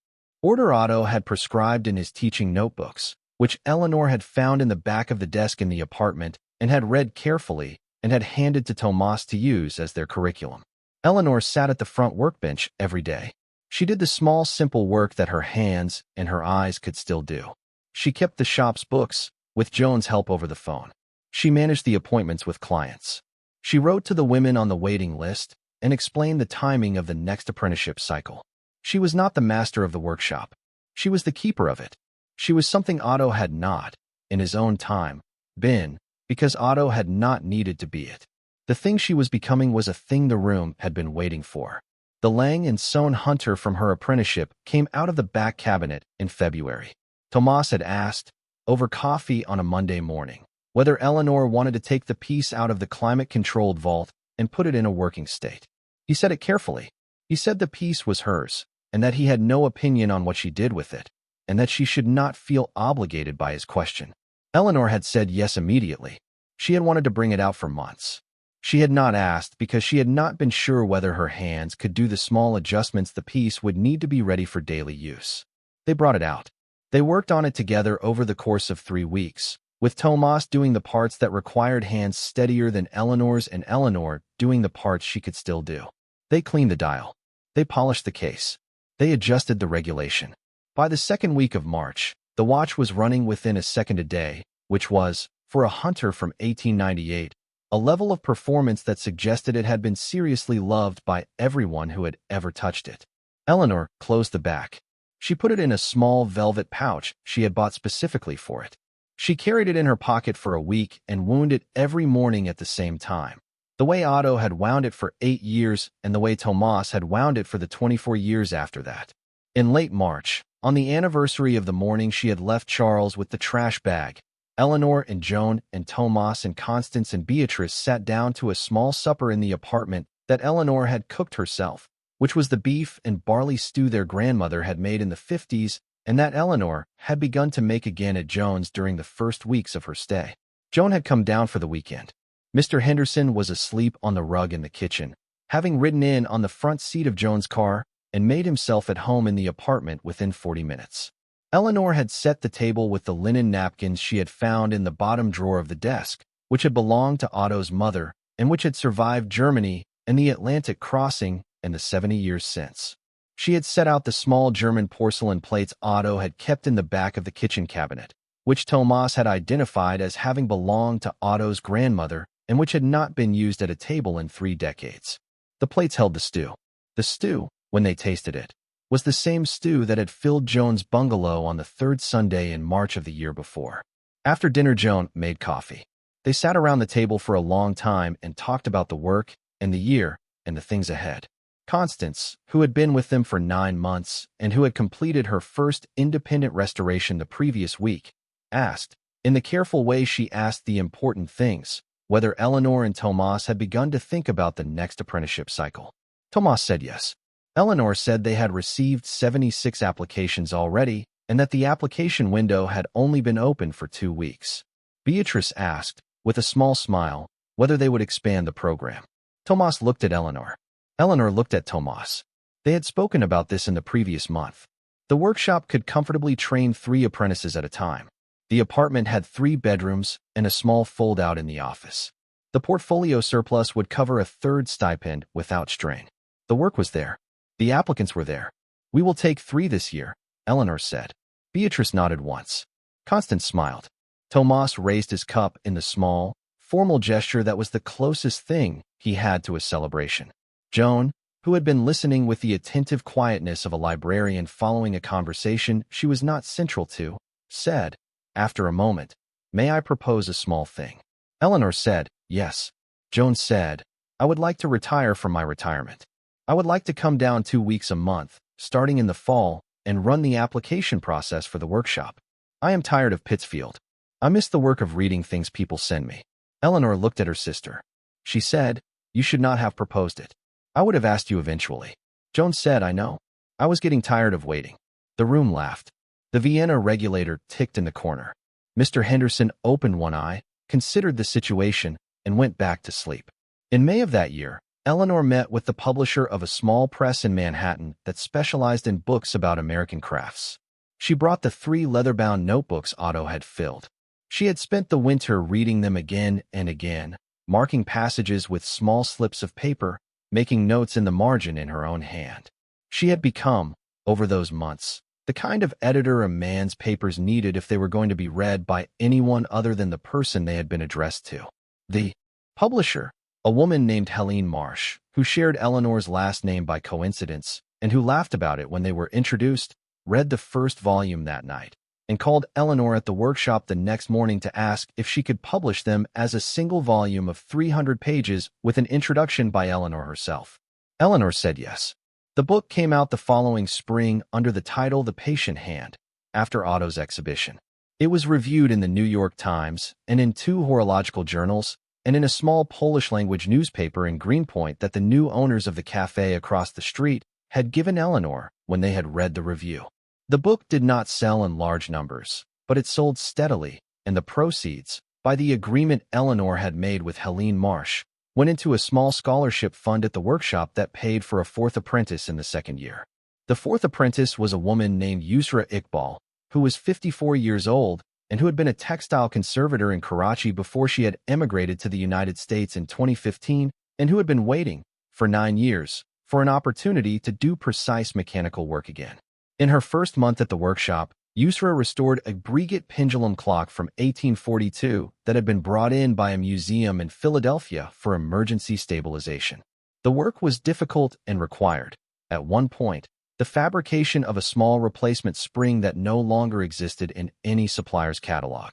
order Otto had prescribed in his teaching notebooks, which Eleanor had found in the back of the desk in the apartment and had read carefully and had handed to Tomas to use as their curriculum. Eleanor sat at the front workbench every day. She did the small, simple work that her hands and her eyes could still do. She kept the shop's books, with Joan's help over the phone. She managed the appointments with clients. She wrote to the women on the waiting list and explained the timing of the next apprenticeship cycle. She was not the master of the workshop. She was the keeper of it. She was something Otto had not, in his own time, been, because Otto had not needed to be it. The thing she was becoming was a thing the room had been waiting for. The Lang and Sohn Hunter from her apprenticeship came out of the back cabinet in February. Tomas had asked, over coffee on a Monday morning, whether Eleanor wanted to take the piece out of the climate-controlled vault and put it in a working state. He said it carefully. He said the piece was hers, and that he had no opinion on what she did with it, and that she should not feel obligated by his question. Eleanor had said yes immediately. She had wanted to bring it out for months. She had not asked because she had not been sure whether her hands could do the small adjustments the piece would need to be ready for daily use. They brought it out. They worked on it together over the course of 3 weeks, with Tomas doing the parts that required hands steadier than Eleanor's and Eleanor doing the parts she could still do. They cleaned the dial. They polished the case. They adjusted the regulation. By the second week of March, the watch was running within a second a day, which was, for a Hunter from 1898, a level of performance that suggested it had been seriously loved by everyone who had ever touched it. Eleanor closed the back. She put it in a small velvet pouch she had bought specifically for it. She carried it in her pocket for a week and wound it every morning at the same time, the way Otto had wound it for 8 years and the way Tomas had wound it for the 24 years after that. In late March, on the anniversary of the morning she had left Charles with the trash bag, Eleanor and Joan and Tomas and Constance and Beatrice sat down to a small supper in the apartment that Eleanor had cooked herself, which was the beef and barley stew their grandmother had made in the 50s and that Eleanor had begun to make again at Joan's during the first weeks of her stay. Joan had come down for the weekend. Mr. Henderson was asleep on the rug in the kitchen, having ridden in on the front seat of Joan's car and made himself at home in the apartment within 40 minutes. Eleanor had set the table with the linen napkins she had found in the bottom drawer of the desk, which had belonged to Otto's mother and which had survived Germany and the Atlantic crossing and the 70 years since. She had set out the small German porcelain plates Otto had kept in the back of the kitchen cabinet, which Tomas had identified as having belonged to Otto's grandmother and which had not been used at a table in 3 decades. The plates held the stew. The stew, when they tasted it, was the same stew that had filled Joan's bungalow on the 3rd Sunday in March of the year before. After dinner, Joan made coffee. They sat around the table for a long time and talked about the work and the year and the things ahead. Constance, who had been with them for 9 months and who had completed her first independent restoration the previous week, asked, in the careful way she asked the important things, whether Eleanor and Tomas had begun to think about the next apprenticeship cycle. Tomas said yes. Eleanor said they had received 76 applications already and that the application window had only been open for 2 weeks. Beatrice asked, with a small smile, whether they would expand the program. Tomas looked at Eleanor. Eleanor looked at Tomas. They had spoken about this in the previous month. The workshop could comfortably train 3 apprentices at a time. The apartment had 3 bedrooms and a small fold-out in the office. The portfolio surplus would cover a 3rd stipend without strain. The work was there. The applicants were there. "We will take 3 this year," Eleanor said. Beatrice nodded once. Constance smiled. Tomas raised his cup in the small, formal gesture that was the closest thing he had to a celebration. Joan, who had been listening with the attentive quietness of a librarian following a conversation she was not central to, said, after a moment, "May I propose a small thing?" Eleanor said, "Yes." Joan said, "I would like to retire from my retirement. I would like to come down 2 weeks a month, starting in the fall, and run the application process for the workshop. I am tired of Pittsfield. I miss the work of reading things people send me." Eleanor looked at her sister. She said, "You should not have proposed it. I would have asked you eventually." Joan said, "I know. I was getting tired of waiting." The room laughed. The Vienna regulator ticked in the corner. Mr. Henderson opened one eye, considered the situation, and went back to sleep. In May of that year, Eleanor met with the publisher of a small press in Manhattan that specialized in books about American crafts. She brought the 3 leather-bound notebooks Otto had filled. She had spent the winter reading them again and again, marking passages with small slips of paper, making notes in the margin in her own hand. She had become, over those months, the kind of editor a man's papers needed if they were going to be read by anyone other than the person they had been addressed to. The publisher, a woman named Eleanor Marsh, who shared Eleanor's last name by coincidence and who laughed about it when they were introduced, read the first volume that night and called Eleanor at the workshop the next morning to ask if she could publish them as a single volume of 300 pages with an introduction by Eleanor herself. Eleanor said yes. The book came out the following spring under the title The Patient Hand, after Otto's exhibition. It was reviewed in the New York Times and in 2 horological journals and in a small Polish-language newspaper in Greenpoint that the new owners of the cafe across the street had given Eleanor when they had read the review. The book did not sell in large numbers, but it sold steadily, and the proceeds, by the agreement Eleanor had made with Eleanor Marsh, went into a small scholarship fund at the workshop that paid for a 4th apprentice in the 2nd year. The 4th apprentice was a woman named Yusra Iqbal, who was 54 years old and who had been a textile conservator in Karachi before she had emigrated to the United States in 2015 and who had been waiting, for 9 years, for an opportunity to do precise mechanical work again. In her first month at the workshop, Yusra restored a Breguet pendulum clock from 1842 that had been brought in by a museum in Philadelphia for emergency stabilization. The work was difficult and required, at one point, the fabrication of a small replacement spring that no longer existed in any supplier's catalog.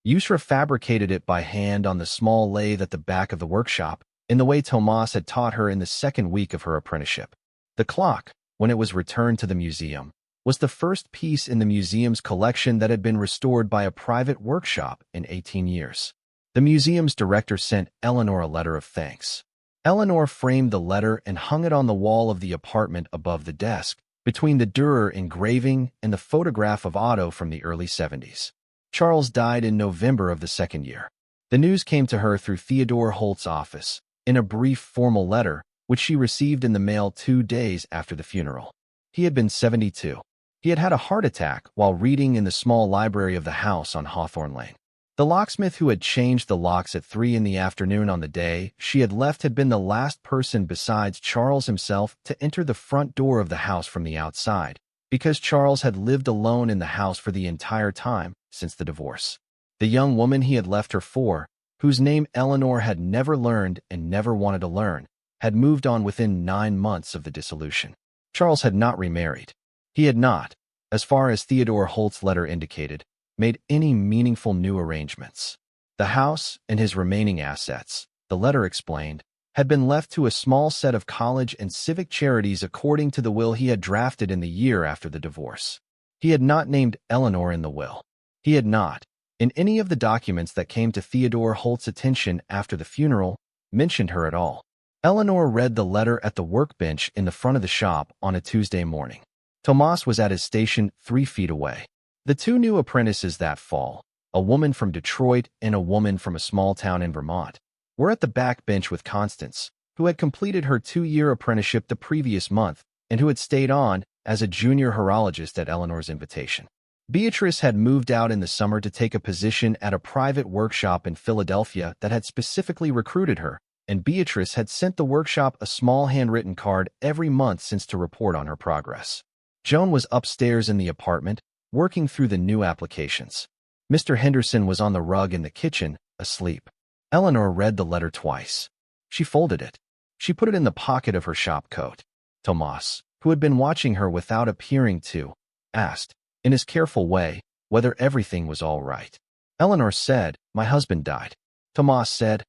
Yusra fabricated it by hand on the small lathe at the back of the workshop, in the way Tomas had taught her in the 2nd week of her apprenticeship. The clock, when it was returned to the museum, was the first piece in the museum's collection that had been restored by a private workshop in 18 years. The museum's director sent Eleanor a letter of thanks. Eleanor framed the letter and hung it on the wall of the apartment above the desk, between the Dürer engraving and the photograph of Otto from the early 70s. Charles died in November of the 2nd year. The news came to her through Theodore Holt's office, in a brief formal letter, which she received in the mail 2 days after the funeral. He had been 72. He had had a heart attack while reading in the small library of the house on Hawthorn Lane. The locksmith who had changed the locks at 3 in the afternoon on the day she had left had been the last person besides Charles himself to enter the front door of the house from the outside, because Charles had lived alone in the house for the entire time since the divorce. The young woman he had left her for, whose name Eleanor had never learned and never wanted to learn, had moved on within 9 months of the dissolution. Charles had not remarried. He had not, as far as Theodore Holt's letter indicated, made any meaningful new arrangements. The house and his remaining assets, the letter explained, had been left to a small set of college and civic charities according to the will he had drafted in the year after the divorce. He had not named Eleanor in the will. He had not, in any of the documents that came to Theodore Holt's attention after the funeral, mentioned her at all. Eleanor read the letter at the workbench in the front of the shop on a Tuesday morning. Tomas was at his station 3 feet away. The 2 new apprentices that fall, a woman from Detroit and a woman from a small town in Vermont, were at the back bench with Constance, who had completed her 2-year apprenticeship the previous month and who had stayed on as a junior horologist at Eleanor's invitation. Beatrice had moved out in the summer to take a position at a private workshop in Philadelphia that had specifically recruited her, and Beatrice had sent the workshop a small handwritten card every month since to report on her progress. Joan was upstairs in the apartment, working through the new applications. Mr. Henderson was on the rug in the kitchen, asleep. Eleanor read the letter twice. She folded it. She put it in the pocket of her shop coat. Tomas, who had been watching her without appearing to, asked, in his careful way, whether everything was all right. Eleanor said, "My husband died." Tomas said,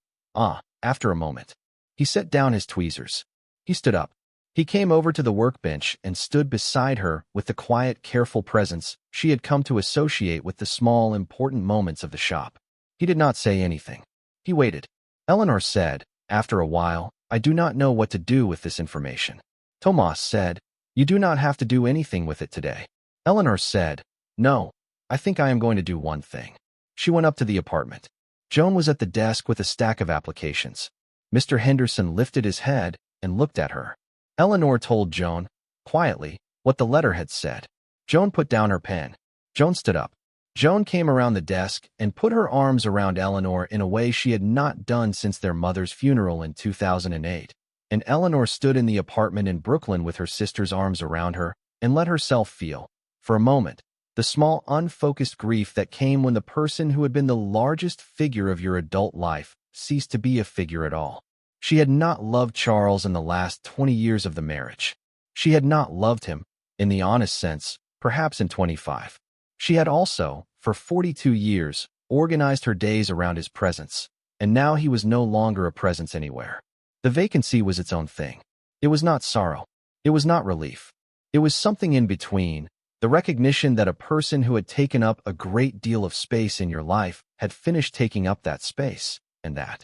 after a moment. He set down his tweezers. He stood up. He came over to the workbench and stood beside her with the quiet, careful presence she had come to associate with the small, important moments of the shop. He did not say anything. He waited. Eleanor said, after a while, "I do not know what to do with this information." Tomas said, "You do not have to do anything with it today." Eleanor said, "No, I think I am going to do one thing." She went up to the apartment. Joan was at the desk with a stack of applications. Mr. Henderson lifted his head and looked at her. Eleanor told Joan, quietly, what the letter had said. Joan put down her pen. Joan stood up. Joan came around the desk and put her arms around Eleanor in a way she had not done since their mother's funeral in 2008. And Eleanor stood in the apartment in Brooklyn with her sister's arms around her and let herself feel, for a moment, the small unfocused grief that came when the person who had been the largest figure of your adult life ceased to be a figure at all. She had not loved Charles in the last 20 years of the marriage. She had not loved him, in the honest sense, perhaps in 25. She had also, for 42 years, organized her days around his presence, and now he was no longer a presence anywhere. The vacancy was its own thing. It was not sorrow. It was not relief. It was something in between, the recognition that a person who had taken up a great deal of space in your life had finished taking up that space, and that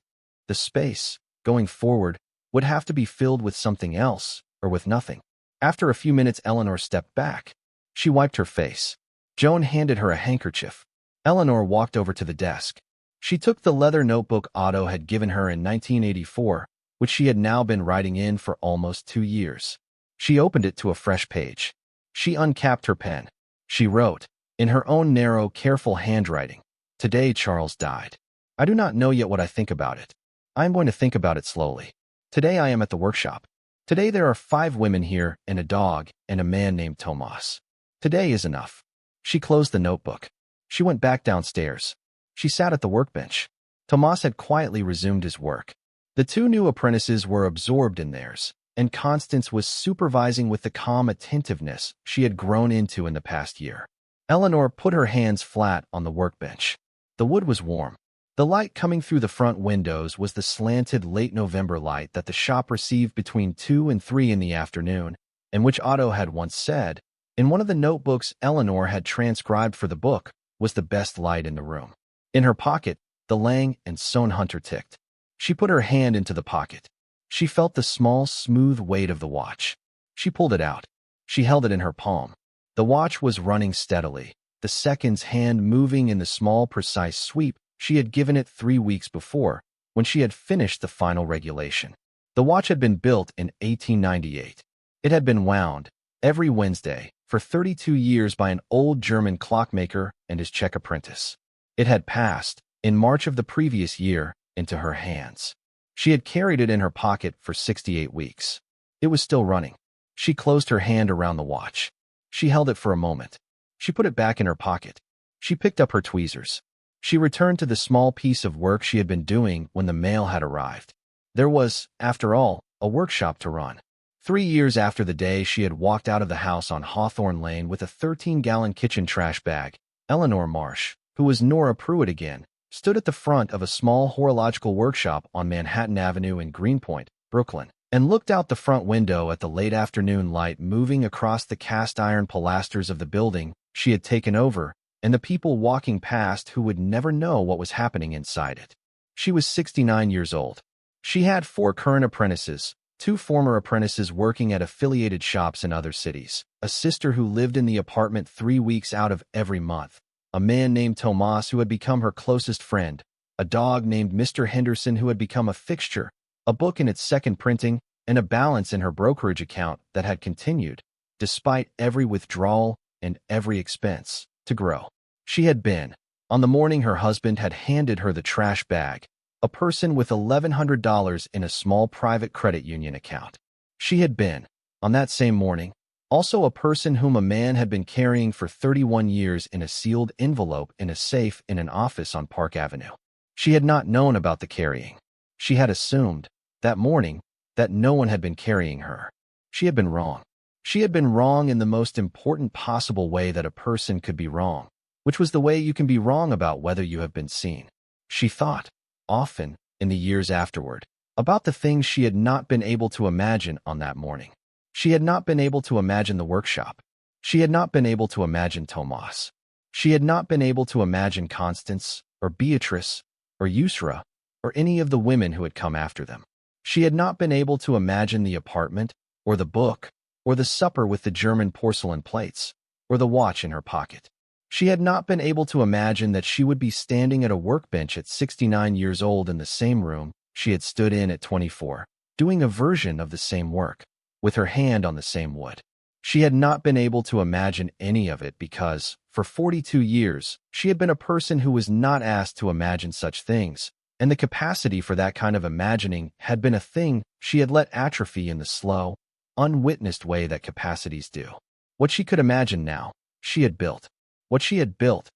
the space, going forward, would have to be filled with something else, or with nothing. After a few minutes, Eleanor stepped back. She wiped her face. Joan handed her a handkerchief. Eleanor walked over to the desk. She took the leather notebook Otto had given her in 1984, which she had now been writing in for almost 2 years. She opened it to a fresh page. She uncapped her pen. She wrote, in her own narrow, careful handwriting, "Today Charles died. I do not know yet what I think about it. I am going to think about it slowly. Today I am at the workshop. Today there are 5 women here and a dog and a man named Tomas. Today is enough." She closed the notebook. She went back downstairs. She sat at the workbench. Tomas had quietly resumed his work. The 2 new apprentices were absorbed in theirs, and Constance was supervising with the calm attentiveness she had grown into in the past year. Eleanor put her hands flat on the workbench. The wood was warm. The light coming through the front windows was the slanted late November light that the shop received between 2 and 3 in the afternoon, and which Otto had once said, in one of the notebooks Eleanor had transcribed for the book, was the best light in the room. In her pocket, the Lang & Son Hunter ticked. She put her hand into the pocket. She felt the small, smooth weight of the watch. She pulled it out. She held it in her palm. The watch was running steadily, the seconds hand moving in the small, precise sweep she had given it 3 weeks before, when she had finished the final regulation. The watch had been built in 1898. It had been wound, every Wednesday, for 32 years by an old German clockmaker and his Czech apprentice. It had passed, in March of the previous year, into her hands. She had carried it in her pocket for 68 weeks. It was still running. She closed her hand around the watch. She held it for a moment. She put it back in her pocket. She picked up her tweezers. She returned to the small piece of work she had been doing when the mail had arrived. There was, after all, a workshop to run. 3 years after the day she had walked out of the house on Hawthorn Lane with a 13-gallon kitchen trash bag, Eleanor Marsh, who was Nora Pruitt again, stood at the front of a small horological workshop on Manhattan Avenue in Greenpoint, Brooklyn, and looked out the front window at the late afternoon light moving across the cast-iron pilasters of the building she had taken over and the people walking past who would never know what was happening inside it. She was 69 years old. She had 4 current apprentices, 2 former apprentices working at affiliated shops in other cities, a sister who lived in the apartment 3 weeks out of every month, a man named Tomas who had become her closest friend, a dog named Mr. Henderson who had become a fixture, a book in its second printing, and a balance in her brokerage account that had continued, despite every withdrawal and every expense, to grow. She had been, on the morning her husband had handed her the trash bag, a person with $1,100 in a small private credit union account. She had been, on that same morning, also a person whom a man had been carrying for 31 years in a sealed envelope in a safe in an office on Park Avenue. She had not known about the carrying. She had assumed, that morning, that no one had been carrying her. She had been wrong. She had been wrong in the most important possible way that a person could be wrong, which was the way you can be wrong about whether you have been seen. She thought, often, in the years afterward, about the things she had not been able to imagine on that morning. She had not been able to imagine the workshop. She had not been able to imagine Tomas. She had not been able to imagine Constance, or Beatrice, or Yusra, or any of the women who had come after them. She had not been able to imagine the apartment, or the book, or the supper with the German porcelain plates, or the watch in her pocket. She had not been able to imagine that she would be standing at a workbench at 69 years old in the same room she had stood in at 24, doing a version of the same work, with her hand on the same wood. She had not been able to imagine any of it because, for 42 years, she had been a person who was not asked to imagine such things, and the capacity for that kind of imagining had been a thing she had let atrophy in the slow, unwitnessed way that capacities do. What she could imagine now, she had built. What she had built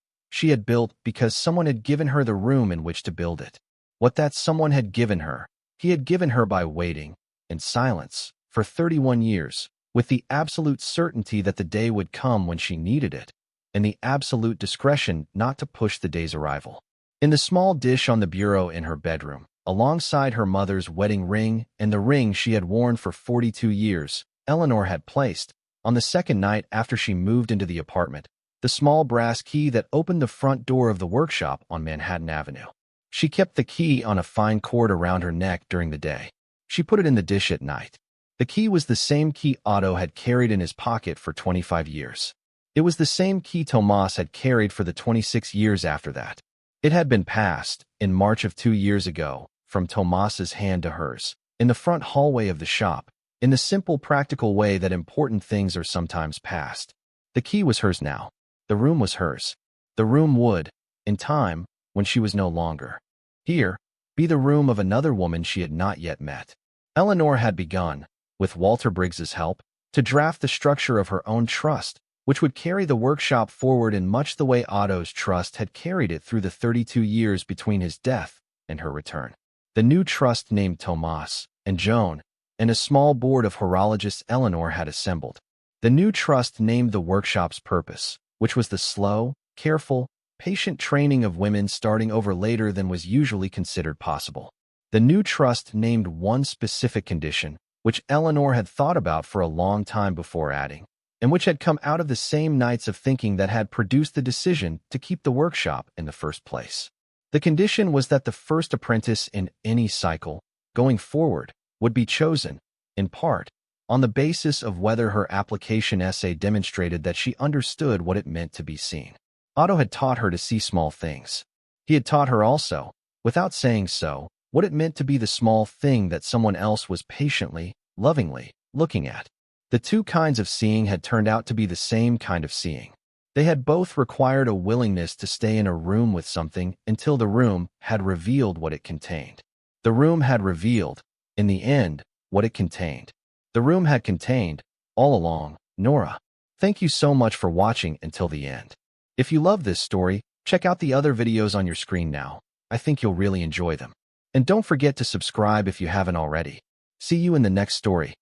because someone had given her the room in which to build it. What that someone had given her, he had given her by waiting, in silence, for 31 years, with the absolute certainty that the day would come when she needed it, and the absolute discretion not to push the day's arrival. In the small dish on the bureau in her bedroom, alongside her mother's wedding ring and the ring she had worn for 42 years, Eleanor had placed, on the second night after she moved into the apartment, the small brass key that opened the front door of the workshop on Manhattan Avenue. She kept the key on a fine cord around her neck during the day. She put it in the dish at night. The key was the same key Otto had carried in his pocket for 25 years. It was the same key Tomas had carried for the 26 years after that. It had been passed, in March of 2 years ago, from Tomas's hand to hers, in the front hallway of the shop, in the simple practical way that important things are sometimes passed. The key was hers now. The room was hers. The room would, in time, when she was no longer here, be the room of another woman she had not yet met. Eleanor had begun, with Walter Briggs's help, to draft the structure of her own trust, which would carry the workshop forward in much the way Otto's trust had carried it through the 32 years between his death and her return. The new trust named Tomas and Joan, and a small board of horologists Eleanor had assembled. The new trust named the workshop's purpose, which was the slow, careful, patient training of women starting over later than was usually considered possible. The new trust named one specific condition, which Eleanor had thought about for a long time before adding, and which had come out of the same nights of thinking that had produced the decision to keep the workshop in the first place. The condition was that the first apprentice in any cycle, going forward, would be chosen, in part, on the basis of whether her application essay demonstrated that she understood what it meant to be seen. Otto had taught her to see small things. He had taught her also, without saying so, what it meant to be the small thing that someone else was patiently, lovingly, looking at. The two kinds of seeing had turned out to be the same kind of seeing. They had both required a willingness to stay in a room with something until the room had revealed what it contained. The room had revealed, in the end, what it contained. The room had contained, all along, Nora. Thank you so much for watching until the end. If you love this story, check out the other videos on your screen now. I think you'll really enjoy them. And don't forget to subscribe if you haven't already. See you in the next story.